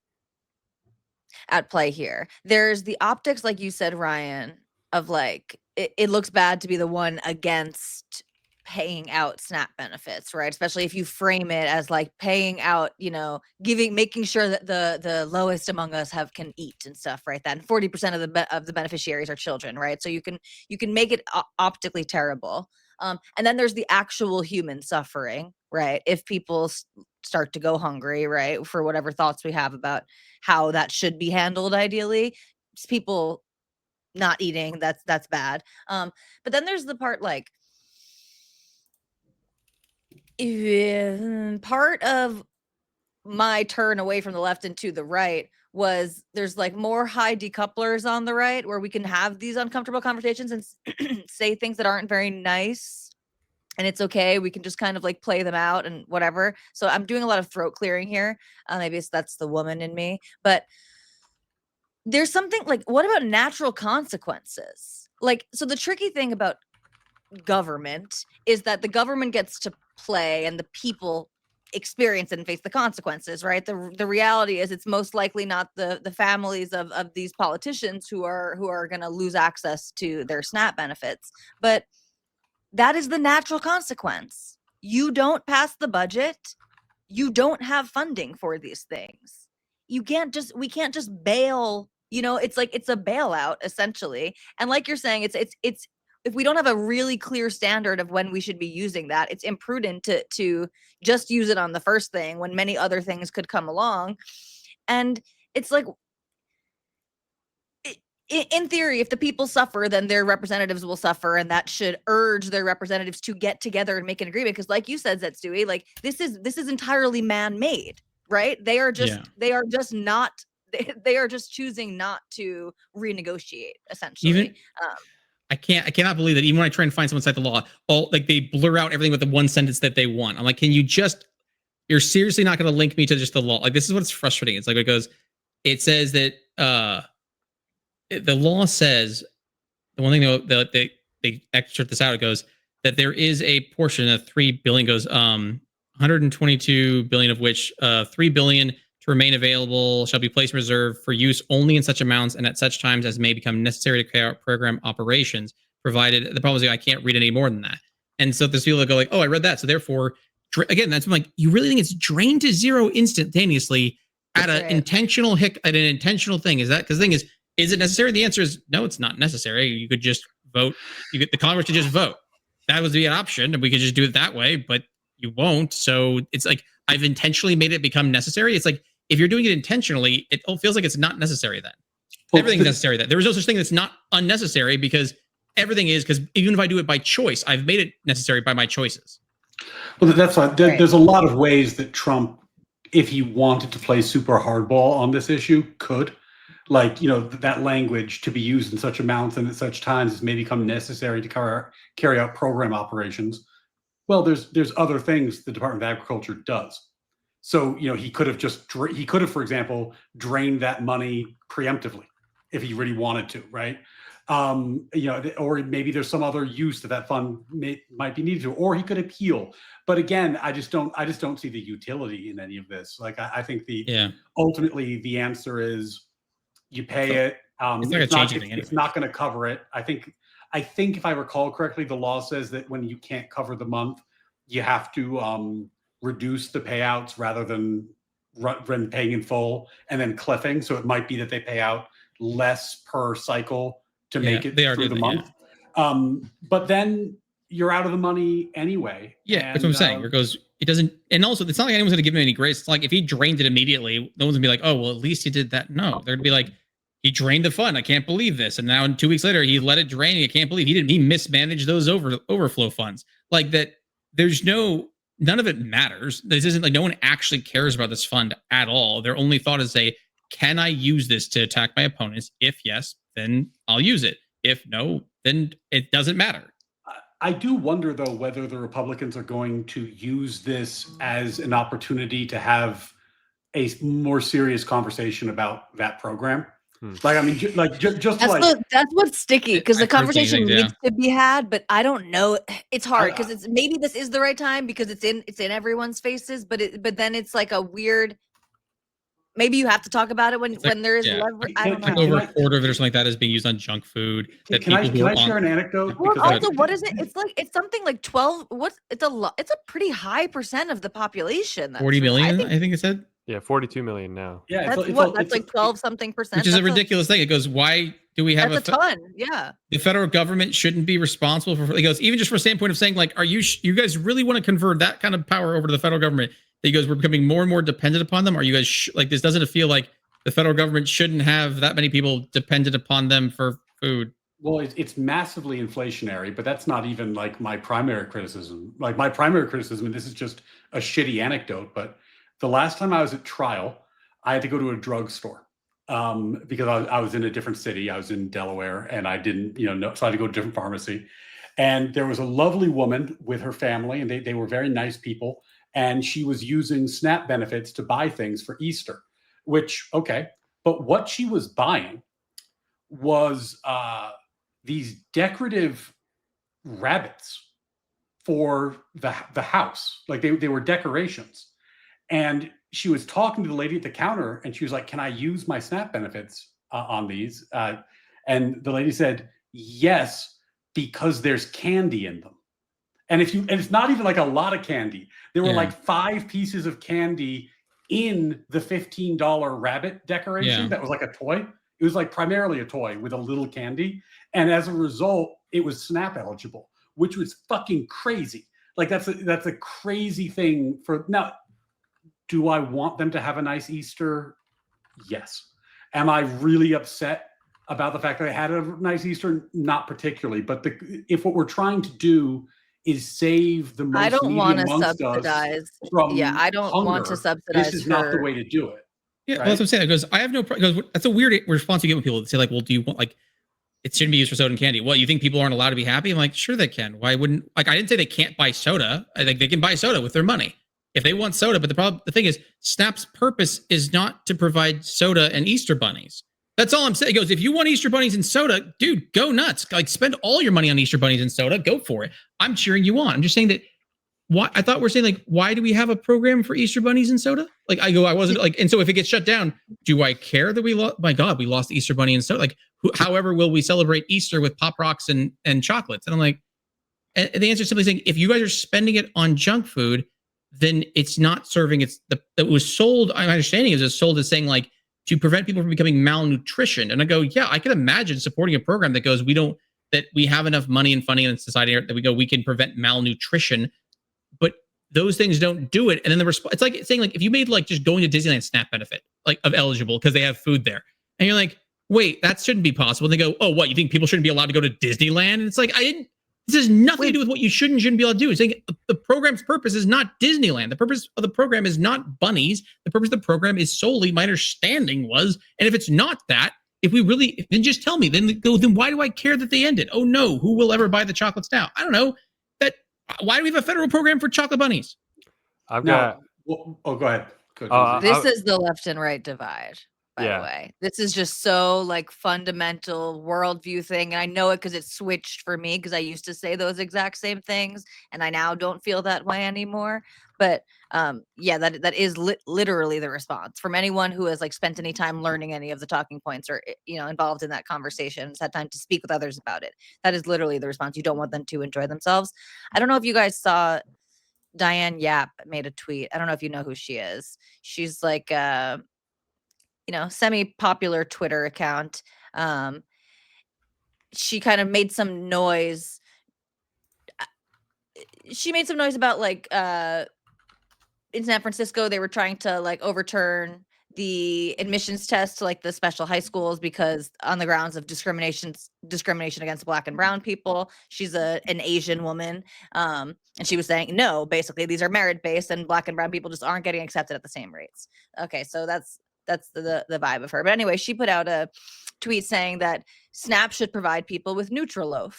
play here. There's the optics, like you said, Ryan, of like it looks bad to be the one against paying out SNAP benefits, right? Especially if you frame it as like paying out, making sure that the lowest among us can eat and stuff, right? That and 40% of the beneficiaries are children, right? So you can make it optically terrible. And then there's the actual human suffering, right? If people start to go hungry, right? For whatever thoughts we have about how that should be handled, ideally, just people not eating, that's bad. But then there's the part like, part of my turn away from the left and to the right was there's like more high decouplers on the right where we can have these uncomfortable conversations and say things that aren't very nice, and it's okay. We can just kind of like play them out and whatever. So I'm doing a lot of throat clearing here. Maybe that's the woman in me, but there's something like, what about natural consequences? Like, so the tricky thing about government is that the government gets to play and the people experience it and face the consequences, right? The reality is it's most likely not the families of these politicians who are going to lose access to their SNAP benefits, but that is the natural consequence. You don't pass the budget, you don't have funding for these things. We can't just bail, it's like it's a bailout essentially. And like you're saying, it's if we don't have a really clear standard of when we should be using that, it's imprudent to just use it on the first thing when many other things could come along. And it's like, in theory, if the people suffer, then their representatives will suffer, and that should urge their representatives to get together and make an agreement. Because, like you said, Zetsui, like this is entirely man-made, right? They are just choosing not to renegotiate, essentially. Even I cannot believe that even when I try and find someone cite the law, like they blur out everything with the one sentence that they want. I'm like, can you just? You're seriously not going to link me to just the law? Like, this is what's frustrating. It's like it says that the law says, the one thing that they extract this out, it goes that there is a portion of 3 billion goes 122 billion of which 3 billion to remain available shall be placed in reserve for use only in such amounts and at such times as may become necessary to carry out program operations, provided the problem is I can't read any more than that. And so there's people that go like, oh, I read that, so therefore again, that's like, you really think it's drained to zero instantaneously at an intentional at an intentional thing? Is that because the thing is it necessary? The answer is no, it's not necessary. You could just vote. The Congress could just vote. That would be an option, and we could just do it that way, but you won't. So it's like, I've intentionally made it become necessary. It's like, if you're doing it intentionally, it feels like it's not necessary then. Well, everything's necessary then. There is no such thing that's not unnecessary, because everything is, because even if I do it by choice, I've made it necessary by my choices. Well, that's why there's a lot of ways that Trump, if he wanted to play super hardball on this issue, could. Like, that language to be used in such amounts and at such times as may become necessary to carry out program operations. Well, there's other things the Department of Agriculture does. So, he could have for example, drained that money preemptively if he really wanted to, right? Or maybe there's some other use that fund might be needed to, or he could appeal. But again, I just don't see the utility in any of this. Like, I think ultimately the answer is you pay it. It's not going to cover it. I think if I recall correctly, the law says that when you can't cover the month, you have to reduce the payouts rather than paying in full and then cliffing. So it might be that they pay out less per cycle to make it through the month. But then you're out of the money anyway. Yeah, that's what I'm saying. It doesn't, and also it's not like anyone's going to give him any grace. It's like, if he drained it immediately, no one's going to be like, oh, well, at least he did that. No, they're going to be like, he drained the fund. I can't believe this. And now 2 weeks later, he let it drain. I can't believe he mismanaged those overflow funds. Like that, none of it matters. This isn't like, no one actually cares about this fund at all. Their only thought is can I use this to attack my opponents? If yes, then I'll use it. If no, then it doesn't matter. I do wonder, though, whether the Republicans are going to use this as an opportunity to have a more serious conversation about that program. Like, I mean, just that's what's sticky, because the conversation needs to be had, but I don't know. It's hard because maybe this is the right time because it's in everyone's faces, but then it's like a weird. Maybe you have to talk about it when there is leverage. I don't know. Over a quarter of it or something like that is being used on junk food. Can I share an anecdote? Well, also, what is it? It's something like 12. It's a pretty high percent of the population. 40 million, I think it said. Yeah, 42 million now. Yeah, that's like 12 something percent. Which is a ridiculous thing. It goes, why do we have a ton? Yeah. The federal government shouldn't be responsible for. It goes, even just from a standpoint of saying, like, are you guys really want to convert that kind of power over to the federal government? He goes, we're becoming more and more dependent upon them. Are you guys like, this doesn't feel like the federal government shouldn't have that many people dependent upon them for food? Well, it's massively inflationary, but that's not even like my primary criticism. Like, my primary criticism, and this is just a shitty anecdote, but the last time I was at trial, I had to go to a drugstore because I was in a different city. I was in Delaware, and I didn't, so I had to go to a different pharmacy. And there was a lovely woman with her family, and they were very nice people. And she was using SNAP benefits to buy things for Easter, which, okay. But what she was buying was these decorative rabbits for the house. Like, they were decorations. And she was talking to the lady at the counter, and she was like, can I use my SNAP benefits on these? And the lady said, yes, because there's candy in them. And it's not even like a lot of candy. There were like 5 pieces of candy in the $15 rabbit decoration that was like a toy. It was like primarily a toy with a little candy. And as a result, it was SNAP eligible, which was fucking crazy. Like that's a crazy thing for now. Do I want them to have a nice Easter? Yes. Am I really upset about the fact that they had a nice Easter? Not particularly. But if what we're trying to do is save the most I don't needy want to amongst us subsidize. from Yeah, I don't want to hunger, subsidize. this is not the way to do it. Yeah, right? well, that's what I'm saying. Because I have no. Because that's a weird response you get when people say like, "Well, do you want like it shouldn't be used for soda and candy?" What, you think people aren't allowed to be happy? I'm like, sure they can. Why wouldn't? Like, I didn't say they can't buy soda. I think they can buy soda with their money if they want soda. But the thing is, SNAP's purpose is not to provide soda and Easter bunnies. That's all I'm saying. It goes, if you want Easter bunnies and soda, dude, go nuts. Like, spend all your money on Easter bunnies and soda. Go for it. I'm cheering you on. I'm just saying that. Why? I thought we're saying like, why do we have a program for Easter bunnies and soda? Like, I wasn't like, and so if it gets shut down, do I care that we lost? My God, we lost Easter bunny and soda. Like, however, will we celebrate Easter with Pop Rocks and chocolates? And I'm like, and the answer is simply saying, if you guys are spending it on junk food, then it's not serving. It was sold. My understanding is it's sold as saying like to prevent people from becoming malnutrition. And I go, yeah, I can imagine supporting a program that goes, that we have enough money and funding in society that we can prevent malnutrition. But those things don't do it. And then it's like saying like, if you made like just going to Disneyland SNAP benefit, like of eligible because they have food there. And you're like, wait, that shouldn't be possible. And they go, oh, what, you think people shouldn't be allowed to go to Disneyland? And it's like, this has nothing to do with what you should and shouldn't be able to do. It's saying the program's purpose is not Disneyland. The purpose of the program is not bunnies. The purpose of the program is solely, my understanding was, and if it's not that, then just tell me, then why do I care that they ended? Oh no, who will ever buy the chocolates now? I don't know. Why do we have a federal program for chocolate bunnies? I've got. Go ahead. Go this is the left and right divide, by the way. This is just so like fundamental worldview thing. And I know it because it switched for me because I used to say those exact same things and I now don't feel that way anymore. But that is literally the response from anyone who has like spent any time learning any of the talking points or, involved in that conversation, has had time to speak with others about it. That is literally the response. You don't want them to enjoy themselves. I don't know if you guys saw Diane Yap made a tweet. I don't know if you know who she is. She's like, semi-popular Twitter account. She kind of made some noise. She made some noise about like, in San Francisco, they were trying to like overturn the admissions test to like the special high schools because on the grounds of discrimination against Black and brown people. She's an Asian woman. And she was saying, no, basically these are merit based and Black and brown people just aren't getting accepted at the same rates. Okay. So that's the vibe of her. But anyway, she put out a tweet saying that SNAP should provide people with Nutriloaf,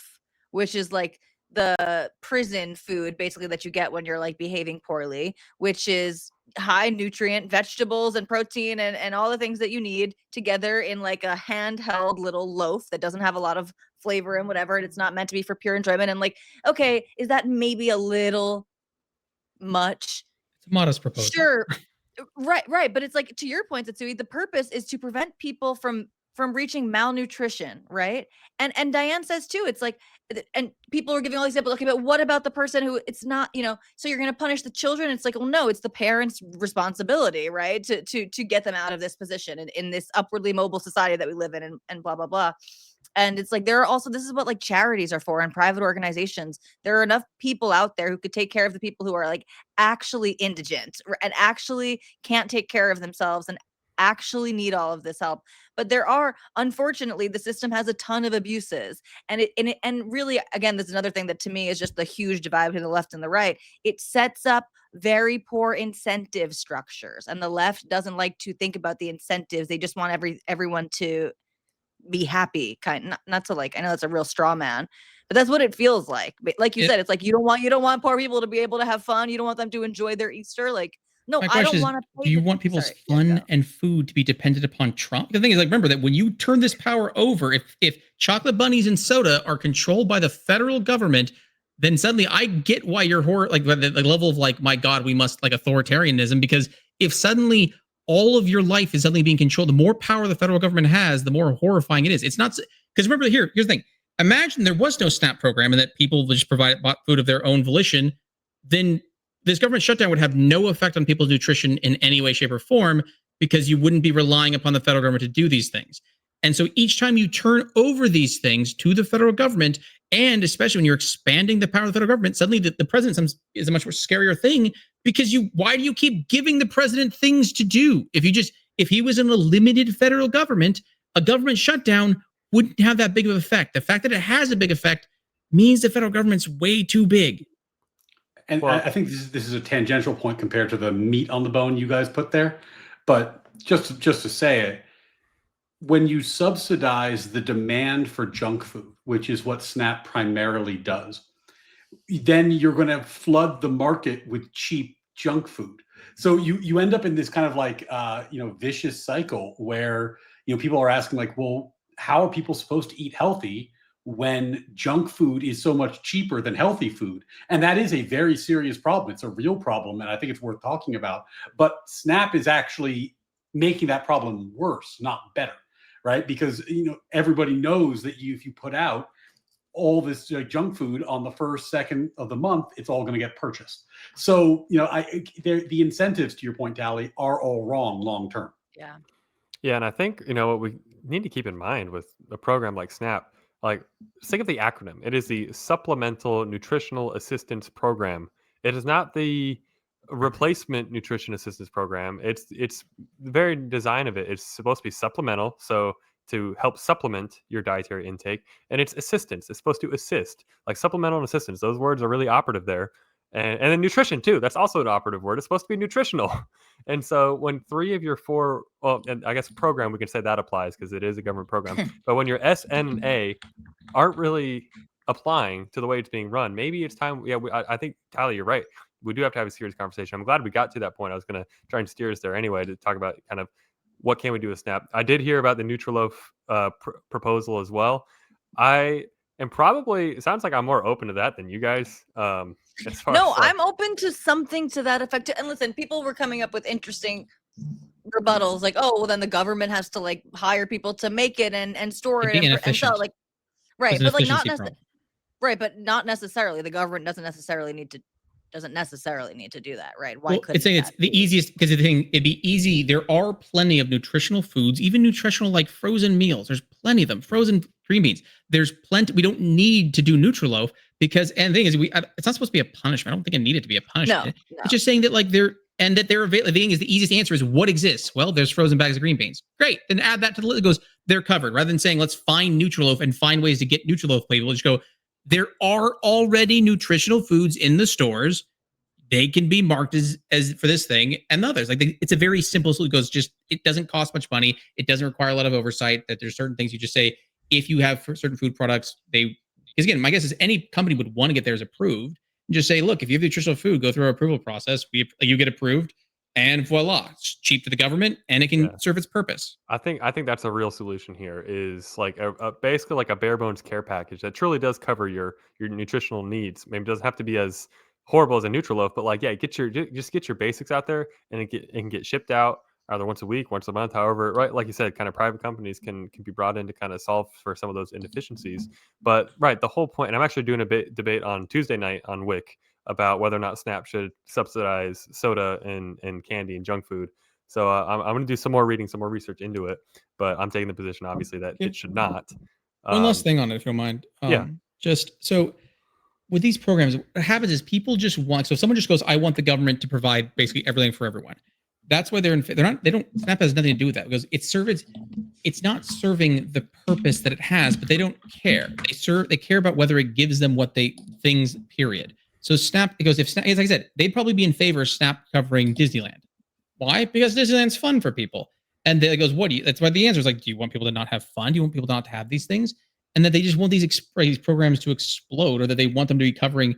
which is like the prison food basically that you get when you're like behaving poorly, which is high nutrient vegetables and protein and all the things that you need together in like a handheld little loaf that doesn't have a lot of flavor and whatever, and it's not meant to be for pure enjoyment. And like, okay, is that maybe a little much? It's a modest proposal. Sure. Right. But it's like, to your point, Zetsui, the purpose is to prevent people from reaching malnutrition, right? And Diane says too, it's like, and people are giving all these examples. Okay, but what about the person who it's not, so you're going to punish the children? It's like, well, no, it's the parents' responsibility, right? To get them out of this position in this upwardly mobile society that we live in and blah, blah, blah. And it's like, there are also, this is what like charities are for and private organizations. There are enough people out there who could take care of the people who are like actually indigent and actually can't take care of themselves and actually need all of this help. But there are, unfortunately, the system has a ton of abuses. And really, again, this is another thing that to me is just the huge divide between the left and the right. It sets up very poor incentive structures. And the left doesn't like to think about the incentives. They just want everyone to be happy, not to like, I know that's a real straw man, but that's what it feels like. But like you said, it's like you don't want poor people to be able to have fun. You don't want them to enjoy their Easter. Like, no, I don't want to. Do you want people's fun and food to be dependent upon Trump? The thing is, like, remember that when you turn this power over, if chocolate bunnies and soda are controlled by the federal government, then suddenly I get why you're like the level of like, my God, we must like authoritarianism, because if suddenly all of your life is suddenly being controlled, the more power the federal government has, the more horrifying it is. It's not, because remember here's the thing. Imagine there was no SNAP program and that people just bought food of their own volition, then this government shutdown would have no effect on people's nutrition in any way, shape, or form, because you wouldn't be relying upon the federal government to do these things. And so each time you turn over these things to the federal government, and especially when you're expanding the power of the federal government, suddenly the president is a much more scarier thing, because why do you keep giving the president things to do? If he was in a limited federal government, a government shutdown wouldn't have that big of an effect. The fact that it has a big effect means the federal government's way too big. And I think this is a tangential point compared to the meat on the bone you guys put there. But just to say it, when you subsidize the demand for junk food, which is what SNAP primarily does, then you're going to flood the market with cheap junk food. So you end up in this kind of like vicious cycle where people are asking like, well, how are people supposed to eat healthy when junk food is so much cheaper than healthy food? And that is a very serious problem. It's a real problem, and I think it's worth talking about. But SNAP is actually making that problem worse, not better, right? Because everybody knows that if you put out all this junk food on the first, second of the month, it's all going to get purchased. So the incentives, to your point, Tali, are all wrong long term. Yeah. Yeah, and I think what we need to keep in mind with a program like SNAP, like think of the acronym. It is the Supplemental Nutritional Assistance Program. It is not the replacement nutrition assistance program. It's the very design of it. It's supposed to be supplemental, so to help supplement your dietary intake, and it's assistance. It's supposed to assist, like supplemental and assistance. Those words are really operative there. And then nutrition too. That's also an operative word. It's supposed to be nutritional. And so when 3 of your 4, well, and I guess program, we can say that applies because it is a government program. But when your S, N, and A aren't really applying to the way it's being run, maybe it's time. Yeah, I think, Tali, you're right. We do have to have a serious conversation. I'm glad we got to that point. I was going to try and steer us there anyway to talk about kind of what can we do with SNAP. I did hear about the Nutriloaf proposal as well. I am probably, it sounds like I'm more open to that than you guys. I'm open to something to that effect. And listen, people were coming up with interesting rebuttals, like, oh, well, then the government has to like hire people to make it and store it and sell it. Like, right, but like but not necessarily. The government doesn't necessarily need to do that, right? Why couldn't it's the easiest, because the thing, it'd be easy. There are plenty of nutritional foods, even nutritional like frozen meals. There's plenty of them. Frozen green beans. There's plenty. We don't need to do Nutriloaf because, and the thing is, it's not supposed to be a punishment. I don't think it needed to be a punishment. No. It's just saying that like they're available. The thing is, the easiest answer is what exists. Well, there's frozen bags of green beans. Great, then add that to the list. It goes, they're covered. Rather than saying let's find Nutriloaf and find ways to get Nutriloaf people, just go, there are already nutritional foods in the stores. They can be marked as for this thing and others. Like it's a very simple solution. It goes, it doesn't cost much money. It doesn't require a lot of oversight. That there's certain things you just say, if you have certain food products, because again, my guess is any company would want to get theirs approved and just say, look, if you have nutritional food, go through our approval process. You get approved, and voila, it's cheap to the government and it can serve its purpose. I think that's a real solution here, is like basically like a bare bones care package that truly does cover your nutritional needs. Maybe it doesn't have to be as horrible as a Nutriloaf, but like, yeah, get your basics out there, and it can get shipped out either once a week, once a month, however, right? Like you said, kind of private companies can be brought in to kind of solve for some of those inefficiencies. But right, the whole point, and I'm actually doing a debate on Tuesday night on WIC about whether or not SNAP should subsidize soda and candy and junk food. So I'm going to do some more reading, some more research into it, but I'm taking the position, obviously, that it should not. One last thing on it, if you don't mind. Just so with these programs, what happens is people just want, so if someone just goes, I want the government to provide basically everything for everyone. That's why SNAP has nothing to do with that, because it's not serving the purpose that it has, but they don't care. They care about whether it gives them things, period. So SNAP, it goes, if SNAP, as I said, they'd probably be in favor of SNAP covering Disneyland. Why? Because Disneyland's fun for people. And it goes, that's why the answer is like, do you want people to not have fun? Do you want people not to have these things? And that they just want these programs to explode, or that they want them to be covering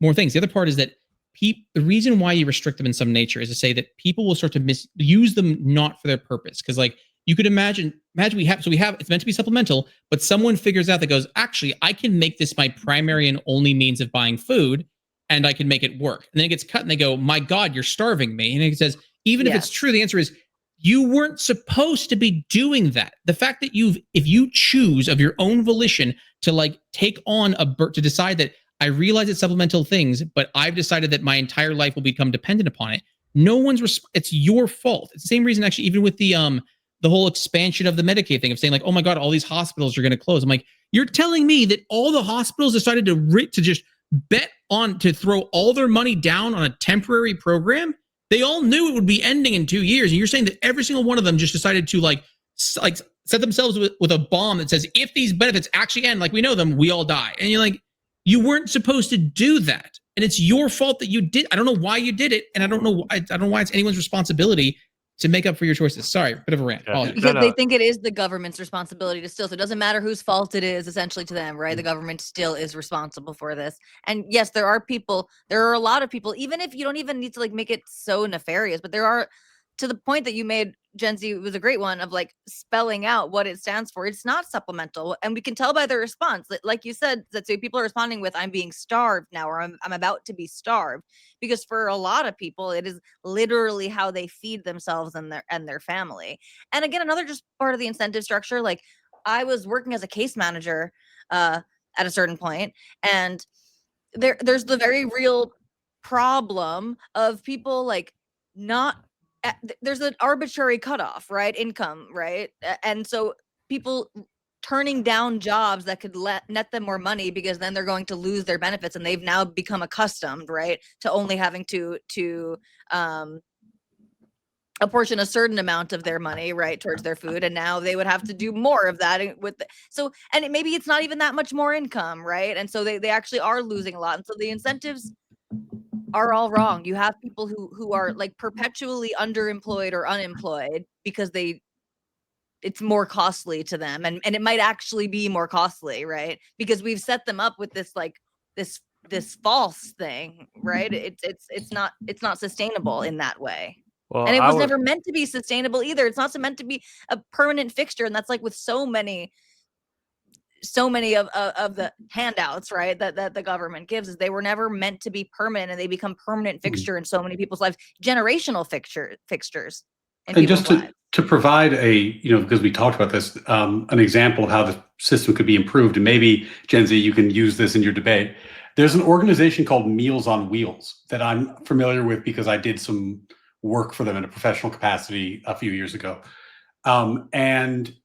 more things. The other part is that the reason why you restrict them in some nature is to say that people will start to use them not for their purpose. Because like you could imagine it's meant to be supplemental, but someone figures out that goes, actually, I can make this my primary and only means of buying food, and I can make it work. And then it gets cut, and they go, my God, you're starving me. And it says, even if it's true, the answer is, you weren't supposed to be doing that. The fact that if you choose of your own volition to like take on to decide that I realize it's supplemental things, but I've decided that my entire life will become dependent upon it. It's your fault. It's the same reason, actually, even with the the whole expansion of the Medicaid thing of saying like, oh my God, all these hospitals are going to close. I'm like, you're telling me that all the hospitals decided to just bet on to throw all their money down on a temporary program? They all knew it would be ending in 2 years. And you're saying that every single one of them just decided to like set themselves with a bomb that says, if these benefits actually end, like we know them, we all die. And you're like, you weren't supposed to do that. And it's your fault that you did. I don't know why you did it. And I don't know why it's anyone's responsibility to make up for your choices. Sorry, bit of a rant. Yeah. Because they think it is the government's responsibility to still. So it doesn't matter whose fault it is, essentially, to them, right? The government still is responsible for this. And yes, there are a lot of people, even if you don't even need to like make it so nefarious, but there are, to the point that you made, Gen Z, was a great one of like spelling out what it stands for. It's not supplemental. And we can tell by their response that, like you said, that so people are responding with, I'm being starved now, or I'm about to be starved. Because for a lot of people, it is literally how they feed themselves and their family. And again, another just part of the incentive structure. Like I was working as a case manager at a certain point, and there's the very real problem of people like not there's an arbitrary cutoff, right? Income, right? And so people turning down jobs that could net them more money because then they're going to lose their benefits, and they've now become accustomed, right, to only having to apportion a certain amount of their money, right, towards their food, and now they would have to do more of that maybe it's not even that much more income, right? And so they actually are losing a lot, and so the incentives are all wrong. You have people who are like perpetually underemployed or unemployed because it's more costly to them, and it might actually be more costly, right? Because we've set them up with this like this false thing, right? It's not sustainable in that way. Well, And it was never meant to be sustainable either. It's not meant to be a permanent fixture, and that's like with so many of the handouts, right, that the government gives, is they were never meant to be permanent, and they become permanent fixture in so many people's lives, generational fixtures in And people's just lives. to provide because we talked about this, an example of how the system could be improved, and maybe Gen Z, you can use this in your debate. There's an organization called Meals on Wheels that I'm familiar with because I did some work for them in a professional capacity a few years ago. And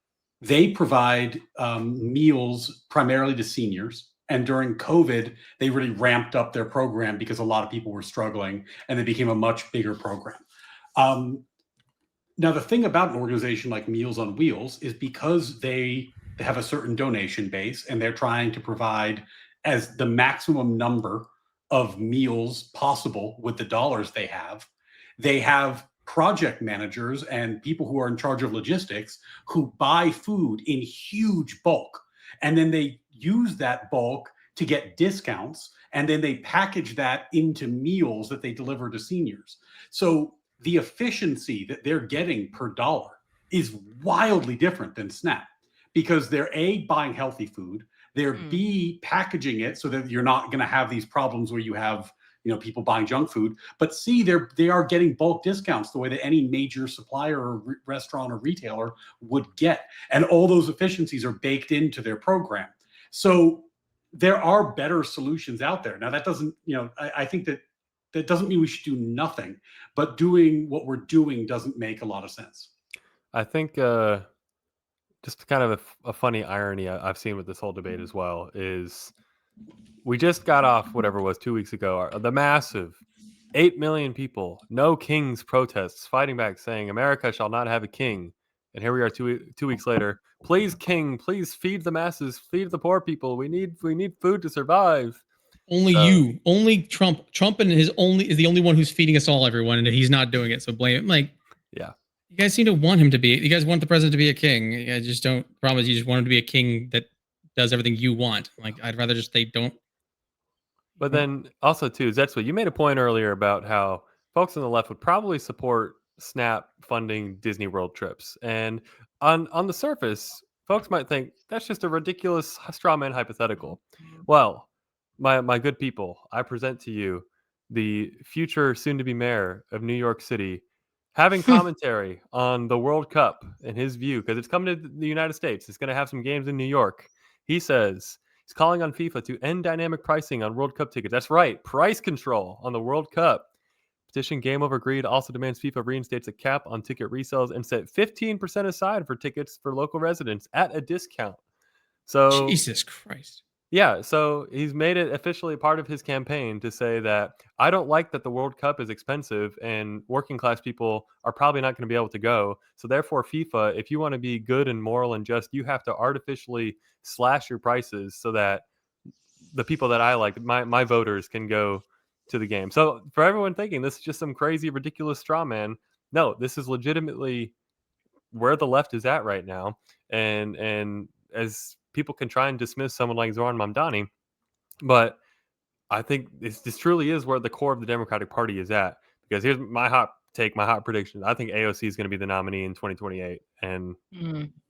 they provide meals primarily to seniors. And during COVID, they really ramped up their program because a lot of people were struggling, and they became a much bigger program. Now, the thing about an organization like Meals on Wheels is because they have a certain donation base, and they're trying to provide as the maximum number of meals possible with the dollars they have project managers and people who are in charge of logistics who buy food in huge bulk. And then they use that bulk to get discounts. And then they package that into meals that they deliver to seniors. So the efficiency that they're getting per dollar is wildly different than SNAP, because they're A, buying healthy food. They're B, packaging it so that you're not going to have these problems where you have people buying junk food, but C, they are getting bulk discounts the way that any major supplier or restaurant or retailer would get. And all those efficiencies are baked into their program. So there are better solutions out there. Now, that doesn't, I think that doesn't mean we should do nothing, but doing what we're doing doesn't make a lot of sense. I think just kind of a funny irony I've seen with this whole debate as well is we just got off whatever it was 2 weeks ago, the massive 8 million people, no kings protests, fighting back, saying America shall not have a king. And here we are 2 weeks later. Please, king, please feed the masses, feed the poor people. We need food to survive. Only Trump. Trump is the only one who's feeding us all, everyone, and he's not doing it. So blame him. Like, yeah, you guys seem to want him to be. You guys want the president to be a king. You guys just don't. Promise you just want him to be a king that does everything you want. Like, I'd rather just they don't. But then also too, Zetsui, you made a point earlier about how folks on the left would probably support SNAP funding Disney World trips, and on the surface, folks might think that's just a ridiculous straw man hypothetical. Well, my good people, I present to you the future soon-to-be mayor of New York City, having commentary on the World Cup in his view, because it's coming to the United States. It's going to have some games in New York. He says he's calling on FIFA to end dynamic pricing on World Cup tickets. That's right, price control on the World Cup. Petition Game Over Greed also demands FIFA reinstates a cap on ticket resales and set 15% aside for tickets for local residents at a discount. So Jesus Christ. yeah, so he's made it officially part of his campaign to say that I don't like that the World Cup is expensive and working class people are probably not going to be able to go. So therefore, FIFA, if you want to be good and moral and just, you have to artificially slash your prices so that the people that I like, my voters, can go to the game. So for everyone thinking this is just some crazy, ridiculous straw man, no, this is legitimately where the left is at right now. And as people can try and dismiss someone like Zohran Mamdani, but I think this truly is where the core of the Democratic Party is at. Because here's my hot take, my hot prediction. I think AOC is going to be the nominee in 2028, and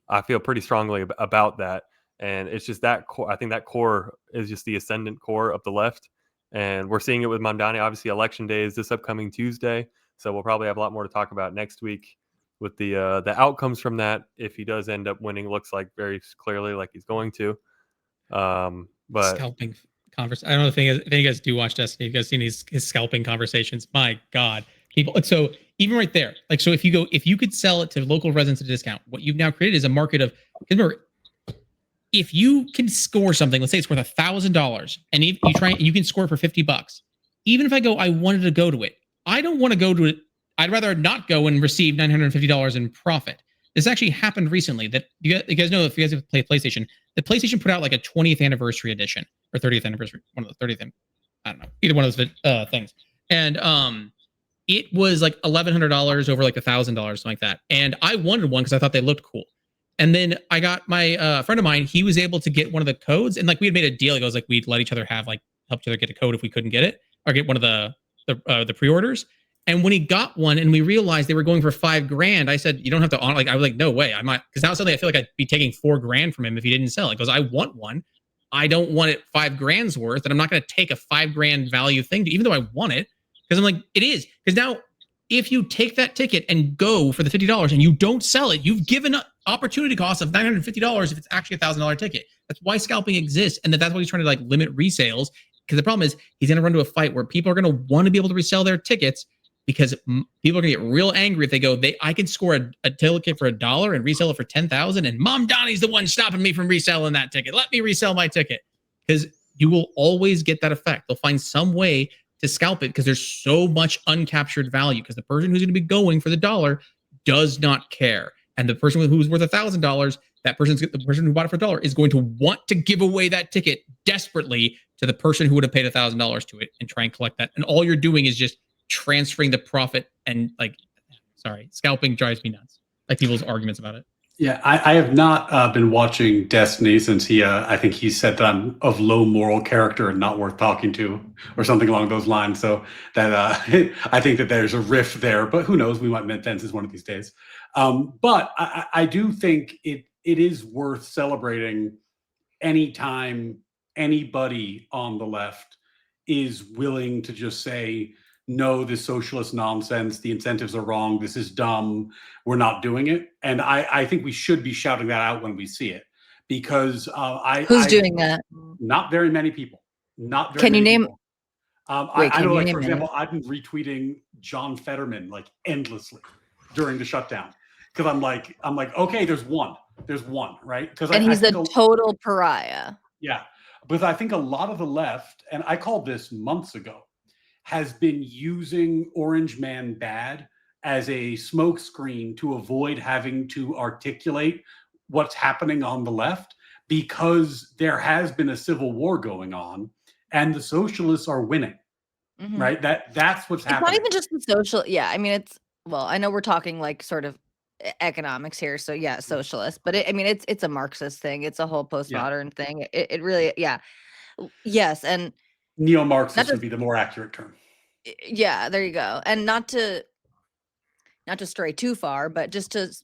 I feel pretty strongly about that. And it's just that core. I think that core is just the ascendant core of the left, and we're seeing it with Mamdani. Obviously, election day is this upcoming Tuesday, so we'll probably have a lot more to talk about next week with the outcomes from that. If he does end up winning, looks like very clearly like he's going to. But Scalping converse. I don't know if you guys do watch Destiny. You guys seen his scalping conversations? My God, people. So even right there, like, so if you could sell it to local residents at a discount, what you've now created is a market of. Remember, if you can score something, let's say it's worth $1,000, and you try and you can score it for $50. Even if I wanted to go to it, I don't want to go to it. I'd rather not go and receive $950 in profit. This actually happened recently. That you guys know, if you guys have played PlayStation, the PlayStation put out like a 20th anniversary edition or 30th anniversary, one of the 30th. I don't know, either one of those things. And it was like $1,100 over like $1,000, something like that. And I wanted one because I thought they looked cool. And then I got my friend of mine. He was able to get one of the codes, and like we had made a deal. It goes like we'd let each other have like help each other get a code if we couldn't get it, or get one of the pre-orders. And when he got one, and we realized they were going for $5,000, I said, "You don't have to honor." Like I was like, "No way, I'm not," because now suddenly I feel like I'd be taking $4,000 from him if he didn't sell it. Because I want one, I don't want it $5,000 worth, and I'm not going to take a $5,000 value thing, even though I want it, because I'm like, it is. Because now, if you take that ticket and go for the $50 and you don't sell it, you've given up opportunity cost of $950 if it's actually $1,000 ticket. That's why scalping exists, and that's why he's trying to like limit resales. Because the problem is he's going to run to a fight where people are going to want to be able to resell their tickets, because people are going to get real angry if they go, I can score a ticket for $1 and resell it for $10,000, and Mamdani's the one stopping me from reselling that ticket. Let me resell my ticket. Because you will always get that effect. They'll find some way to scalp it because there's so much uncaptured value, because the person who's going to be going for the $1 does not care. And the person who's worth $1,000, the person who bought it for $1 is going to want to give away that ticket desperately to the person who would have paid $1,000 to it and try and collect that. And all you're doing is just transferring the profit, and like, sorry, scalping drives me nuts. Like people's arguments about it. Yeah, I have not been watching Destiny since I think he said that I'm of low moral character and not worth talking to, or something along those lines. So that I think that there's a rift there, but who knows? We might mend fences one of these days. But I do think it is worth celebrating anytime anybody on the left is willing to just say, no, this socialist nonsense, the incentives are wrong, this is dumb, we're not doing it. And I think we should be shouting that out when we see it, because Who's doing that? Not very many people. Not very Can you many name? people. Wait, I know, you like, name for any? example, I've been retweeting John Fetterman like endlessly during the shutdown, because I'm like, okay, there's one, right? Because And he's a total pariah. Yeah, but I think a lot of the left, and I called this months ago, has been using Orange Man Bad as a smokescreen to avoid having to articulate what's happening on the left, because there has been a civil war going on and the socialists are winning. Mhm. Right? That's what's It's happening. not even just the social. Yeah, I mean, well, I know we're talking like sort of economics here, so yeah, socialist, but it's a Marxist thing. It's a whole postmodern thing. It really, yeah, yes, and Neo-Marxist would be the more accurate term. yeah, there you go. And not to stray too far, but just to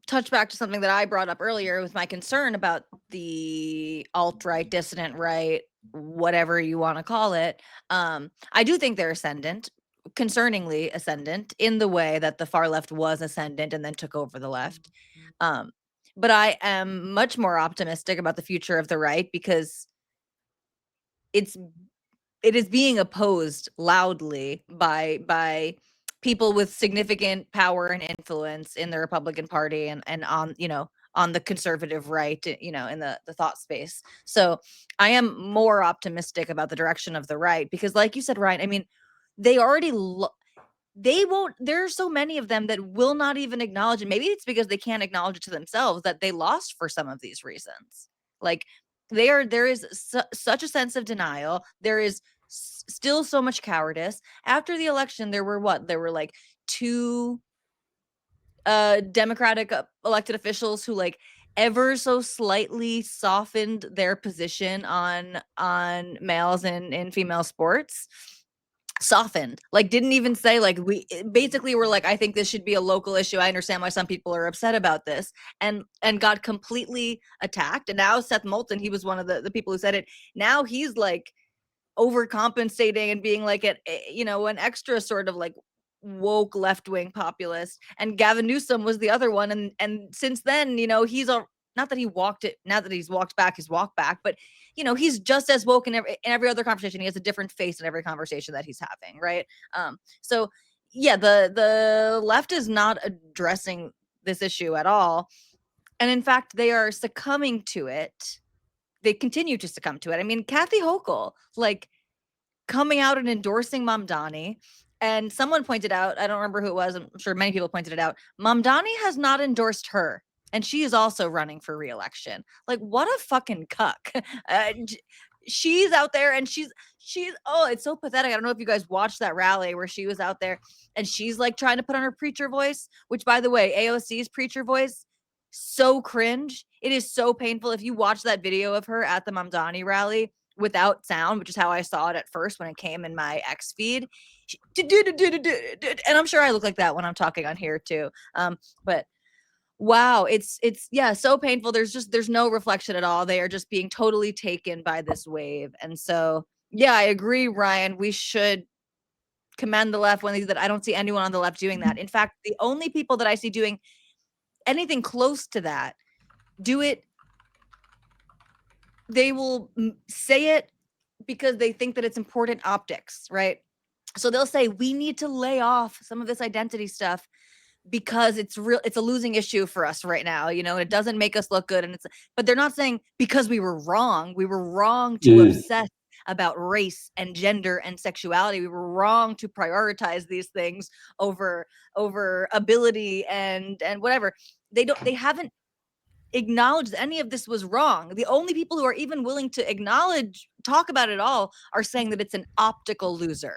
touch back to something that I brought up earlier with my concern about the alt-right, dissident right, whatever you want to call it. I do think they're ascendant, concerningly ascendant, in the way that the far left was ascendant and then took over the left. But I am much more optimistic about the future of the right, because it's it is being opposed loudly by people with significant power and influence in the Republican Party and on, you know, on the conservative right, you know, in the thought space. So I am more optimistic about the direction of the right because, like you said, Ryan, I mean, they already they won't, there are so many of them that will not even acknowledge it. Maybe it's because they can't acknowledge it to themselves that they lost for some of these reasons. Like there is such a sense of denial. There is still so much cowardice. After the election, there were like two Democratic elected officials who like ever so slightly softened their position on males in female sports. Softened, like didn't even say like we basically were like, I think this should be a local issue. I understand why some people are upset about this, and got completely attacked. And now Seth Moulton, he was one of the people who said it. Now he's like overcompensating and being like you know, an extra sort of like woke left-wing populist. And Gavin Newsom was the other one, and since then, you know, he's not that he walked it, now that he's walked back his walk back, but you know, he's just as woke in every other conversation. He has a different face in every conversation that he's having, right? So yeah, the left is not addressing this issue at all, and in fact, they are succumbing to it. They continue to succumb to it. I mean, Kathy Hochul, like coming out and endorsing Mamdani. And someone pointed out, I don't remember who it was, I'm sure many people pointed it out, Mamdani has not endorsed her. And she is also running for re-election. Like, what a fucking cuck. She's out there and she's, oh, it's so pathetic. I don't know if you guys watched that rally where she was out there and she's like trying to put on her preacher voice, which by the way, AOC's preacher voice, so cringe. It is so painful. If you watch that video of her at the Mamdani rally without sound, which is how I saw it at first when it came in my X feed, and I'm sure I look like that when I'm talking on here too. But wow, it's yeah, so painful. There's no reflection at all. They are just being totally taken by this wave. And so yeah, I agree, Ryan. We should commend the left when that I don't see anyone on the left doing that. In fact, the only people that I see doing anything close to that do it, they will say it because they think that it's important optics, right? So they'll say we need to lay off some of this identity stuff because it's a losing issue for us right now, you know, and it doesn't make us look good. And but they're not saying because we were wrong to obsess about race and gender and sexuality. We were wrong to prioritize these things over ability and whatever. They haven't acknowledged any of this was wrong. The only people who are even willing to talk about it all are saying that it's an optical loser,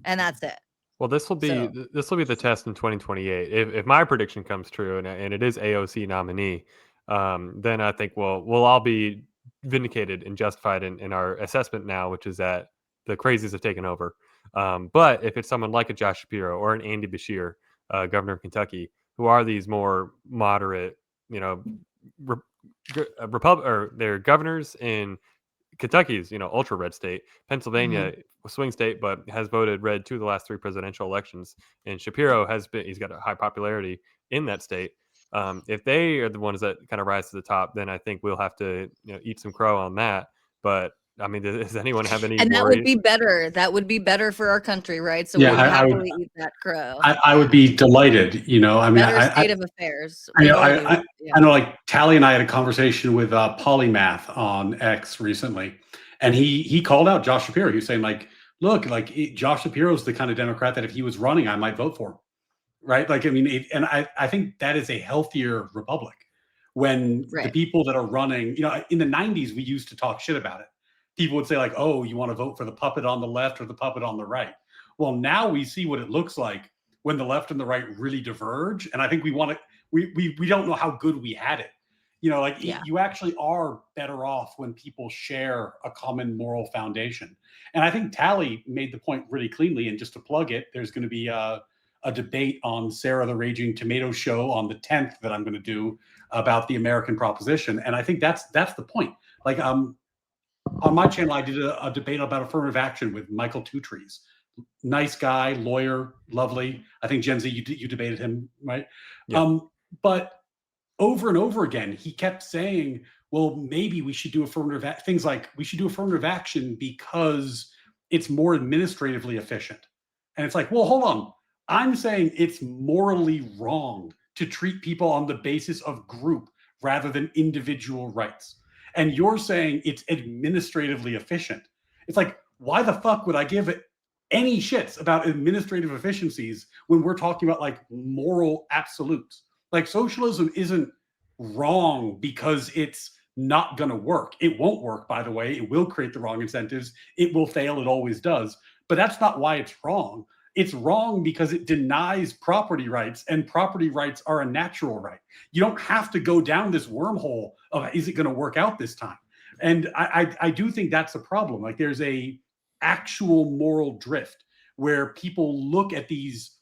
and that's it. Well, this will be the test in 2028. If my prediction comes true and it is AOC nominee, then I think we'll all be vindicated and justified in our assessment now, which is that the crazies have taken over. But if it's someone like a Josh Shapiro or an Andy Beshear, governor of Kentucky, who are these more moderate, you know, or they're governors in Kentucky's, you know, ultra red state. Pennsylvania, swing state, but has voted red 2 of the last 3 presidential elections. And Shapiro he's got a high popularity in that state. If they are the ones that kind of rise to the top, then I think we'll have to, you know, eat some crow on that. But I mean, does anyone have any? And that would be better. That would be better for our country, right? So Yeah, we would happily eat that crow. I would be delighted. You know, I mean, better state of affairs. I know, like Tali and I had a conversation with Polymath on X recently, and he called out Josh Shapiro. He was saying like, look, like Josh Shapiro's the kind of Democrat that if he was running, I might vote for him. Right. Like, I mean, and I think that is a healthier republic when the people that are running, you know, in the 90s, we used to talk shit about it. People would say like, oh, you want to vote for the puppet on the left or the puppet on the right? Well, now we see what it looks like when the left and the right really diverge. And I think we don't know how good we had it. You know, like you actually are better off when people share a common moral foundation. And I think Tali made the point really cleanly. And just to plug it, there's going to be a debate on Sarah the Raging Tomato show on the 10th that I'm going to do about the American proposition. And I think that's the point. Like, on my channel, I did a debate about affirmative action with Michael Tutrees. Nice guy, lawyer, lovely. I think, Gen Z, you debated him, right? Yeah. But over and over again, he kept saying, well, maybe we should do things like we should do affirmative action because it's more administratively efficient. And it's like, well, hold on. I'm saying it's morally wrong to treat people on the basis of group rather than individual rights. And you're saying it's administratively efficient. It's like, why the fuck would I give it any shits about administrative efficiencies when we're talking about like moral absolutes? Like socialism isn't wrong because it's not going to work. It won't work, by the way. It will create the wrong incentives. It will fail. It always does. But that's not why it's wrong. It's wrong because it denies property rights, and property rights are a natural right. You don't have to go down this wormhole of, is it going to work out this time? And I do think that's a problem. Like there's a actual moral drift where people look at these,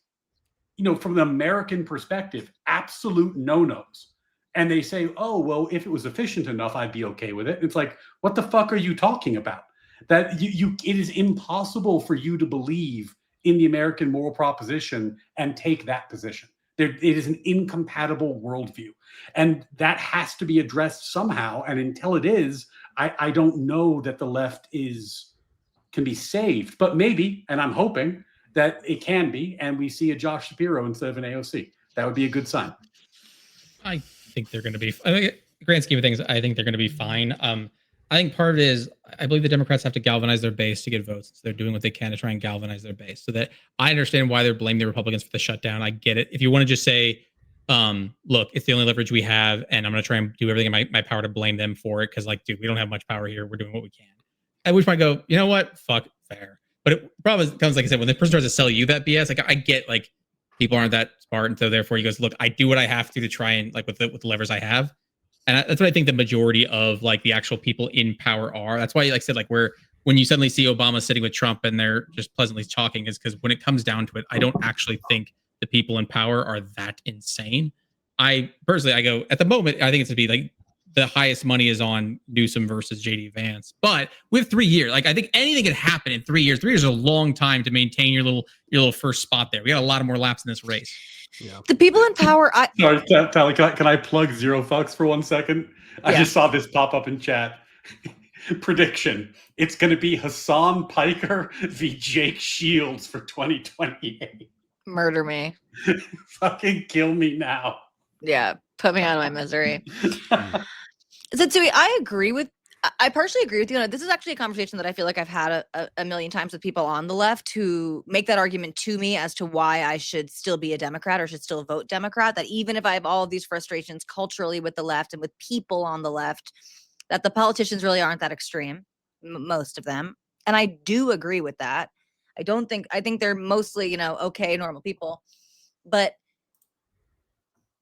from the American perspective, absolute no-nos. And they say, oh, well, if it was efficient enough, I'd be okay with it. It's like, what the fuck are you talking about? That it is impossible for you to believe in the American moral proposition and take that position. It is an incompatible worldview. And that has to be addressed somehow. And until it is, I don't know that the left can be saved. But maybe, and I'm hoping that it can be, and we see a Josh Shapiro instead of an AOC. That would be a good sign. I think they're going to be, grand scheme of things, I think they're going to be fine. I think part of it is, I believe the Democrats have to galvanize their base to get votes. So they're doing what they can to try and galvanize their base. So that I understand why they're blaming the Republicans for the shutdown. I get it. If you want to just say, look, it's the only leverage we have, and I'm going to try and do everything in my power to blame them for it, because like, dude, we don't have much power here. We're doing what we can. At which point I go, you know what? Fuck, fair. But it probably comes, like I said, when the person tries to sell you that BS, like I get like people aren't that smart, and so therefore he goes, look, I do what I have to try and like with the levers I have. And that's what I think the majority of like the actual people in power are. That's why, like I said, like when you suddenly see Obama sitting with Trump and they're just pleasantly talking, is because when it comes down to it, I don't actually think the people in power are that insane. I personally, I go at the moment, I think it's to be like the highest money is on Newsom versus JD Vance. But with 3 years, like I think anything can happen in 3 years. 3 years is a long time to maintain your little first spot there. We got a lot of more laps in this race. Yeah. The people in power. Sorry, Tali, can I plug Zero Fucks for 1 second? I just saw this pop up in chat. Prediction: it's going to be Hassan Piker v. Jake Shields for 2028. Murder me. Fucking kill me now. Yeah, put me out of my misery. Zetsui, I partially agree with you. This is actually a conversation that I feel like I've had a million times with people on the left who make that argument to me as to why I should still be a Democrat or should still vote Democrat. That even if I have all of these frustrations culturally with the left and with people on the left, that the politicians really aren't that extreme, most of them. And I do agree with that. I think they're mostly, okay, normal people. But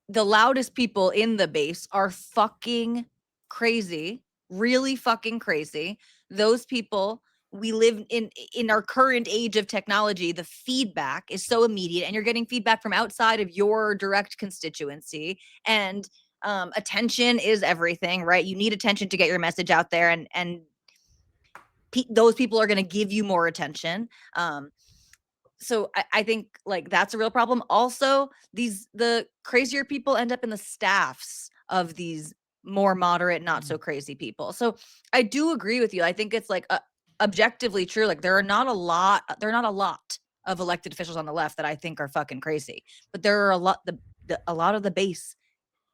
the loudest people in the base are fucking crazy. Really fucking crazy. Those people, we live in our current age of technology, the feedback is so immediate, and you're getting feedback from outside of your direct constituency, and attention is everything, right? You need attention to get your message out there, and those people are going to give you more attention. So I think like that's a real problem. Also, the crazier people end up in the staffs of these more moderate, not so crazy people. So I do agree with you. I think it's like objectively true. Like there are not a lot of elected officials on the left that I think are fucking crazy, but there are a lot. A lot of the base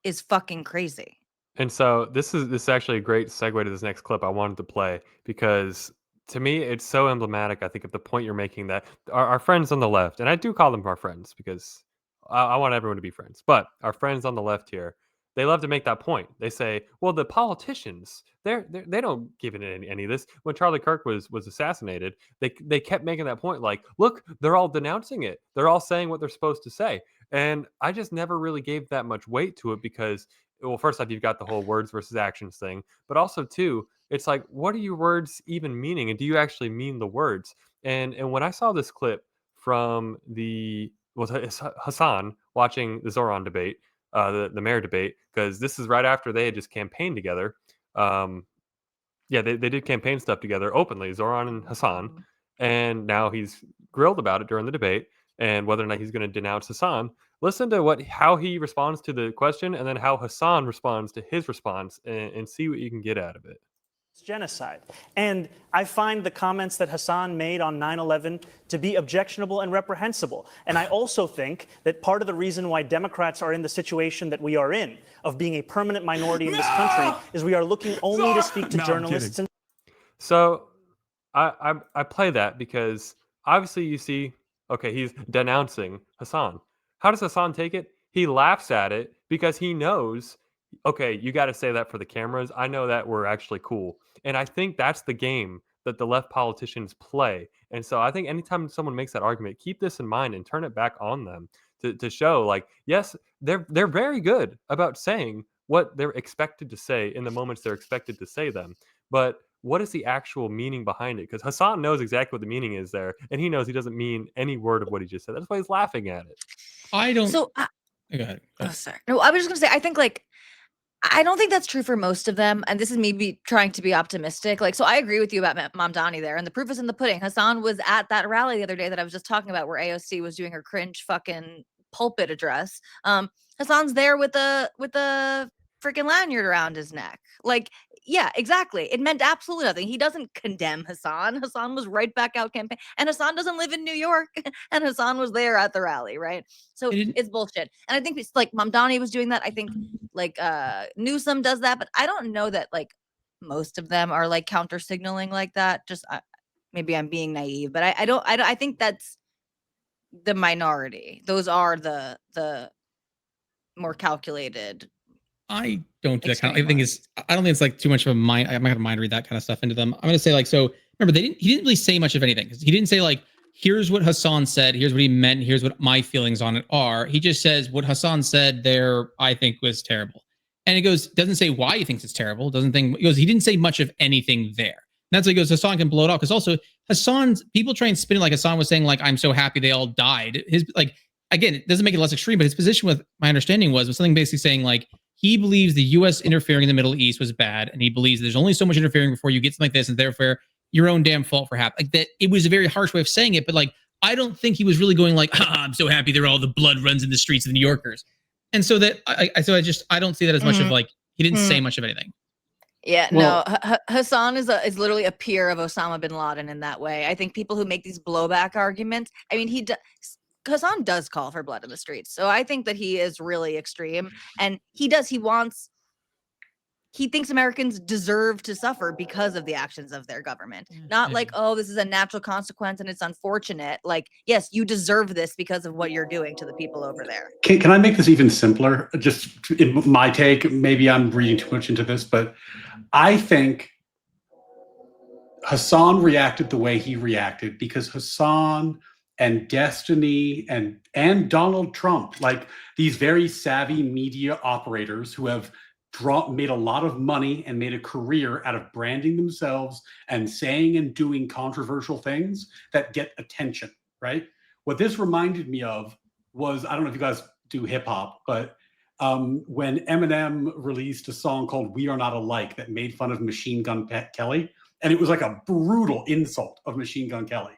is fucking crazy. And so this is actually a great segue to this next clip I wanted to play, because to me it's so emblematic, I think, of the point you're making, that our friends on the left, and I do call them our friends because I want everyone to be friends, but our friends on the left here, they love to make that point. They say, well, the politicians, they don't give it any of this. When Charlie Kirk was assassinated, they kept making that point, like, look, they're all denouncing it. They're all saying what they're supposed to say. And I just never really gave that much weight to it because, well, first off, you've got the whole words versus actions thing, but also too, it's like, what are your words even meaning, and do you actually mean the words? And when I saw this clip from Hassan watching the Zohran debate, the mayor debate, because this is right after they had just campaigned together. They did campaign stuff together openly, Zohran and Hassan, and now he's grilled about it during the debate and whether or not he's going to denounce Hassan. Listen to how he responds to the question, and then how Hassan responds to his response, and see what you can get out of it. genocide. And I find the comments that Hassan made on 9/11 to be objectionable and reprehensible. And I also think that part of the reason why Democrats are in the situation that we are in, of being a permanent minority in this country, is we are looking only to speak to journalists. And So I play that because obviously you see, okay, he's denouncing Hassan. How does Hassan take it? He laughs at it because he knows, okay, you got to say that for the cameras. I know that we're actually cool. And I think that's the game that the left politicians play. And so I think anytime someone makes that argument, keep this in mind and turn it back on them to show, like, yes, they're very good about saying what they're expected to say in the moments they're expected to say them. But what is the actual meaning behind it? Because Hassan knows exactly what the meaning is there, and he knows he doesn't mean any word of what he just said. That's why he's laughing at it. I don't. So, Go ahead. oh, sorry. No, I was just gonna say, I think like I don't think that's true for most of them, and this is maybe trying to be optimistic. Like, so I agree with you about Mamdani there, and the proof is in the pudding. Hassan was at that rally the other day that I was just talking about, where AOC was doing her cringe fucking pulpit address. Hassan's there with the freaking lanyard around his neck. Like, yeah, exactly. It meant absolutely nothing. He doesn't condemn Hassan. Hassan was right back out campaign, and Hassan doesn't live in New York, and Hassan was there at the rally, right? So it's bullshit. And I think it's like Mamdani was doing that. I think like Newsom does that, but I don't know that like most of them are like counter signaling like that. Just maybe I'm being naive, but I don't. I think that's the minority. Those are the more calculated. I don't do that kind of. I don't think it's like too much of a mind. I'm not gonna mind read that kind of stuff into them. I'm gonna say like, so remember he didn't really say much of anything. He didn't say like, here's what Hassan said, here's what he meant, here's what my feelings on it are. He just says what Hassan said there, I think was terrible. And he doesn't say why he thinks it's terrible. He didn't say much of anything there. And that's why he goes, Hassan can blow it off. Because also people try and spin it like Hassan was saying, like, I'm so happy they all died. His, like, again, it doesn't make it less extreme, but his position, with my understanding, was something basically saying like, he believes the U.S. interfering in the Middle East was bad, and he believes there's only so much interfering before you get something like this, and therefore your own damn fault for happening. Like that, it was a very harsh way of saying it, but like I don't think he was really going like, I'm so happy they're all the blood runs in the streets of the New Yorkers, and so that I don't see that as much of like he didn't say much of anything. Yeah, well, no, Hassan is literally a peer of Osama bin Laden in that way. I think people who make these blowback arguments, I mean, Hassan does call for blood in the streets. So I think that he is really extreme, and he thinks Americans deserve to suffer because of the actions of their government. Not like, oh, this is a natural consequence and it's unfortunate. Like, yes, you deserve this because of what you're doing to the people over there. Can I make this even simpler? Just in my take, maybe I'm reading too much into this, but I think Hassan reacted the way he reacted because Hassan and Destiny and Donald Trump, like these very savvy media operators who have made a lot of money and made a career out of branding themselves and saying and doing controversial things that get attention, right? What this reminded me of was, I don't know if you guys do hip hop, but when Eminem released a song called We Are Not Alike that made fun of Machine Gun Kelly, and it was like a brutal insult of Machine Gun Kelly.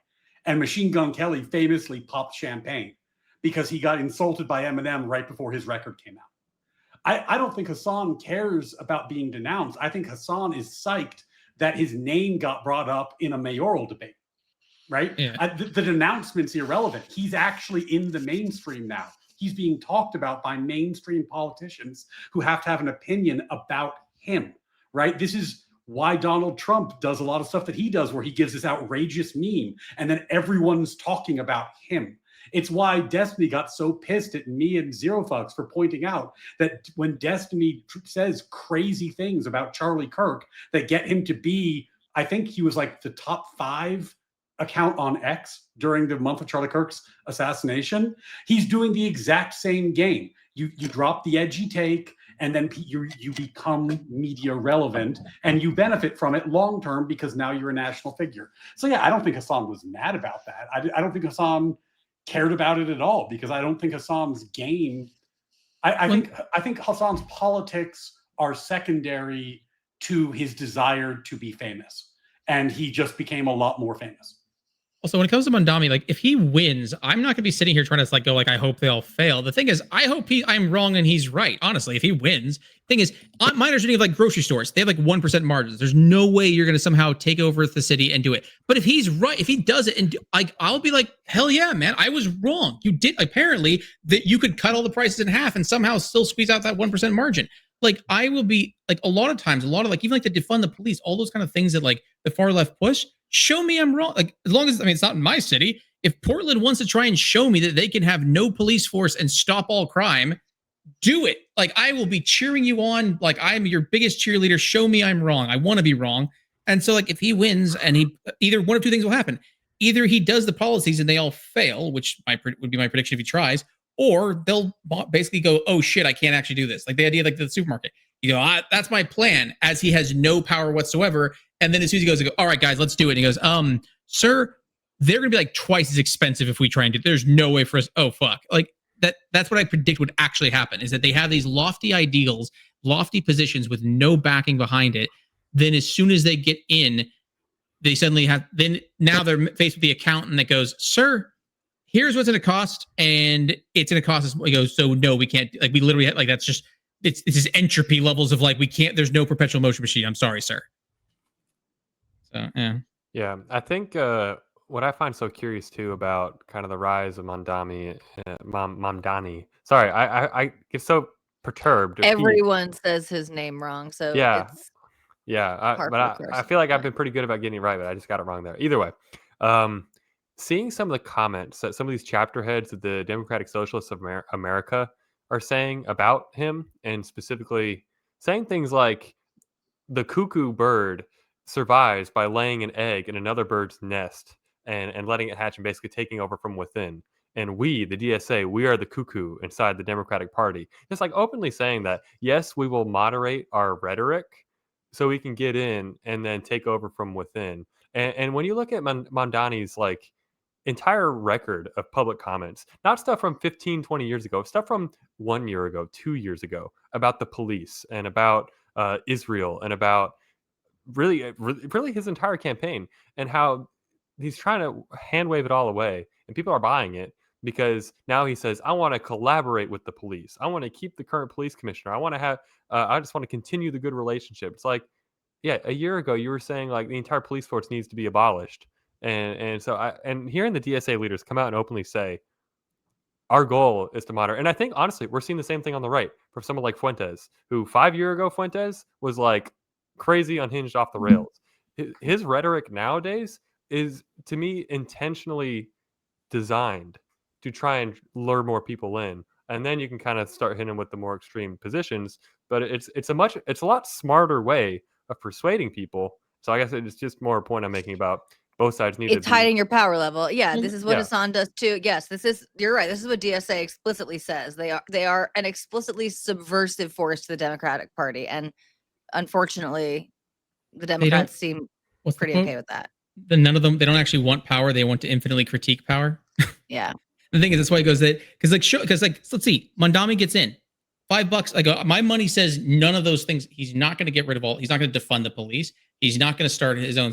And Machine Gun Kelly famously popped champagne because he got insulted by Eminem right before his record came out. I don't think Hassan cares about being denounced. I think Hassan is psyched that his name got brought up in a mayoral debate, right? Yeah. The denouncement irrelevant. He's actually in the mainstream now. He's being talked about by mainstream politicians who have to have an opinion about him, right? This is why Donald Trump does a lot of stuff that he does, where he gives this outrageous meme and then everyone's talking about him. It's why Destiny got so pissed at me and Zero Fucks for pointing out that when Destiny says crazy things about Charlie Kirk that get him to be, I think he was like the top 5 account on X during the month of Charlie Kirk's assassination, he's doing the exact same game. You drop the edgy take, and then you become media relevant, and you benefit from it long term because now you're a national figure. So yeah, I don't think Hassan was mad about that. I don't think Hassan cared about it at all, because I don't think Hassan's game. I think Hassan's politics are secondary to his desire to be famous, and he just became a lot more famous. Also, when it comes to Mamdani, like if he wins, I'm not going to be sitting here trying to like go like I hope they all fail. The thing is, I hope I'm wrong and he's right. Honestly, if he wins, thing is, my understanding of like grocery stores, they have like 1% margins. There's no way you're going to somehow take over the city and do it. But if he's right, if he does it, and like I'll be like, hell yeah, man, I was wrong. You did apparently that you could cut all the prices in half and somehow still squeeze out that 1% margin. Like I will be like a lot of times, a lot of like even like the defund the police, all those kind of things that like the far left push. Show me I'm wrong. Like as long as I mean it's not in my city. If Portland wants to try and show me that they can have no police force and stop all crime, do it. Like I will be cheering you on. Like I'm your biggest cheerleader. Show me I'm wrong. I want to be wrong. And so like if he wins and he either one of two things will happen. Either he does the policies and they all fail, which would be my prediction if he tries, or they'll basically go, oh shit, I can't actually do this. Like the idea like the supermarket. You know, that's my plan as he has no power whatsoever. And then as soon as he goes, I go, all right, guys, let's do it. And he goes, sir, they're going to be like twice as expensive if we try and do it. There's no way for us. Oh, fuck. Like that's what I predict would actually happen is that they have these lofty ideals, lofty positions with no backing behind it. Then as soon as they get in, they suddenly have, then now they're faced with the accountant that goes, sir, here's what's going to cost. And it's going to cost us. He goes, so no, we can't, like we literally have, like, that's just, it's just entropy levels of like, we can't, there's no perpetual motion machine. I'm sorry, sir. So, yeah. Yeah, I think what I find so curious too about kind of the rise of Mamdani. Sorry, I get so perturbed. Everyone says his name wrong, so yeah, it's but I feel like I've been pretty good about getting it right, but I just got it wrong there. Either way, seeing some of the comments that some of these chapter heads of the Democratic Socialists of America are saying about him, and specifically saying things like the cuckoo bird survives by laying an egg in another bird's nest and letting it hatch and basically taking over from within. And we, the DSA, we are the cuckoo inside the Democratic Party. Just like openly saying that, yes, we will moderate our rhetoric so we can get in and then take over from within. And when you look at Mamdani's like entire record of public comments, not stuff from 15, 20 years ago, stuff from 1 year ago, 2 years ago about the police and about Israel and about really his entire campaign and how he's trying to hand wave it all away and people are buying it because now he says, I want to collaborate with the police. I want to keep the current police commissioner. I want to have, I just want to continue the good relationship. It's like, yeah, a year ago you were saying like the entire police force needs to be abolished. And so hearing the DSA leaders come out and openly say, our goal is to moderate. And I think honestly, we're seeing the same thing on the right from someone like Fuentes, who 5 years ago, Fuentes was like, crazy unhinged off the rails. His rhetoric nowadays is to me intentionally designed to try and lure more people in, and then you can kind of start hitting with the more extreme positions, but it's a lot smarter way of persuading people. So I guess it's just more a point I'm making about both sides need it's to hiding your power level. Yeah, this is what Yeah. Hassan does too. Yes, you're right. This is what DSA explicitly says. They are an explicitly subversive force to the Democratic Party, and unfortunately, the Democrats seem What's pretty the quote? okay with that. Then none of them, they don't actually want power. They want to infinitely critique power. Yeah. The thing is, that's why it goes that because let's see, Mamdani gets in $5. Like my money says none of those things. He's not going to get rid of all. He's not going to defund the police. He's not going to start his own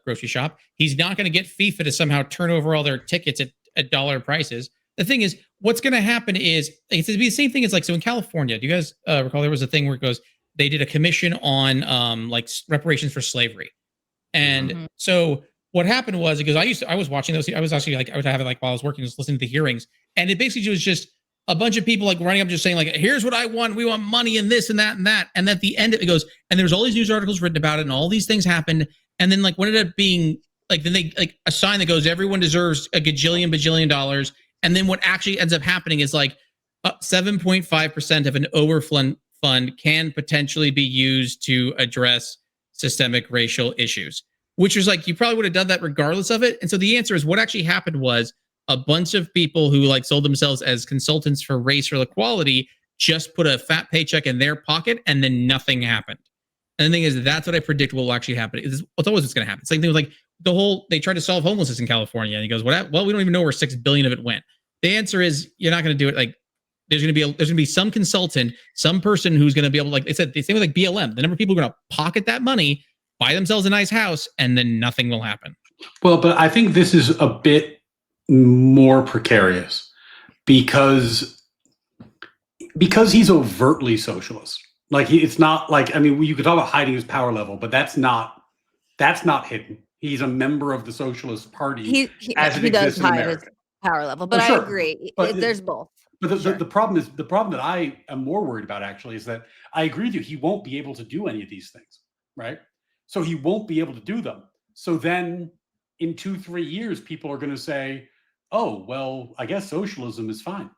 grocery shop. He's not going to get FIFA to somehow turn over all their tickets at dollar prices. The thing is, what's going to happen is it's going to be the same thing as like, so in California, do you guys recall there was a thing where it goes, they did a commission on like reparations for slavery. And so what happened was, because I was watching those, I was actually like, I would have it like while I was working, just listening to the hearings. And it basically was just a bunch of people like running up, just saying like, here's what I want. We want money and this and that and that. And at the end it goes, and there was all these news articles written about it and all these things happened. And then like what ended up being like, then they like a sign that goes, everyone deserves a bajillion dollars. And then what actually ends up happening is like 7.5% of an overfund fund can potentially be used to address systemic racial issues, which was like, you probably would have done that regardless of it. And so the answer is what actually happened was a bunch of people who like sold themselves as consultants for racial equality just put a fat paycheck in their pocket and then nothing happened. And the thing is, that's what I predict will actually happen. It's always what's going to happen. Same thing with like they tried to solve homelessness in California. And he goes, well, we don't even know where 6 billion of it went. The answer is you're not going to do it. Like there's going to be some consultant, some person who's going to be able to, like they said, the same with like BLM, the number of people who are going to pocket that money, buy themselves a nice house, and then nothing will happen. Well, but I think this is a bit more precarious because he's overtly socialist. Like it's not like, I mean, you could talk about hiding his power level, but that's not hidden. He's a member of the Socialist Party as it he does exists in hide his America. power level, but Oh, I sure. agree. But There's both. But Sure. the problem that I am more worried about actually is that I agree with you. He won't be able to do any of these things, right? So he won't be able to do them. So then in 2-3 years, people are going to say, oh, well, I guess socialism is fine.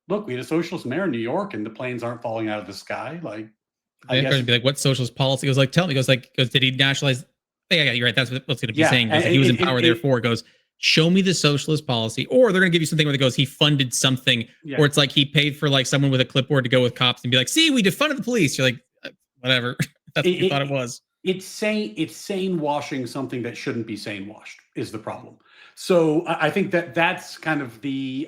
Look, we had a socialist mayor in New York and the planes aren't falling out of the sky. Like, I guess. Be like, what socialist policy? He goes like, tell me. He goes, did he nationalize? Yeah, you're right. That's what's going to be saying. He goes, he was in power therefore. It goes, show me the socialist policy. Or they're going to give you something where it goes, he funded something, or it's like he paid for like someone with a clipboard to go with cops and be like, see, we defunded the police. You're like, whatever. That's what you thought it was. It's sane washing something that shouldn't be sane washed is the problem. So I think that's kind of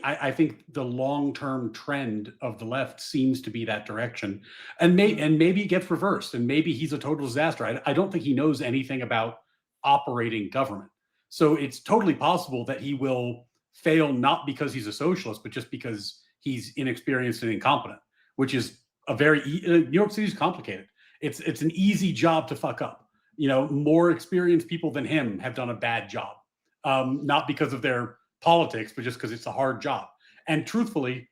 I think the long-term trend of the left seems to be that direction, and maybe it gets reversed, and maybe he's a total disaster. I don't think he knows anything about operating government, so it's totally possible that he will fail not because he's a socialist, but just because he's inexperienced and incompetent, which is a very New York City is complicated. It's an easy job to fuck up. More experienced people than him have done a bad job. Not because of their politics, but just because it's a hard job. And truthfully,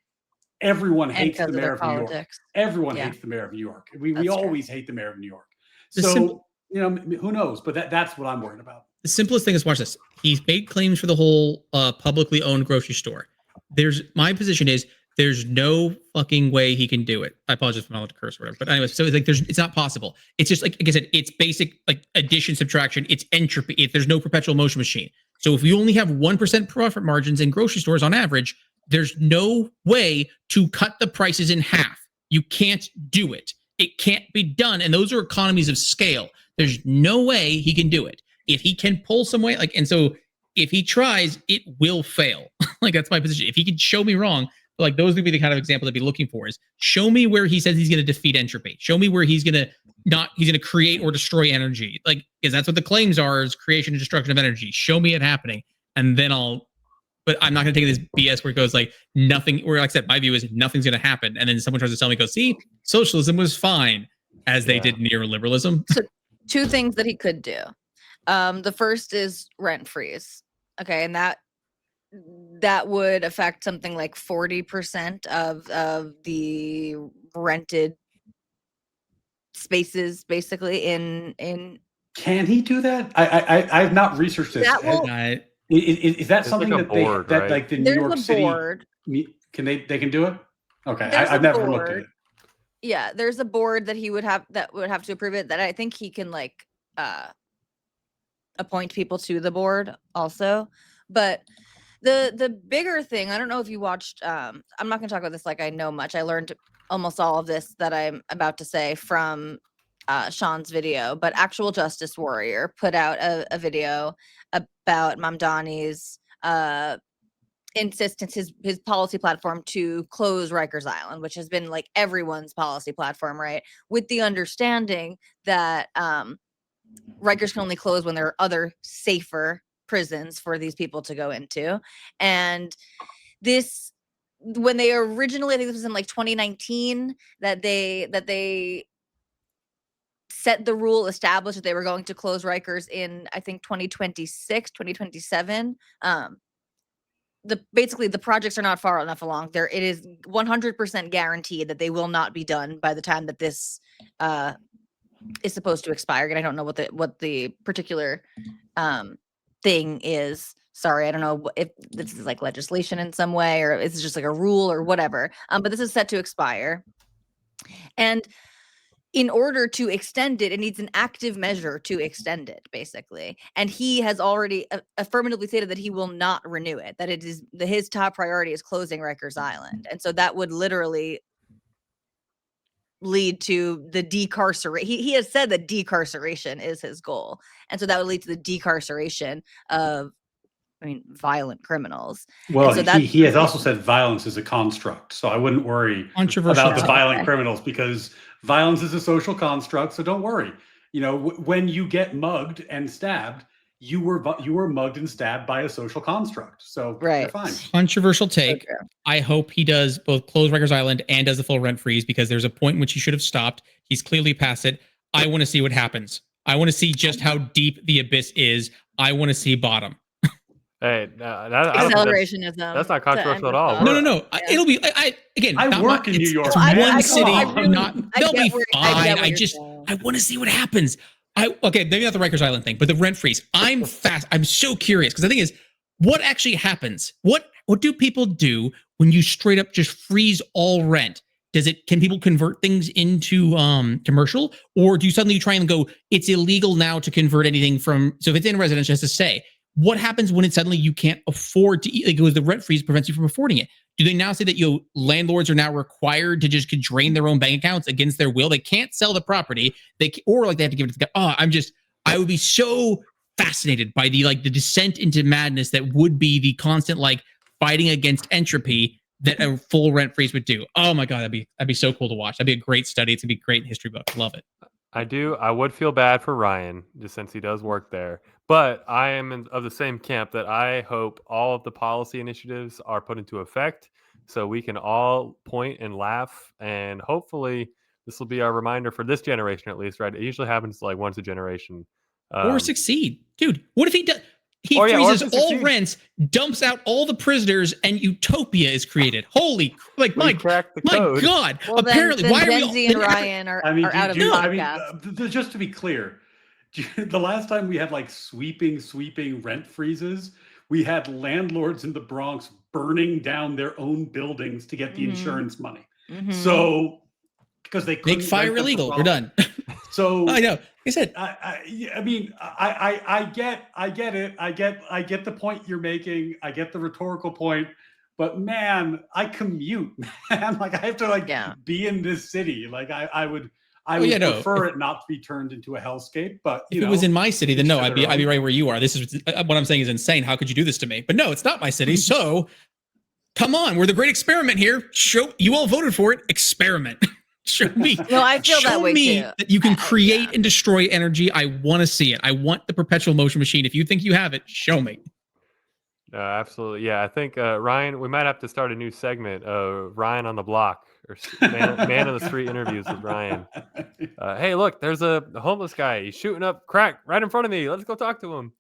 everyone hates the mayor of New York. Everyone hates the mayor of New York. We always hate the mayor of New York. So, who knows? But that's what I'm worried about. The simplest thing is, watch this. He's made claims for the whole publicly owned grocery store. My position is there's no fucking way he can do it. I apologize for not allowed to curse or whatever. But anyway, so it's like it's not possible. It's just like I said, it's basic like addition, subtraction, it's entropy. There's no perpetual motion machine. So if you only have 1% profit margins in grocery stores on average, there's no way to cut the prices in half. You can't do it. It can't be done. And those are economies of scale. There's no way he can do it. If he can pull some way, and so if he tries, it will fail. That's my position. If he can show me wrong, those would be the kind of example I'd be looking for is show me where he says he's going to defeat entropy. Show me where he's going to create or destroy energy. Because that's what the claims are, is creation and destruction of energy. Show me it happening. And then but I'm not going to take this BS where it goes nothing, where like I said, my view is nothing's going to happen. And then someone tries to tell me, see, socialism was fine as they did neoliberalism. So 2 things that he could do. The first is rent freeze. Okay. And that would affect something like 40% of the rented spaces basically in Can he do that? I've not researched this. Is that something like board, that right? like the New York City board. They can do it? Okay. I've never looked at it. Yeah, there's a board that he would have to approve it, that I think he can appoint people to the board also. But the bigger thing, I don't know if you watched, I'm not going to talk about this like I know much. I learned almost all of this that I'm about to say from Sean's video, but Actual Justice Warrior put out a video about Mamdani's insistence, his policy platform to close Rikers Island, which has been everyone's policy platform, right? With the understanding that Rikers can only close when there are other safer prisons for these people to go into. And this, when they originally, I think this was in 2019, that they set the rule, established that they were going to close Rikers in, I think, 2026, 2027. Basically the projects are not far enough along there. It is 100% guaranteed that they will not be done by the time that this is supposed to expire. And I don't know what the particular thing is. Sorry, I don't know if this is legislation in some way, or it's just a rule or whatever. But this is set to expire. And in order to extend it, it needs an active measure to extend it, basically. And he has already affirmatively stated that he will not renew it, that it is his top priority is closing Rikers Island. And so that would literally lead to the decarceration. He has said that decarceration is his goal. And so that would lead to the decarceration of, violent criminals. Well, he has also said violence is a construct. So I wouldn't worry about the violent criminals, because violence is a social construct. So don't worry. When you get mugged and stabbed, you were mugged and stabbed by a social construct. So you're Right. fine. Controversial take. true. I hope he does both close Rikers Island and does the full rent freeze, because there's a point in which he should have stopped. He's clearly past it. I want to see what happens. I want to see just how deep the abyss is. I want to see bottom. Hey, I don't think Accelerationism. that's not to end controversial at with all. that. No. It'll be. Again. I not work my- in New it's- York, It's man. one I city. really- Not. I They'll get be where- I fine. get what I you're just. saying. I want to see what happens. Okay, maybe not the Rikers Island thing, but the rent freeze. I'm so curious, because the thing is, what actually happens? What do people do when you straight up just freeze all rent? Can people convert things into commercial, or do you suddenly try and go, it's illegal now to convert anything from, so if it's in residential, it has to stay. What happens when suddenly you can't afford to eat? Like, the rent freeze prevents you from affording it. Do they now say that landlords are now required to just drain their own bank accounts against their will? They can't sell the property. They have to give it to the I would be so fascinated by the descent into madness that would be the constant fighting against entropy that a full rent freeze would do. Oh my God, that'd be so cool to watch. That'd be a great study. It's gonna be a great history book. Love it. I would feel bad for Ryan, just since he does work there. But I am of the same camp that I hope all of the policy initiatives are put into effect, so we can all point and laugh, and hopefully this will be our reminder for this generation, at least, right? It usually happens once a generation. Or succeed. Dude, what if he does? He or freezes to all succeed. rents, dumps out all the prisoners, and utopia is created. Holy, We cracked the code. God! Well, Apparently, then why are Gen we? Z and Ryan are out of the podcast. Just to be clear, the last time we had sweeping rent freezes, we had landlords in the Bronx burning down their own buildings to get the insurance money. So, because they couldn't Make fire rent them for illegal. We're done. So I know. Like I said, I mean, I get it. I get the point you're making. I get the rhetorical point. But man, I commute, man. I have to be in this city. I would prefer it not to be turned into a hellscape. But if it was in my city, then no, I'd be right where you are. This is what I'm saying is insane. How could you do this to me? But no, it's not my city. So come on, we're the great experiment here. Show you all voted for it. Experiment. Show me. No, I feel that way too. That you can create and destroy energy. I want to see it. I want the perpetual motion machine. If you think you have it, show me. Absolutely. Yeah, I think Ryan, we might have to start a new segment of Ryan on the block, or man on the street interviews with Ryan. Hey, look, there's a homeless guy. He's shooting up crack right in front of me. Let's go talk to him.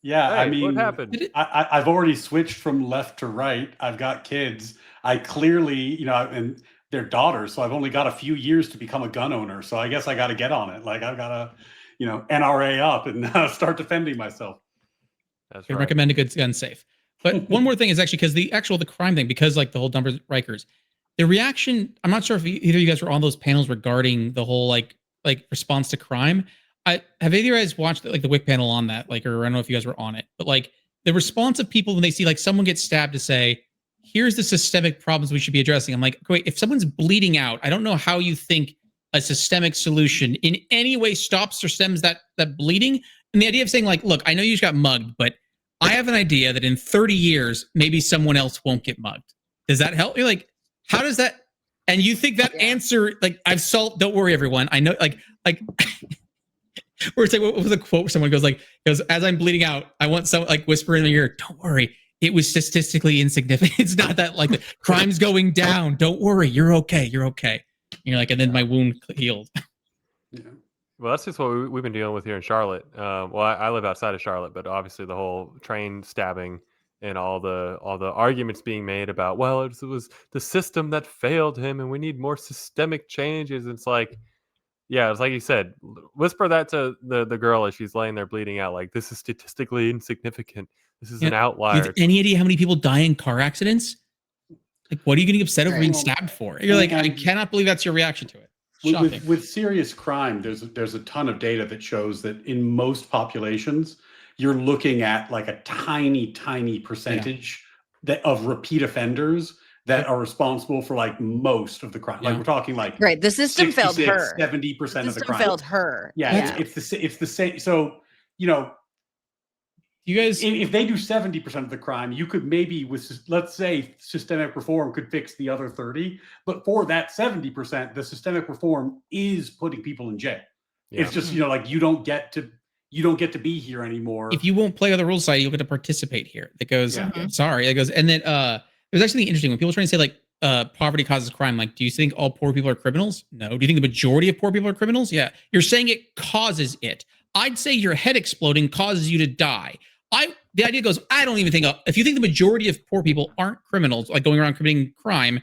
Yeah, hey, I mean, what happened? I've already switched from left to right. I've got kids. I clearly, and their daughters, so I've only got a few years to become a gun owner. So I guess I got to get on it. I've got to, NRA up and start defending myself. That's I right. recommend a good gun safe. But one more thing is actually because the crime thing, because the whole numbers Rikers, the reaction. I'm not sure if either of you guys were on those panels regarding the whole response to crime. Have either of you guys watched the WIC panel on that? Or I don't know if you guys were on it, but the response of people when they see someone get stabbed to say, here's the systemic problems we should be addressing. I'm like, wait, if someone's bleeding out, I don't know how you think a systemic solution in any way stops or stems that bleeding. And the idea of saying look, I know you just got mugged, but I have an idea that in 30 years, maybe someone else won't get mugged. Does that help? You're how does that? And you think that answer, I've solved, don't worry, everyone. I know, or it's what was the quote where someone goes, as I'm bleeding out, I want someone whisper in my ear, don't worry. It was statistically insignificant. It's not that the crime's going down. Don't worry. You're okay. You're okay. And you're and then my wound healed. Yeah. Well, that's just what we've been dealing with here in Charlotte. Well, I live outside of Charlotte, but obviously the whole train stabbing and all the arguments being made about, well, it was the system that failed him, and we need more systemic changes. It's yeah, it's like you said, whisper that to the girl as she's laying there bleeding out. This is statistically insignificant. This is an outlier. Do you have any idea how many people die in car accidents? What are you getting upset over being stabbed for? You're I cannot believe that's your reaction to it. With serious crime, there's a ton of data that shows that in most you're looking at a tiny percentage of repeat offenders that are responsible for most of the crime. We're talking right. The system failed her. 70% of the crime. The system failed her. Yeah. It's the same. So you guys, if they do 70% of the crime, you could maybe, let's say, systemic reform could fix the other 30. But for that 70%, the systemic reform is putting people in jail. Yeah. It's just you don't get to you don't get to be here anymore. If you won't play by the rules side, you'll get to participate here. That goes, Yeah. sorry. That goes, and then there's actually interesting when people are trying to say like poverty causes crime. Like, do you think all poor people are criminals? No. Do you think the majority of poor people are criminals? Yeah. You're saying it causes it. I'd say your head exploding causes you to die. The idea goes, I don't even think if you think the majority of poor people aren't criminals, like going around committing crime,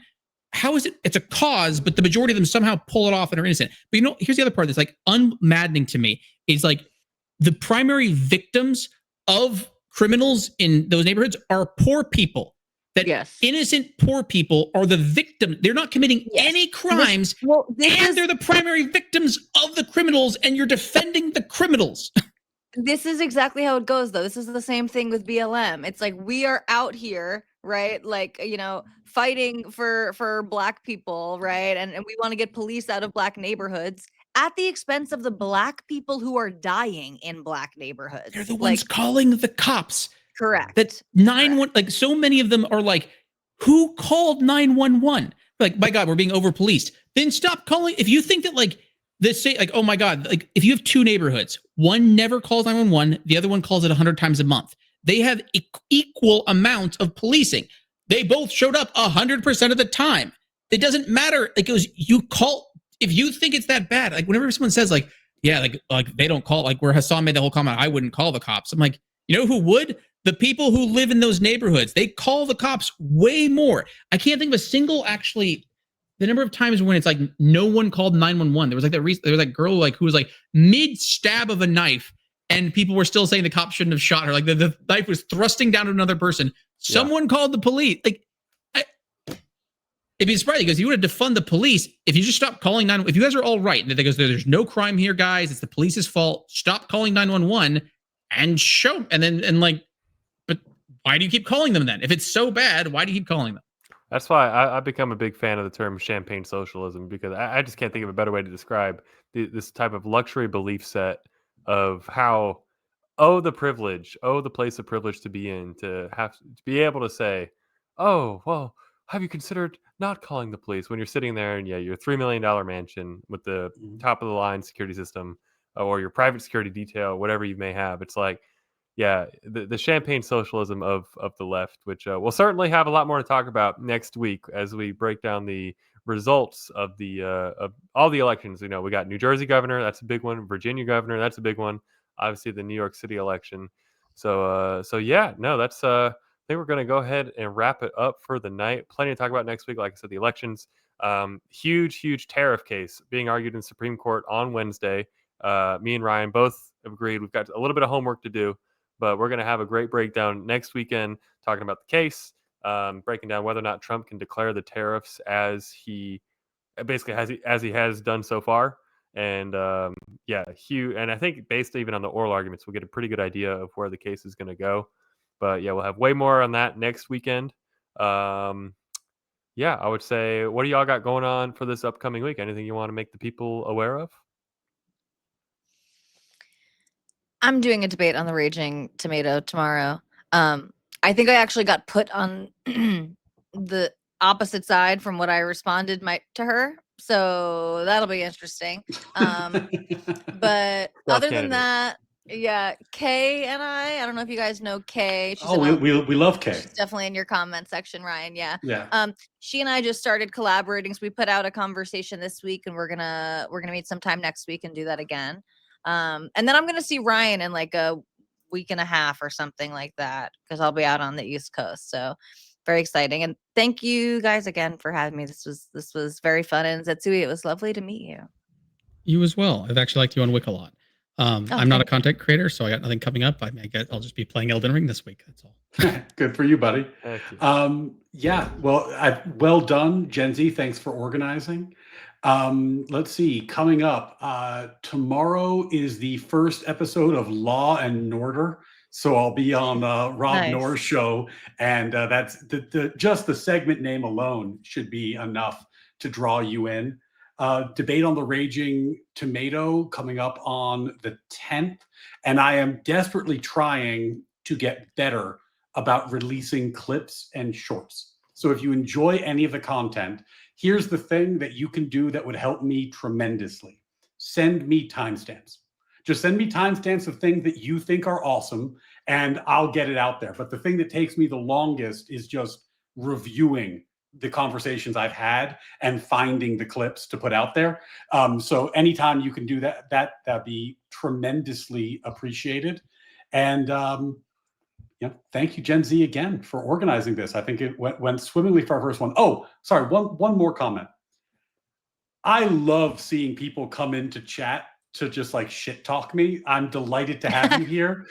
how is it? It's a cause, but the majority of them somehow pull it off and are innocent. But you know, here's the other part that's like unmaddening to me is like the primary victims of criminals in those neighborhoods are poor people. That innocent poor people are the victim. They're not committing any crimes, and they're the primary victims of the criminals, and you're defending the criminals. This is exactly how it goes, though. This is the same thing with BLM. It's like we are out here, right? Like, you know, fighting for Black people, right? And we want to get police out of Black neighborhoods at the expense of the Black people who are dying in Black neighborhoods. They're the ones calling the cops. Correct. That 911, like so many of them are like, who called 911? Like, my God, we're being over policed. Then stop calling. If you think that like this, say like, oh my God, like if you have two neighborhoods, one never calls 911, the other one calls it 100 times a month. They have equal amounts of policing. They both showed up 100% of the time. It doesn't matter. It goes, you call, if you think it's that bad, like whenever someone says like, yeah, like they don't call, like where Hassan made the whole comment, I wouldn't call the cops. I'm like, you know who would? The people who live in those neighborhoods. They call the cops way more. I can't think of a single, actually, the number of times when it's like no one called 911. There was like there was that girl like who was like mid stab of a knife, and people were still saying the cop shouldn't have shot her. Like the knife was thrusting down to another person. Someone called the police. Like, it'd be surprising because you would have defund the police if you just stopped calling 911. If you guys are all right, that goes, there's no crime here, guys. It's the police's fault. Stop calling 911 and show. And like, but why do you keep calling them then? If it's so bad, why do you keep calling them? That's why I've become a big fan of the term champagne socialism, because I just can't think of a better way to describe this type of luxury belief set of how, the privilege, the place of privilege to be in, to have to be able to say, oh, well, have you considered not calling the police when you're sitting there and your $3 million mansion with the top of the line security system, or your private security detail, whatever you may have. It's like, the champagne socialism of the left, which we'll certainly have a lot more to talk about next week as we break down the results of of all the elections. You know, we got New Jersey governor, that's a big one. Virginia governor, that's a big one. Obviously, the New York City election. So that's. I think we're going to go ahead and wrap it up for the night. Plenty to talk about next week. Like I said, the elections. Huge tariff case being argued in the Supreme Court on Wednesday. Me and Ryan both have agreed. We've got a little bit of homework to do, but we're going to have a great breakdown next weekend talking about the case, breaking down whether or not Trump can declare the tariffs as he has done so far. And huge. And I think based even on the oral arguments, we'll get a pretty good idea of where the case is going to go. But we'll have way more on that next weekend. I would say, what do y'all got going on for this upcoming week? Anything you want to make the people aware of? I'm doing a debate on the Raging Tomato tomorrow. I think I actually got put on the opposite side from what I responded to her. So that'll be interesting. But other than that, Kay and I don't know if you guys know Kay. We love Kay. She's definitely in your comment section, Ryan. Yeah. She and I just started collaborating. So we put out a conversation this week, and we're gonna meet sometime next week and do that again. And then I'm gonna see Ryan in like a week and a half or something like that, because I'll be out on the East Coast. So very exciting. And thank you guys again for having me. This was very fun. And Zetsui, it was lovely to meet you. You as well. I've actually liked you on Wick a lot. I'm not a content creator, so I got nothing coming up. I'll just be playing Elden Ring this week. That's all. Good for you, buddy. Thank you. Well done, Gen Z. Thanks for organizing. Let's see. Coming up tomorrow is the first episode of Law and Order. So I'll be on Rob Noor's show, and that's just the segment name alone should be enough to draw you in. Debate on the Raging Tomato coming up on the 10th, and I am desperately trying to get better about releasing clips and shorts. So if you enjoy any of the content, here's the thing that you can do that would help me tremendously. Send me timestamps. Just send me timestamps of things that you think are awesome, and I'll get it out there. But the thing that takes me the longest is just reviewing the conversations I've had and finding the clips to put out there. So anytime you can do that, that'd be tremendously appreciated. And thank you, Gen Z, again for organizing this. I think it went swimmingly for our first one. Oh, sorry, one more comment. I love seeing people come into chat to just like shit talk me. I'm delighted to have you here.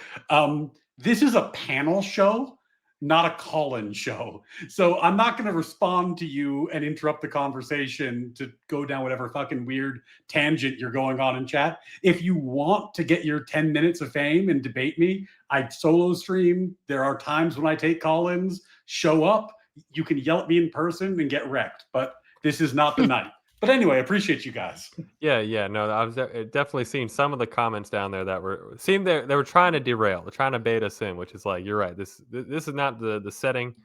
This is a panel show, not a call-in show. So I'm not going to respond to you and interrupt the conversation to go down whatever fucking weird tangent you're going on in chat. If you want to get your 10 minutes of fame and debate me, I solo stream. There are times when I take call-ins. Show up. You can yell at me in person and get wrecked, but this is not the night. But anyway, I appreciate you guys. Yeah. No, I was definitely seeing some of the comments down there that seemed they were trying to derail. They're trying to bait us in, which is like, you're right. This is not the setting.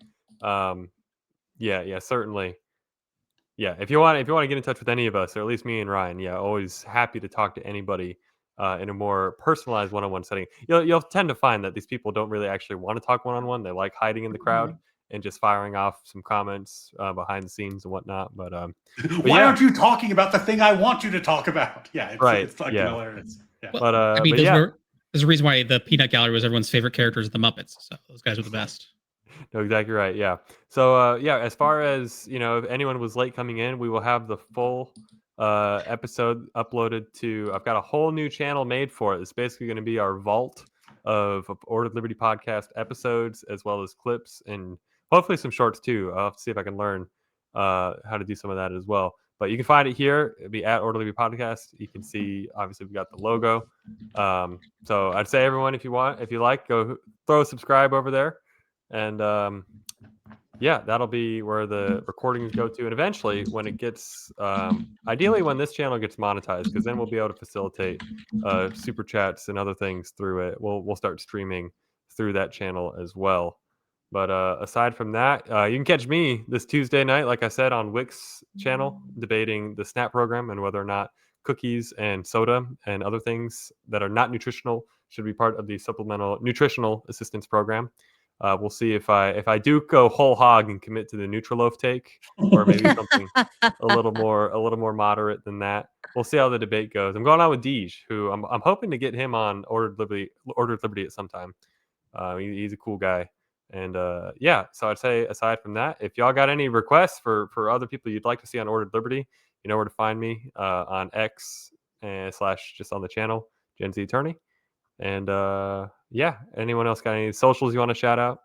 Yeah, certainly. Yeah, if you want to get in touch with any of us, or at least me and Ryan, yeah, always happy to talk to anybody in a more personalized one-on-one setting. You'll tend to find that these people don't really actually want to talk one-on-one. They like hiding in the crowd and just firing off some comments behind the scenes and whatnot. But why aren't you talking about the thing I want you to talk about? Yeah, it's fucking hilarious. Yeah. Well, I mean, there's a reason why the Peanut Gallery was everyone's favorite characters, the Muppets. So those guys are the best. No, exactly right. Yeah. So as far as if anyone was late coming in, we will have the full episode uploaded to. I've got a whole new channel made for it. It's basically going to be our vault of Ordered Liberty podcast episodes, as well as clips and hopefully some shorts too. I'll have to see if I can learn how to do some of that as well. But you can find it here. It'll be at Ordered Liberty Podcast. You can see, obviously, we've got the logo. So I'd say, everyone, if you like, go throw a subscribe over there. And that'll be where the recordings go to. And eventually, when it gets, ideally when this channel gets monetized, because then we'll be able to facilitate super chats and other things through it. We'll start streaming through that channel as well. But aside from that, you can catch me this Tuesday night, like I said, on Wick's channel, debating the SNAP program and whether or not cookies and soda and other things that are not nutritional should be part of the supplemental nutritional assistance program. We'll see if I do go whole hog and commit to the Nutriloaf take, or maybe something a little more moderate than that. We'll see how the debate goes. I'm going on with Deej, who I'm hoping to get him on Ordered Liberty at some time. He's a cool guy. And so I'd say, aside from that, if y'all got any requests for other people you'd like to see on Ordered Liberty, you know where to find me on X / just on the channel, Gen Z Attorney. And anyone else got any socials you want to shout out?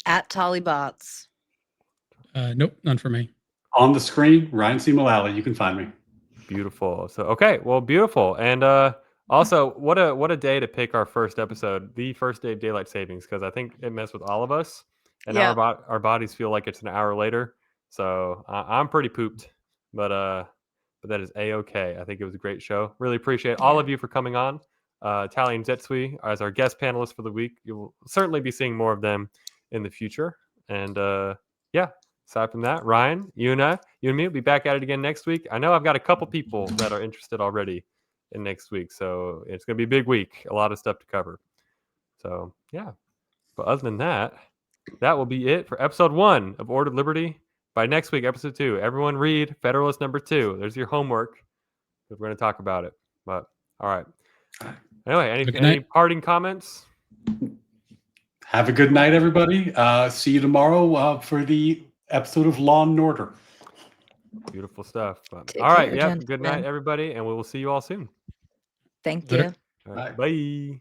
At Talibots. Nope, none for me. On the screen, Ryan C. Mullally. You can find me. Beautiful. So okay, well, beautiful. And also, what a day to pick our first episode, the first day of daylight savings, because I think it messed with all of us, and now our bodies feel like it's an hour later. So I'm pretty pooped, but that is a-okay. I think it was a great show. Really appreciate all of you for coming on. Tali and Zetsui as our guest panelists for the week. You will certainly be seeing more of them in the future. And aside from that, Ryan, you and me will be back at it again next week. I know I've got a couple people that are interested already in next week, so it's going to be a big week. A lot of stuff to cover. So but other than that, that will be it for episode 1 of Ordered Liberty. By next week, episode 2, everyone read Federalist number 2. There's your homework, because we're going to talk about it. But all right. Anyway, any parting comments? Have a good night, everybody. See you tomorrow for the episode of Law and Order. Beautiful stuff. Take all right. care, Yeah. gentlemen. Good night, everybody. And we will see you all soon. Thank you. All right, bye.